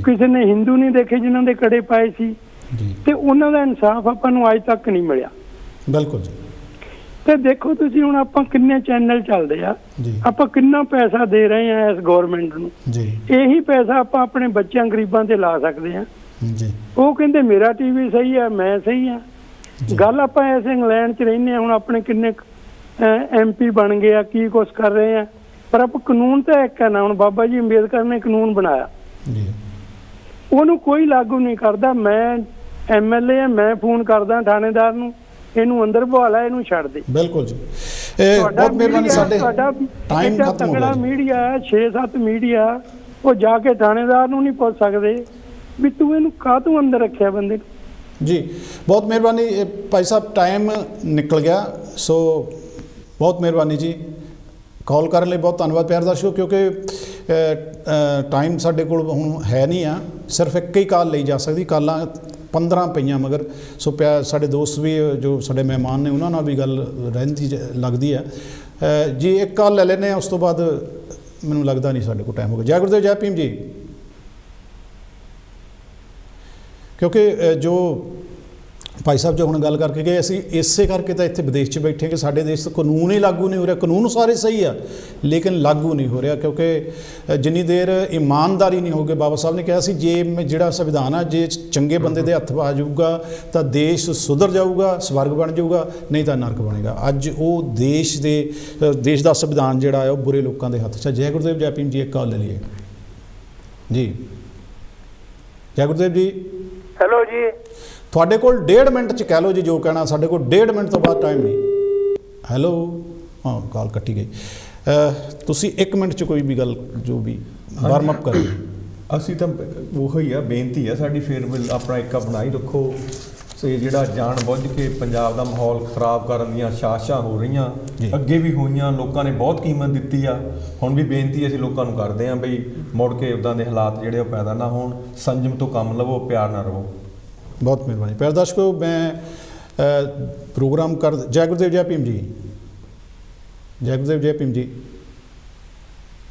J: ਕਿਸੇ ਨੇ ਹਿੰਦੂ ਨਹੀਂ ਦੇਖੇ ਜਿਨ੍ਹਾਂ ਦੇ ਕੜੇ ਪਾਏ ਸੀ, ਤੇ ਉਹਨਾਂ ਦਾ ਇਨਸਾਫ ਆਪਾਂ ਨੂੰ ਅੱਜ ਤੱਕ ਨਹੀਂ ਮਿਲਿਆ।
A: ਬਿਲਕੁਲ ਜੀ।
J: ਤੇ ਦੇਖੋ ਤੁਸੀਂ ਹੁਣ ਆਪਾਂ ਕਿੰਨੇ ਚੈਨਲ ਚੱਲਦੇ ਆ, ਆਪਾਂ ਕਿੰਨਾ ਪੈਸਾ ਦੇ ਰਹੇ ਆ ਇਸ ਗੌਰਮੈਂਟ ਨੂੰ, ਇਹੀ ਪੈਸਾ ਆਪਾਂ ਆਪਣੇ ਬੱਚਿਆਂ ਗਰੀਬਾਂ ਤੇ ਲਾ ਸਕਦੇ ਆ। ਉਹ ਕਹਿੰਦੇ ਮੇਰਾ ਟੀਵੀ ਸਹੀ ਆ, ਮੈਂ ਸਹੀ ਆ। ਗੱਲ ਆਪਾਂ ਐਸੇ ਇੰਗਲੈਂਡ 'ਚ ਰਹਿੰਦੇ ਆ, ਹੁਣ ਆਪਣੇ ਕਿੰਨੇ MP ਬਣ ਗਏ ਆ, ਕੀ ਕੁਛ ਕਰ ਰਹੇ ਆ, ਪਰ ਆਪਾਂ ਕਾਨੂੰਨ ਤਾਂ ਇੱਕ ਹੈ ਨਾ। ਹੁਣ ਬਾਬਾ ਜੀ ਅੰਬੇਦਕਰ ਨੇ ਕਾਨੂੰਨ ਬਣਾਇਆ, ਉਹਨੂੰ ਕੋਈ ਲਾਗੂ ਨਹੀਂ ਕਰਦਾ। ਮੈਂ MLA ਆ, ਮੈਂ ਫੋਨ ਕਰਦਾ ਥਾਣੇਦਾਰ ਨੂੰ, ਇਹਨੂੰ ਅੰਦਰ ਬਹਾ ਲੈ, ਇਹਨੂੰ ਛੱਡ ਦੇ।
A: ਬਿਲਕੁਲ ਜੀ। ਬਹੁਤ ਮਿਹਰਬਾਨੀ। ਸਾਡੇ ਟਾਈਮ ਖਤਮ ਹੋ ਗਿਆ।
J: ਮੀਡੀਆ 6-7 ਮੀਡੀਆ ਉਹ ਜਾ ਕੇ ਥਾਣੇਦਾਰ ਨੂੰ ਨਹੀਂ ਪੁੱਛ ਸਕਦੇ ਵੀ ਤੂੰ ਇਹਨੂੰ ਕਾਹਤੋਂ ਅੰਦਰ ਰੱਖਿਆ ਬੰਦੇ ਨੂੰ।
A: ਜੀ ਬਹੁਤ ਮਿਹਰਬਾਨੀ ਭਾਈ ਸਾਹਿਬ, ਟਾਈਮ ਨਿਕਲ ਗਿਆ, ਸੋ ਬਹੁਤ ਮਿਹਰਬਾਨੀ ਜੀ। ਕਾਲ ਕਰਨ ਲਈ ਬਹੁਤ ਧੰਨਵਾਦ ਪਿਆਰੇ ਦਰਸ਼ਕੋ, ਕਿਉਂਕਿ ਟਾਈਮ ਸਾਡੇ ਕੋਲ ਹੁਣ ਹੈ ਨਹੀਂ ਆ, ਸਿਰਫ ਇੱਕ ਹੀ ਕਾਲ ਲਈ ਜਾ ਸਕਦੀ। ਕਾਲਾਂ 15 ਪਈਆਂ ਮਗਰ, ਸੋ ਸਾਡੇ ਦੋਸਤ ਵੀ ਜੋ ਸਾਡੇ ਮਹਿਮਾਨ ਨੇ ਉਹਨਾਂ ਨਾਲ ਵੀ ਗੱਲ ਰਹਿੰਦੀ ਲੱਗਦੀ ਹੈ ਜੀ। ਇੱਕ ਕਾਲ ਲੈ ਲੈਂਦੇ ਹਾਂ, ਉਸ ਤੋਂ ਬਾਅਦ ਮੈਨੂੰ ਲੱਗਦਾ ਨਹੀਂ ਸਾਡੇ ਕੋਲ ਟਾਈਮ ਹੋਗਾ। ਜੈ ਗੁਰਦੇਵ ਜੈ ਭੀਮ ਜੀ। ਕਿਉਂਕਿ ਜੋ ਭਾਈ ਸਾਹਿਬ ਜੋ ਹੁਣ ਗੱਲ ਕਰਕੇ ਗਏ, ਅਸੀਂ ਇਸੇ ਕਰਕੇ ਤਾਂ ਇੱਥੇ ਵਿਦੇਸ਼ 'ਚ ਬੈਠੇ ਕਿ ਸਾਡੇ ਦੇਸ਼ 'ਚ ਕਾਨੂੰਨ ਹੀ ਲਾਗੂ ਨਹੀਂ ਹੋ ਰਿਹਾ। ਕਾਨੂੰਨ ਸਾਰੇ ਸਹੀ ਆ ਲੇਕਿਨ ਲਾਗੂ ਨਹੀਂ ਹੋ ਰਿਹਾ, ਕਿਉਂਕਿ ਜਿੰਨੀ ਦੇਰ ਇਮਾਨਦਾਰੀ ਨਹੀਂ ਹੋਊਗੀ, ਬਾਬਾ ਸਾਹਿਬ ਨੇ ਕਿਹਾ ਸੀ ਜੇ ਜਿਹੜਾ ਸੰਵਿਧਾਨ ਆ ਜੇ ਚੰਗੇ ਬੰਦੇ ਦੇ ਹੱਥ ਆ ਜਾਊਗਾ ਤਾਂ ਦੇਸ਼ ਸੁਧਰ ਜਾਊਗਾ, ਸਵਰਗ ਬਣ ਜਾਊਗਾ, ਨਹੀਂ ਤਾਂ ਨਰਕ ਬਣੇਗਾ। ਅੱਜ ਉਹ ਦੇਸ਼ ਦਾ ਸੰਵਿਧਾਨ ਜਿਹੜਾ ਹੈ ਉਹ ਬੁਰੇ ਲੋਕਾਂ ਦੇ ਹੱਥ 'ਚ। ਜੈ ਗੁਰਦੇਵ ਜੈ ਭੀਮ ਜੀ। ਇੱਕ ਕਾਲ ਲੈ ਲਈਏ ਜੀ। ਜੈ ਗੁਰਦੇਵ ਜੀ।
J: ਹੈਲੋ ਜੀ।
A: ਤੁਹਾਡੇ ਕੋਲ 1.5 ਮਿੰਟ 'ਚ ਕਹਿ ਲਓ ਜੀ ਜੋ ਕਹਿਣਾ, ਸਾਡੇ ਕੋਲ 1.5 ਮਿੰਟ ਤੋਂ ਬਾਅਦ ਟਾਈਮ ਨਹੀਂ। ਹੈਲੋ, ਹਾਂ ਕਾਲ ਕੱਟੀ ਗਈ। ਤੁਸੀਂ 1 ਮਿੰਟ 'ਚ ਕੋਈ ਵੀ ਗੱਲ ਜੋ ਵੀ ਵਾਰਮ ਅਪ ਕਰੋ।
G: ਅਸੀਂ ਤਾਂ ਉਹੀ ਆ, ਬੇਨਤੀ ਆ ਸਾਡੀ, ਫਿਰ ਆਪਣਾ ਏਕਾ ਬਣਾਈ ਰੱਖੋ। ਤੇ ਜਿਹੜਾ ਜਾਣ ਬੁੱਝ ਕੇ ਪੰਜਾਬ ਦਾ ਮਾਹੌਲ ਖਰਾਬ ਕਰਨ ਦੀਆਂ ਸਾਜ਼ਿਸ਼ਾਂ ਹੋ ਰਹੀਆਂ, ਅੱਗੇ ਵੀ ਹੋਈਆਂ, ਲੋਕਾਂ ਨੇ ਬਹੁਤ ਕੀਮਤ ਦਿੱਤੀ ਆ। ਹੁਣ ਵੀ ਬੇਨਤੀ ਅਸੀਂ ਲੋਕਾਂ ਨੂੰ ਕਰਦੇ ਹਾਂ ਬਈ ਮੁੜ ਕੇ ਉੱਦਾਂ ਦੇ ਹਾਲਾਤ ਜਿਹੜੇ ਉਹ ਪੈਦਾ ਨਾ ਹੋਣ। ਸੰਜਮ ਤੋਂ ਕੰਮ ਲਵੋ, ਪਿਆਰ ਨਾਲ ਰਹੋ।
A: ਬਹੁਤ ਮਿਹਰਬਾਨੀ। ਪਿਆਰੇ ਦਰਸ਼ਕੋ, ਮੈਂ ਪ੍ਰੋਗਰਾਮ ਜੈ ਗੁਰਦੇਵ ਜੈ ਭੀਮ ਜੀ। ਜੈ ਗੁਰਦੇਵ ਜੈ ਭੀਮ ਜੀ।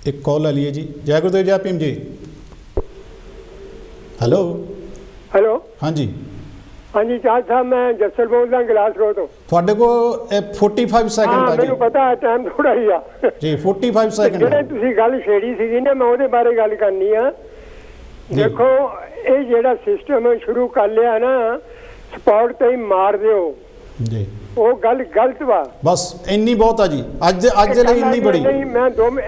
A: ਇੱਕ ਕਾਲ ਲੈ ਲਈਏ ਜੀ। ਜੈ ਗੁਰਦੇਵ ਜੈ ਭੀਮ ਜੀ। ਹੈਲੋ। हाँ जी
K: हाँ जी जज साहब मैं जसल बोलदा गिलास रोड तो
A: ਤੁਹਾਡੇ ਕੋਲ 45 ਸੈਕਿੰਡ ਆ ਜੀ
K: ਮੈਨੂੰ ਪਤਾ ਹੈ ਟਾਈਮ ਥੋੜਾ ਹੀ ਆ
A: ਜੀ 45 ਸੈਕਿੰਡ
K: ਜਿਹੜੇ ਤੁਸੀਂ ਗੱਲ ਛੇੜੀ ਸੀਗੀ ਨਾ ਮੈਂ ਉਹਦੇ ਬਾਰੇ ਗੱਲ ਕਰਨੀ ਆ ਦੇਖੋ ਇਹ ਜਿਹੜਾ ਸਿਸਟਮ ਸ਼ੁਰੂ ਕਰ ਲਿਆ ਨਾ ਸਪੌਟ ਤੇ ਹੀ ਮਾਰ ਦਿਓ
A: ਜੀ
K: ਉਹ ਗੱਲ ਗਲਤ ਵਾ
A: ਬਸ ਇੰਨੀ ਬਹੁਤ ਆ ਜੀ ਅੱਜ ਦੇ ਲਈ ਇੰਨੀ ਬੜੀ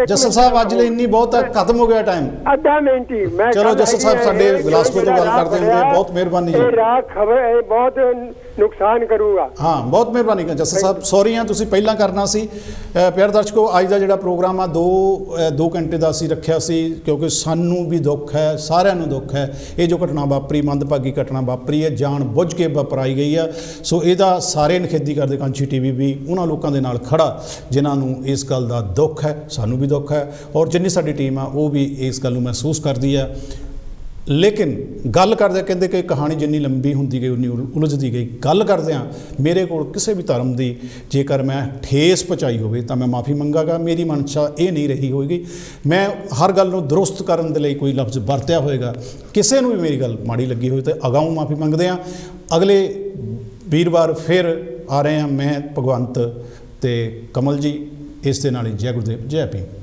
A: ਜੱਸਲ ਸਾਹਿਬ ਅੱਜ ਲਈ ਇੰਨੀ ਬਹੁਤ ਹੈ ਖਤਮ ਹੋ ਗਿਆ ਟਾਈਮ
K: ਅੱਧਾ ਮਿੰਟ ਹੀ ਮੈਂ
A: ਚਲੋ ਜੱਸਲ ਸਾਹਿਬ ਸਾਡੇ ਬਿਲਾਸਪੁਰ ਤੋਂ ਗੱਲ ਕਰਦੇ ਹੁੰਦੇ ਬਹੁਤ ਮਿਹਰਬਾਨੀ ਜੀ
K: ਇਹ ਰਾਹ ਖਬਰ ਇਹ ਬਹੁਤ ਨੁਕਸਾਨ ਕਰੂਗਾ
A: ਹਾਂ ਬਹੁਤ ਮਿਹਰਬਾਨੀ ਜੱਸਲ ਸਾਹਿਬ ਸੌਰੀ ਆ ਤੁਸੀਂ ਪਹਿਲਾਂ ਕਰਨਾ ਸੀ ਪਿਆਰੇ ਦਰਸ਼ਕੋ ਅੱਜ ਦਾ ਜਿਹੜਾ ਪ੍ਰੋਗਰਾਮ ਆ 2 ਘੰਟੇ ਦਾ ਅਸੀਂ ਰੱਖਿਆ ਸੀ ਕਿਉਂਕਿ ਸਾਨੂੰ ਵੀ ਦੁੱਖ ਹੈ ਸਾਰਿਆਂ ਨੂੰ ਦੁੱਖ ਹੈ ਇਹ ਜੋ ਘਟਨਾ ਵਾਪਰੀ ਮੰਦਭਾਗੀ ਘਟਨਾ ਵਾਪਰੀ ਹੈ ਜਾਣ ਬੁੱਝ ਕੇ ਵਾਪਰਾਈ ਗਈ ਆ ਸੋ ਇਹਦਾ ਸਾਰੇ ਨਿਖੇਧੀ ਕਰਦੇ ਕਾਂਚੀ ਟੀਵੀ ਵੀ ਉਹਨਾਂ ਲੋਕਾਂ ਦੇ ਨਾਲ ਖੜਾ ਜਿਨ੍ਹਾਂ ਨੂੰ ਇਸ ਗੱਲ ਦਾ ਦੁੱਖ ਹੈ ਸਾਨੂੰ ਵੀ ਦੁੱਖ ਹੈ ਔਰ ਜਿੰਨੀ ਸਾਡੀ ਟੀਮ ਆ ਉਹ ਵੀ ਇਸ ਗੱਲ ਨੂੰ ਮਹਿਸੂਸ ਕਰਦੀ ਹੈ ਲੇਕਿਨ ਗੱਲ ਕਰਦੇ ਕਹਿੰਦੇ ਕਿ ਕਹਾਣੀ ਜਿੰਨੀ ਲੰਬੀ ਹੁੰਦੀ ਗਈ ਉਨੀ ਉਲਝਦੀ ਗਈ ਗੱਲ ਕਰਦਿਆਂ ਮੇਰੇ ਕੋਲ ਕਿਸੇ ਵੀ ਧਰਮ ਦੀ ਜੇਕਰ ਮੈਂ ਠੇਸ ਪਹੁੰਚਾਈ ਹੋਵੇ ਤਾਂ ਮੈਂ ਮਾਫੀ ਮੰਗਾਂਗਾ ਮੇਰੀ ਮਨਸ਼ਾ ਇਹ ਨਹੀਂ ਰਹੀ ਹੋਏਗੀ ਮੈਂ ਹਰ ਗੱਲ ਨੂੰ ਦਰੁਸਤ ਕਰਨ ਦੇ ਲਈ ਕੋਈ ਲਫ਼ਜ਼ ਵਰਤਿਆ ਹੋਏਗਾ ਕਿਸੇ ਨੂੰ ਵੀ ਮੇਰੀ ਗੱਲ ਮਾੜੀ ਲੱਗੀ ਹੋਵੇ ਤਾਂ ਅਗਾਊਂ ਮਾਫੀ ਮੰਗਦੇ ਹਾਂ ਅਗਲੇ ਵੀਰਵਾਰ ਫਿਰ ਆ ਰਹੇ ਹਾਂ ਮੈਂ ਭਗਵੰਤ ਤੇ ਕਮਲ ਜੀ ਇਸ ਦੇ ਨਾਲ ਹੀ ਜੈ ਗੁਰਦੇਵ ਜੈ ਭੀਮ